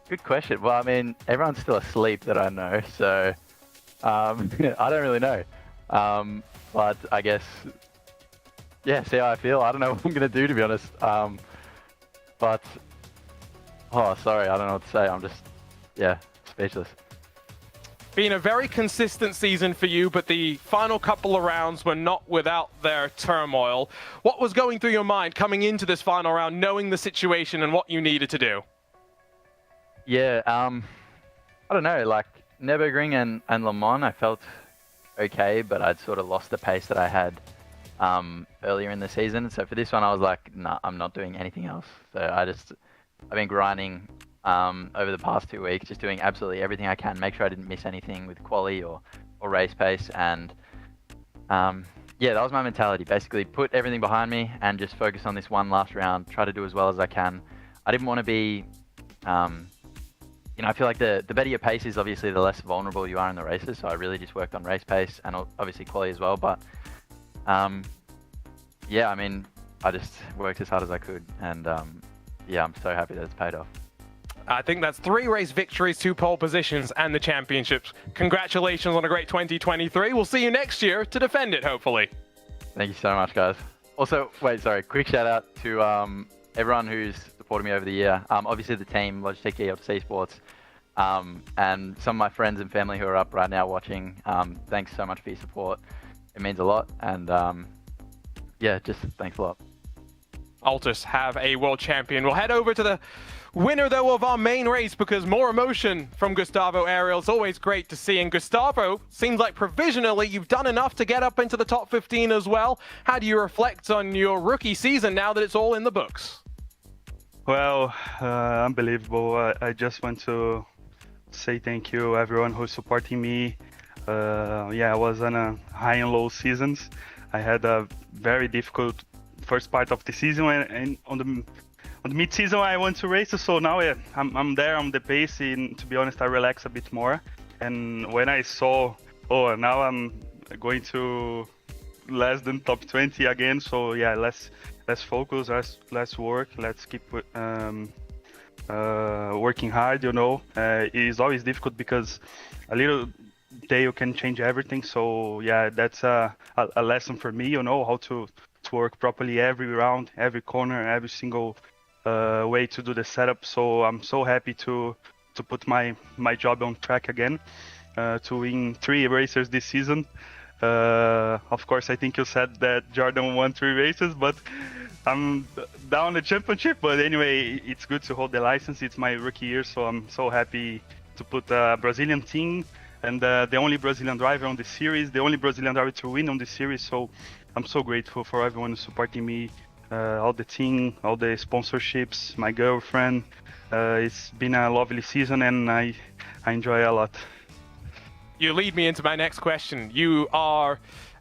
Good question. Well, I mean, everyone's still asleep that I know, so... I don't really know, but I guess, yeah, see how I feel. I don't know what I'm going to do, to be honest, but, oh, sorry, I don't know what to say. I'm just, yeah, speechless. Been a very consistent season for you, but the final couple of rounds were not without their turmoil. What was going through your mind coming into this final round, knowing the situation and what you needed to do? Yeah, I don't know, like, Nürburgring and Le Mans, I felt okay, but I'd sort of lost the pace that I had earlier in the season. So for this one, I was like, nah, I'm not doing anything else. So I've been grinding over the past 2 weeks, just doing absolutely everything I can, make sure I didn't miss anything with quali or race pace. And yeah, that was my mentality. Basically, put everything behind me and just focus on this one last round, try to do as well as I can. I didn't want to be... I feel like the better your pace is, obviously, the less vulnerable you are in the races. So I really just worked on race pace and obviously quali as well. But yeah, I mean, I just worked as hard as I could. And yeah, I'm so happy that it's paid off. I think that's 3 race victories, 2 pole positions, and the championships. Congratulations on a great 2023. We'll see you next year to defend it, hopefully. Thank you so much, guys. Also, wait, sorry, quick shout out to everyone who's supported me over the year. Obviously the team, Logitech Esports, and some of my friends and family who are up right now watching. Thanks so much for your support. It means a lot. And yeah, just thanks a lot. Altus have a world champion. We'll head over to the winner, though, of our main race, because more emotion from Gustavo Ariel is always great to see. And Gustavo, seems like provisionally you've done enough to get up into the top 15 as well. How do you reflect on your rookie season now that it's all in the books? Well, unbelievable. I just want to say thank you everyone who's supporting me. Yeah, I was on a high and low seasons. I had a very difficult first part of the season, and on the mid-season I went to races, so now yeah, I'm there on the pace, and to be honest I relax a bit more. And when I saw, oh, now I'm going to less than top 20 again, so yeah, let's focus, let's work, let's keep working hard, you know. It is always difficult because a little detail can change everything, so yeah, that's a lesson for me, you know, how to work properly every round, every corner, every single way to do the setup. So I'm so happy to put my job on track again, to win 3 races this season. Of course, I think you said that Jordan won 3 races, but I'm down the championship. But anyway, it's good to hold the license. It's my rookie year, so I'm so happy to put a Brazilian team and the only Brazilian driver on the series, the only Brazilian driver to win on the series. So I'm so grateful for everyone supporting me, all the team, all the sponsorships, my girlfriend. It's been a lovely season, and I enjoy a lot. You lead me into my next question. You are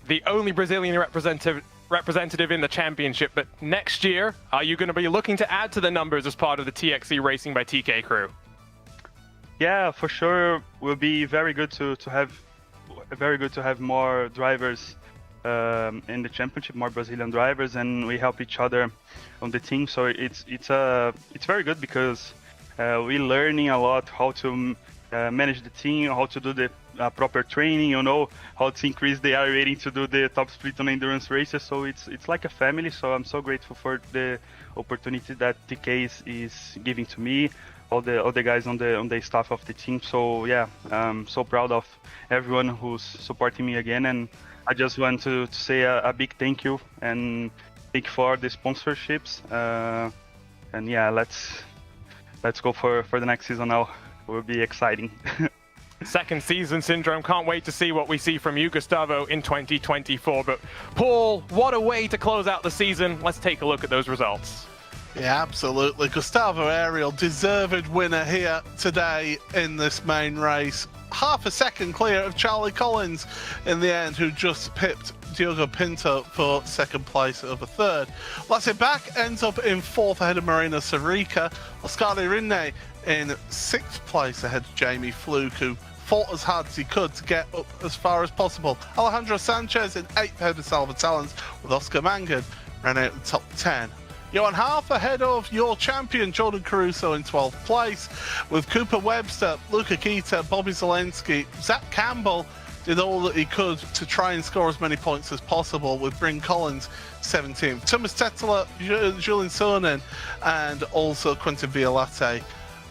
the only Brazilian representative in the championship, but next year, are you going to be looking to add to the numbers as part of the TXC Racing by TK crew? Yeah, for sure. Will be very good to have more drivers in the championship, more Brazilian drivers, and we help each other on the team. So it's very good because we're learning a lot how to manage the team, how to do the proper training, how to increase the R rating to do the top split on endurance races. So it's like a family. So I'm so grateful for the opportunity that TK is giving to me, all the guys on the staff of the team. So yeah, I'm so proud of everyone who's supporting me again, and I just want to say a big thank you and thank you for the sponsorships. And yeah, let's go for the next season now. It will be exciting. Second season syndrome. Can't wait to see what we see from you, Gustavo, in 2024. But Paul, what a way to close out the season. Let's take a look at those results. Yeah, absolutely. Gustavo Ariel, deserved winner here today in this main race. Half a second clear of Charlie Collins in the end, who just pipped Diogo Pinto for second place over third. Lasse Bach ends up in fourth ahead of Marina Sarica. Oscar Rinne in sixth place ahead of Jamie Fluke, who fought as hard as he could to get up as far as possible. Alejandro Sanchez in eighth ahead of Salva Talens, with Oscar Mangan ran out in the top 10. Johan Half ahead of your champion Jordan Caruso in 12th place, with Cooper Webster, Luca Kita, Bobby Zelensky. Zach Campbell did all that he could to try and score as many points as possible, with Bryn Collins 17th. Thomas Tetteler, Julian Sonnen, and also Quentin Violate.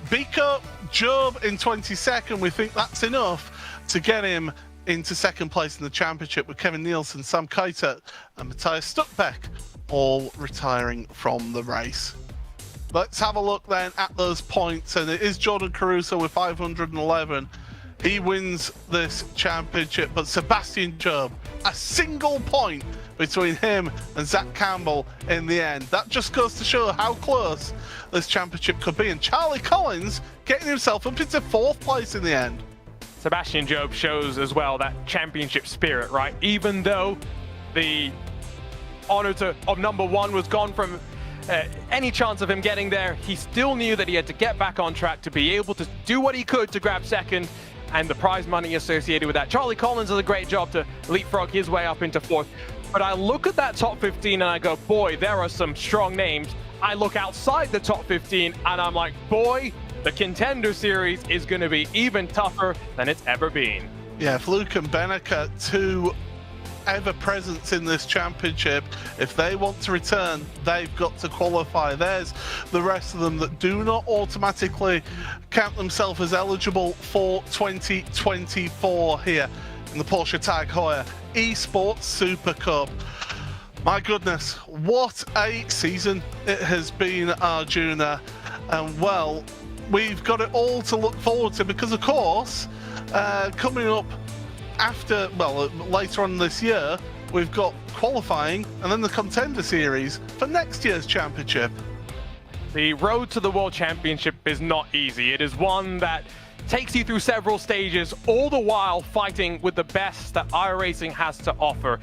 Biko Job in 22nd. We think that's enough to get him into second place in the championship, with Kevin Nielsen, Sam Keiter, and Matthias Stuckbeck all retiring from the race. Let's have a look then at those points, and it is Jordan Caruso with 511. He wins this championship, but Sebastian Job, a single point between him and Zach Campbell in the end. That just goes to show how close this championship could be, and Charlie Collins getting himself up into fourth place in the end. Sebastian Job shows as well that championship spirit, right? Even though the honor of number one was gone from any chance of him getting there, he still knew that he had to get back on track to be able to do what he could to grab second, and the prize money associated with that. Charlie Collins does a great job to leapfrog his way up into fourth. But I look at that top 15 and I go, boy, there are some strong names. I look outside the top 15 and I'm like, boy, the Contender Series is going to be even tougher than it's ever been. Yeah, Fluke and Beneca, two ever presence in this championship. If they want to return, they've got to qualify. There's the rest of them that do not automatically count themselves as eligible for 2024 here in the Porsche Tag Heuer Esports Supercup. My goodness, what a season it has been, Arjuna. And well, we've got it all to look forward to, because of course, coming up after, well, later on this year, we've got qualifying and then the Contender Series for next year's championship. The road to the World Championship is not easy. It is one that takes you through several stages, all the while fighting with the best that iRacing has to offer.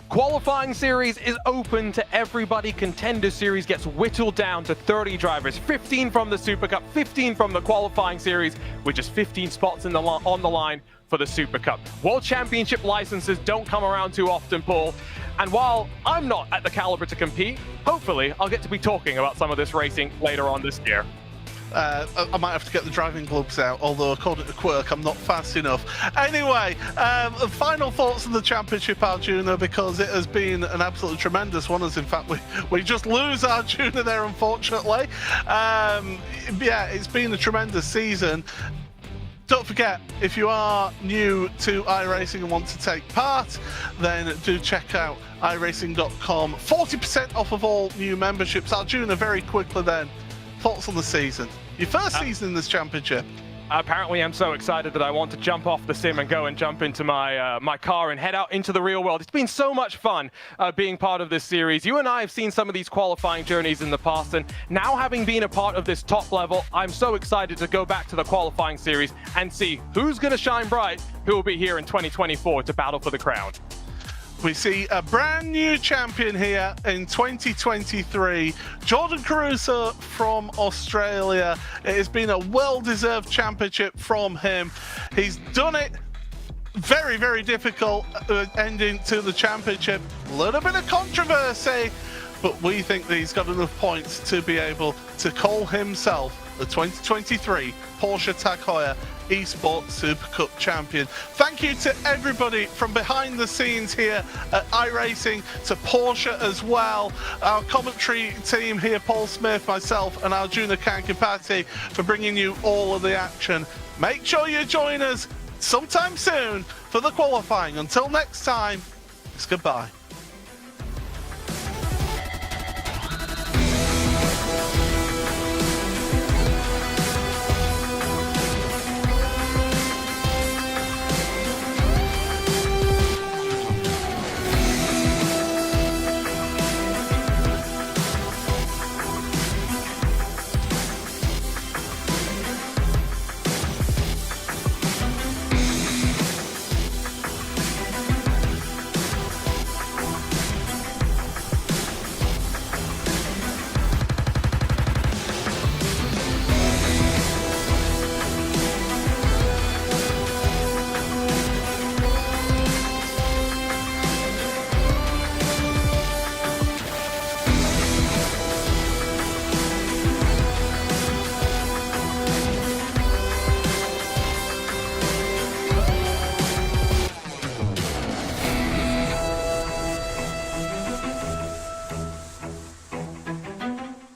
Qualifying series is open to everybody. Contender Series gets whittled down to 30 drivers, 15 from the Super Cup, 15 from the qualifying series, with just 15 spots on the line for the Super Cup. World Championship licenses don't come around too often, Paul. And while I'm not at the caliber to compete, hopefully I'll get to be talking about some of this racing later on this year. I might have to get the driving gloves out, although according to Quirk, I'm not fast enough. Anyway, final thoughts on the championship, Arjuna, because it has been an absolutely tremendous one, as in fact we just lose Arjuna there, unfortunately. Yeah, it's been a tremendous season. don't forget, if you are new to iRacing and want to take part, then do check out iRacing.com. 40% off of all new memberships. Arjuna, very quickly then, thoughts on the season? Your first season in this championship. Apparently, I'm so excited that I want to jump off the sim and go and jump into my car and head out into the real world. It's been so much fun being part of this series. You and I have seen some of these qualifying journeys in the past, and now having been a part of this top level, I'm so excited to go back to the qualifying series and see who's going to shine bright, who will be here in 2024 to battle for the crown. We see a brand new champion here in 2023, Jordan Caruso from Australia. It has been a well-deserved championship from him. He's done it very, very difficult ending to the championship. A little bit of controversy, but we think that he's got enough points to be able to call himself the 2023 Porsche Tag Heuer Esports Supercup champion. Thank you to everybody from behind the scenes here at iRacing, to Porsche as well, our commentary team here, Paul Smith, myself, and Arjuna Kankipati, for bringing you all of the action. Make sure you join us sometime soon for the qualifying. Until next time, it's goodbye.